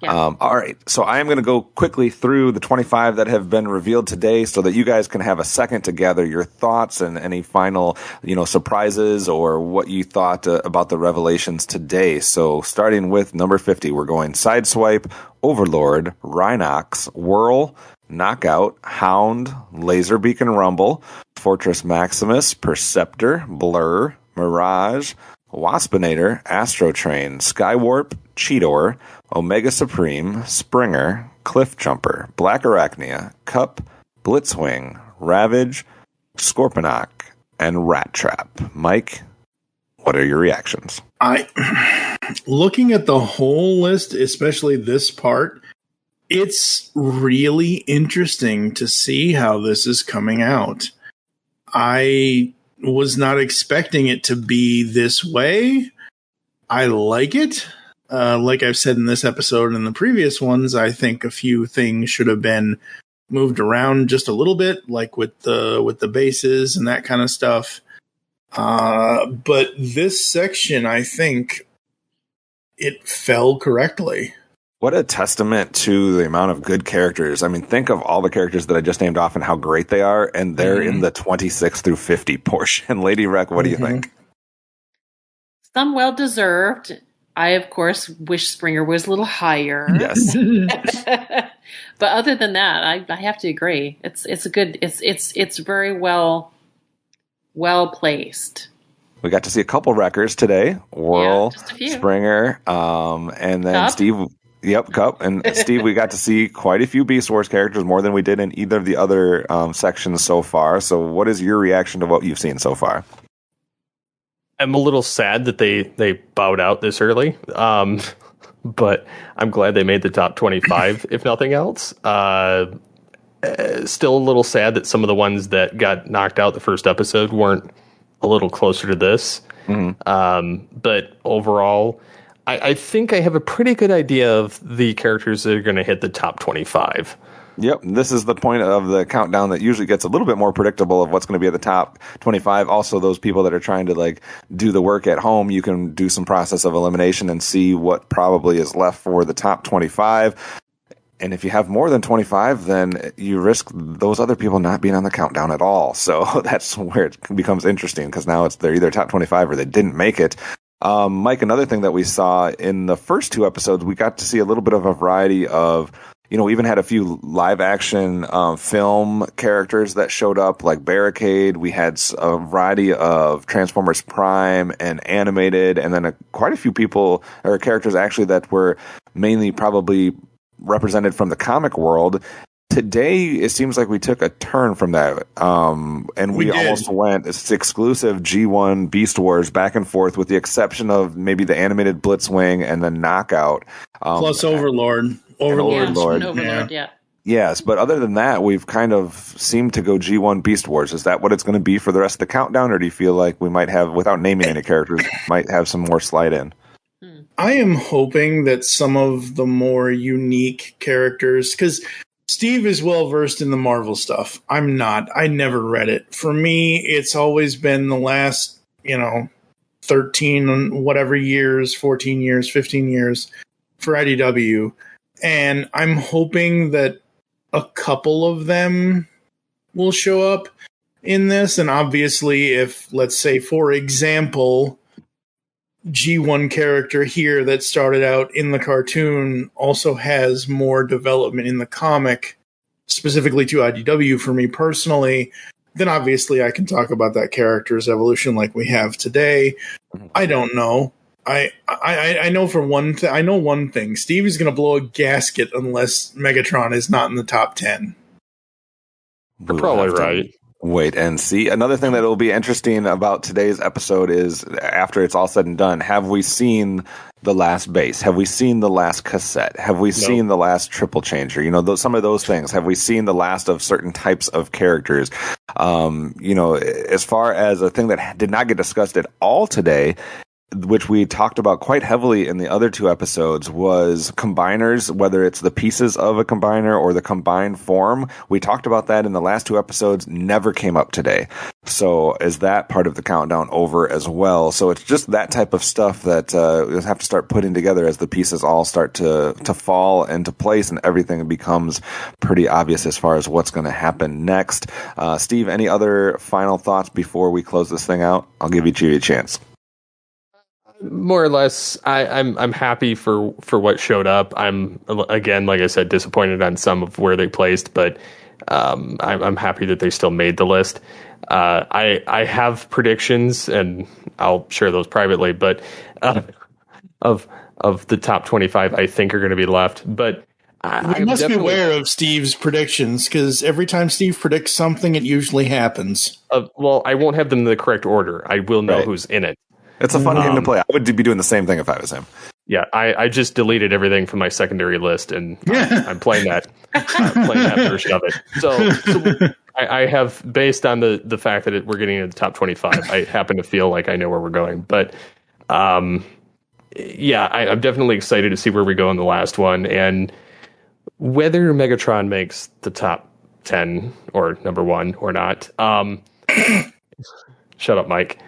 Yeah. All right, so I am going to go quickly through the 25 that have been revealed today so that you guys can have a second to gather your thoughts and any final, surprises or what you thought about the revelations today. So starting with number 50, we're going Sideswipe, Overlord, Rhinox, Whirl, Knockout, Hound, Laserbeak and Rumble, Fortress Maximus, Perceptor, Blur, Mirage, Waspinator, Astrotrain, Skywarp, Cheetor, Omega Supreme, Springer, Cliffjumper, Black Arachnia, Cup, Blitzwing, Ravage, Scorponok, and Rat Trap. Mike, what are your reactions? Looking at the whole list, especially this part, it's really interesting to see how this is coming out. I was not expecting it to be this way. I like it. Like I've said in this episode and the previous ones, I think a few things should have been moved around just a little bit, like with the bases and that kind of stuff. But this section, I think it fell correctly. What a testament to the amount of good characters. I mean, think of all the characters that I just named off and how great they are, and they're in the 26 through 50 portion. Lady Rec, what do you think? Some well-deserved. I, of course, wish Springer was a little higher. Yes. But other than that, I have to agree. It's very well placed. We got to see a couple records today. Whirl, Springer, and then Cup. Steve. Yep, Cup. And Steve, we got to see quite a few Beast Wars characters, more than we did in either of the other sections so far. So what is your reaction to what you've seen so far? I'm a little sad that they bowed out this early, but I'm glad they made the top 25, if nothing else. Still a little sad that some of the ones that got knocked out the first episode weren't a little closer to this. But overall, I think I have a pretty good idea of the characters that are going to hit the top 25. Yep, this is the point of the countdown that usually gets a little bit more predictable of what's going to be at the top 25. Also, those people that are trying to like do the work at home, you can do some process of elimination and see what probably is left for the top 25. And if you have more than 25, then you risk those other people not being on the countdown at all. So that's where it becomes interesting, because now they're either top 25 or they didn't make it. Mike, another thing that we saw in the first 2 episodes, we got to see a little bit of a variety of, we even had a few live action film characters that showed up, like Barricade. We had a variety of Transformers Prime and animated, and then quite a few people or characters actually that were mainly probably represented from the comic world. Today, it seems like we took a turn from that, and we almost went exclusive G1 Beast Wars back and forth, with the exception of maybe the animated Blitzwing and the Knockout. Plus Overlord. Overlord. Yeah. Yes, but other than that, we've kind of seemed to go G1 Beast Wars. Is that what it's going to be for the rest of the countdown, or do you feel like we might have, without naming any characters, might have some more slide in? I am hoping that some of the more unique characters, because Steve is well versed in the Marvel stuff. I'm not. I never read it. For me, it's always been the last, 13 whatever years, 14 years, 15 years for IDW. And I'm hoping that a couple of them will show up in this. And obviously, if, let's say, for example, G1 character here that started out in the cartoon also has more development in the comic, specifically to IDW for me personally, then obviously I can talk about that character's evolution like we have today. I don't know. I know for one thing. I know one thing. Steve is going to blow a gasket unless Megatron is not in the top 10. You're probably right. Wait and see. Another thing that will be interesting about today's episode is, after it's all said and done, have we seen the last base? Have we seen the last cassette? Have we seen the last triple changer? Some of those things. Have we seen the last of certain types of characters? As far as a thing that did not get discussed at all today, which we talked about quite heavily in the other 2 episodes, was combiners, whether it's the pieces of a combiner or the combined form. We talked about that in the last 2 episodes, never came up today. So is that part of the countdown over as well? So it's just that type of stuff that we'll have to start putting together as the pieces all start to fall into place, and everything becomes pretty obvious as far as what's going to happen next. Steve, any other final thoughts before we close this thing out? I'll give you a chance. More or less, I'm happy for what showed up. I'm, again, like I said, disappointed on some of where they placed, but I'm happy that they still made the list. I have predictions, and I'll share those privately, but of the top 25, I think are going to be left. But we must be aware of Steve's predictions, because every time Steve predicts something, it usually happens. Well, I won't have them in the correct order. I will know who's in it. It's a fun game to play. I would be doing the same thing if I was him. Yeah, I just deleted everything from my secondary list, and I'm playing that version of it. So I have, based on the fact that we're getting into the top 25, I happen to feel like I know where we're going. But I'm definitely excited to see where we go in the last one, and whether Megatron makes the top 10 or number 1 or not. Shut up, Mike.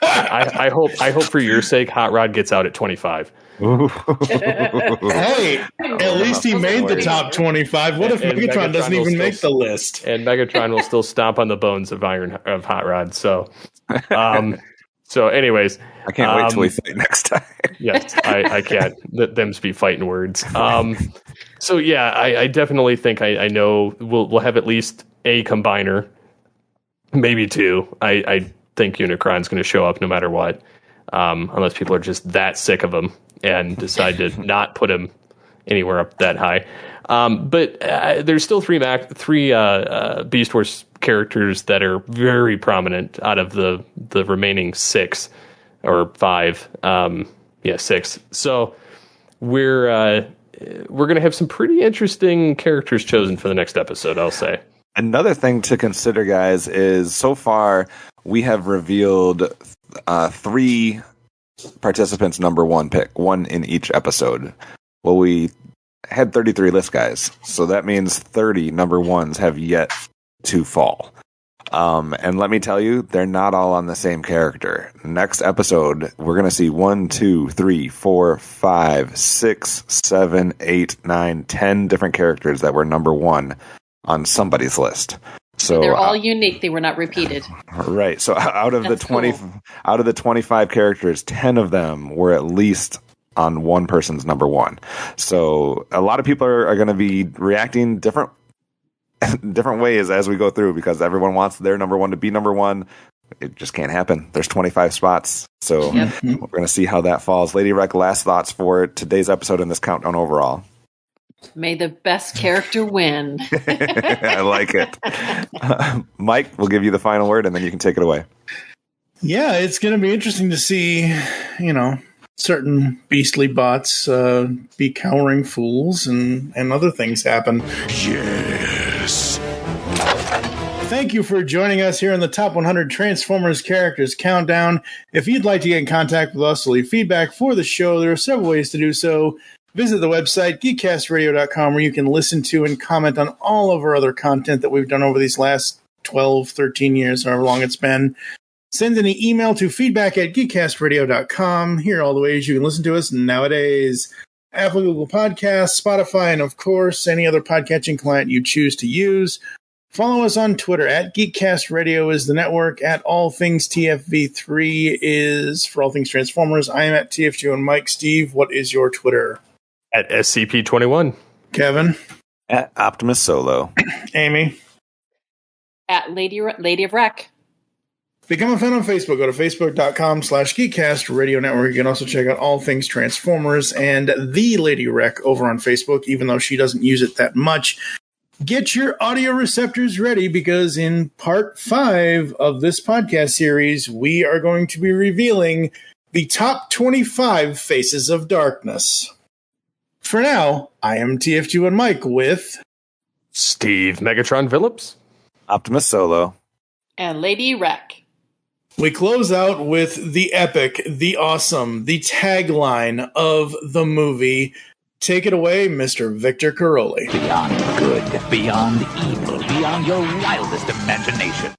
I hope for your sake Hot Rod gets out at 25. Hey, at least he made the top 25. What if Megatron doesn't even make the list? And Megatron will still stomp on the bones of Hot Rod. So anyways, I can't wait till we fight next time. Yes, I can't. Them's be fighting words. I definitely think I know we'll have at least a combiner, maybe 2. I think Unicron's going to show up no matter what, unless people are just that sick of him and decide to not put him anywhere up that high. But there's still three Beast Wars characters that are very prominent out of the remaining 6 or 5. 6. So we're going to have some pretty interesting characters chosen for the next episode, I'll say. Another thing to consider, guys, is so far we have revealed 3 participants number 1 pick, 1 in each episode. Well, we had 33 list guys, so that means 30 number 1s have yet to fall. And let me tell you, they're not all on the same character. Next episode, we're going to see 1, 2, 3, 4, 5, 6, 7, 8, 9, 10 different characters that were number 1 on somebody's list. So they're all unique. They were not repeated. Right. So out of the 25 characters, 10 of them were at least on one person's number 1. So a lot of people are going to be reacting different ways as we go through, because everyone wants their number 1 to be number 1. It just can't happen. There's 25 spots. So we're going to see how that falls. Lady Rec, last thoughts for today's episode in this countdown overall. May the best character win. I like it. Mike, we'll give you the final word, and then you can take it away. Yeah, it's going to be interesting to see, certain beastly bots be cowering fools and other things happen. Yes. Thank you for joining us here in the Top 100 Transformers Characters Countdown. If you'd like to get in contact with us or leave feedback for the show, there are several ways to do so. Visit the website, geekcastradio.com, where you can listen to and comment on all of our other content that we've done over these last 12, 13 years, however long it's been. Send an email to feedback@geekcastradio.com. Here are all the ways you can listen to us nowadays. Apple, Google Podcasts, Spotify, and of course, any other podcatching client you choose to use. Follow us on Twitter @GeekCastRadio is the network. @AllThingsTFV3 is for All Things Transformers. I am @TFG and Mike. Steve, what is your Twitter? @SCP21. Kevin? @Optimus Solo. Amy? @Lady of Rec. Become a fan on Facebook. Go to facebook.com/Geekcast Radio Network. You can also check out All Things Transformers and The Lady Rec over on Facebook, even though she doesn't use it that much. Get your audio receptors ready, because in part 5 of this podcast series, we are going to be revealing the top 25 Faces of Darkness. For now, I am TFG and Mike with Steve Megatron Phillips, Optimus Solo, and Lady Rec. We close out with the epic, the awesome, the tagline of the movie. Take it away, Mr. Victor Caroli. Beyond good, beyond evil, beyond your wildest imagination.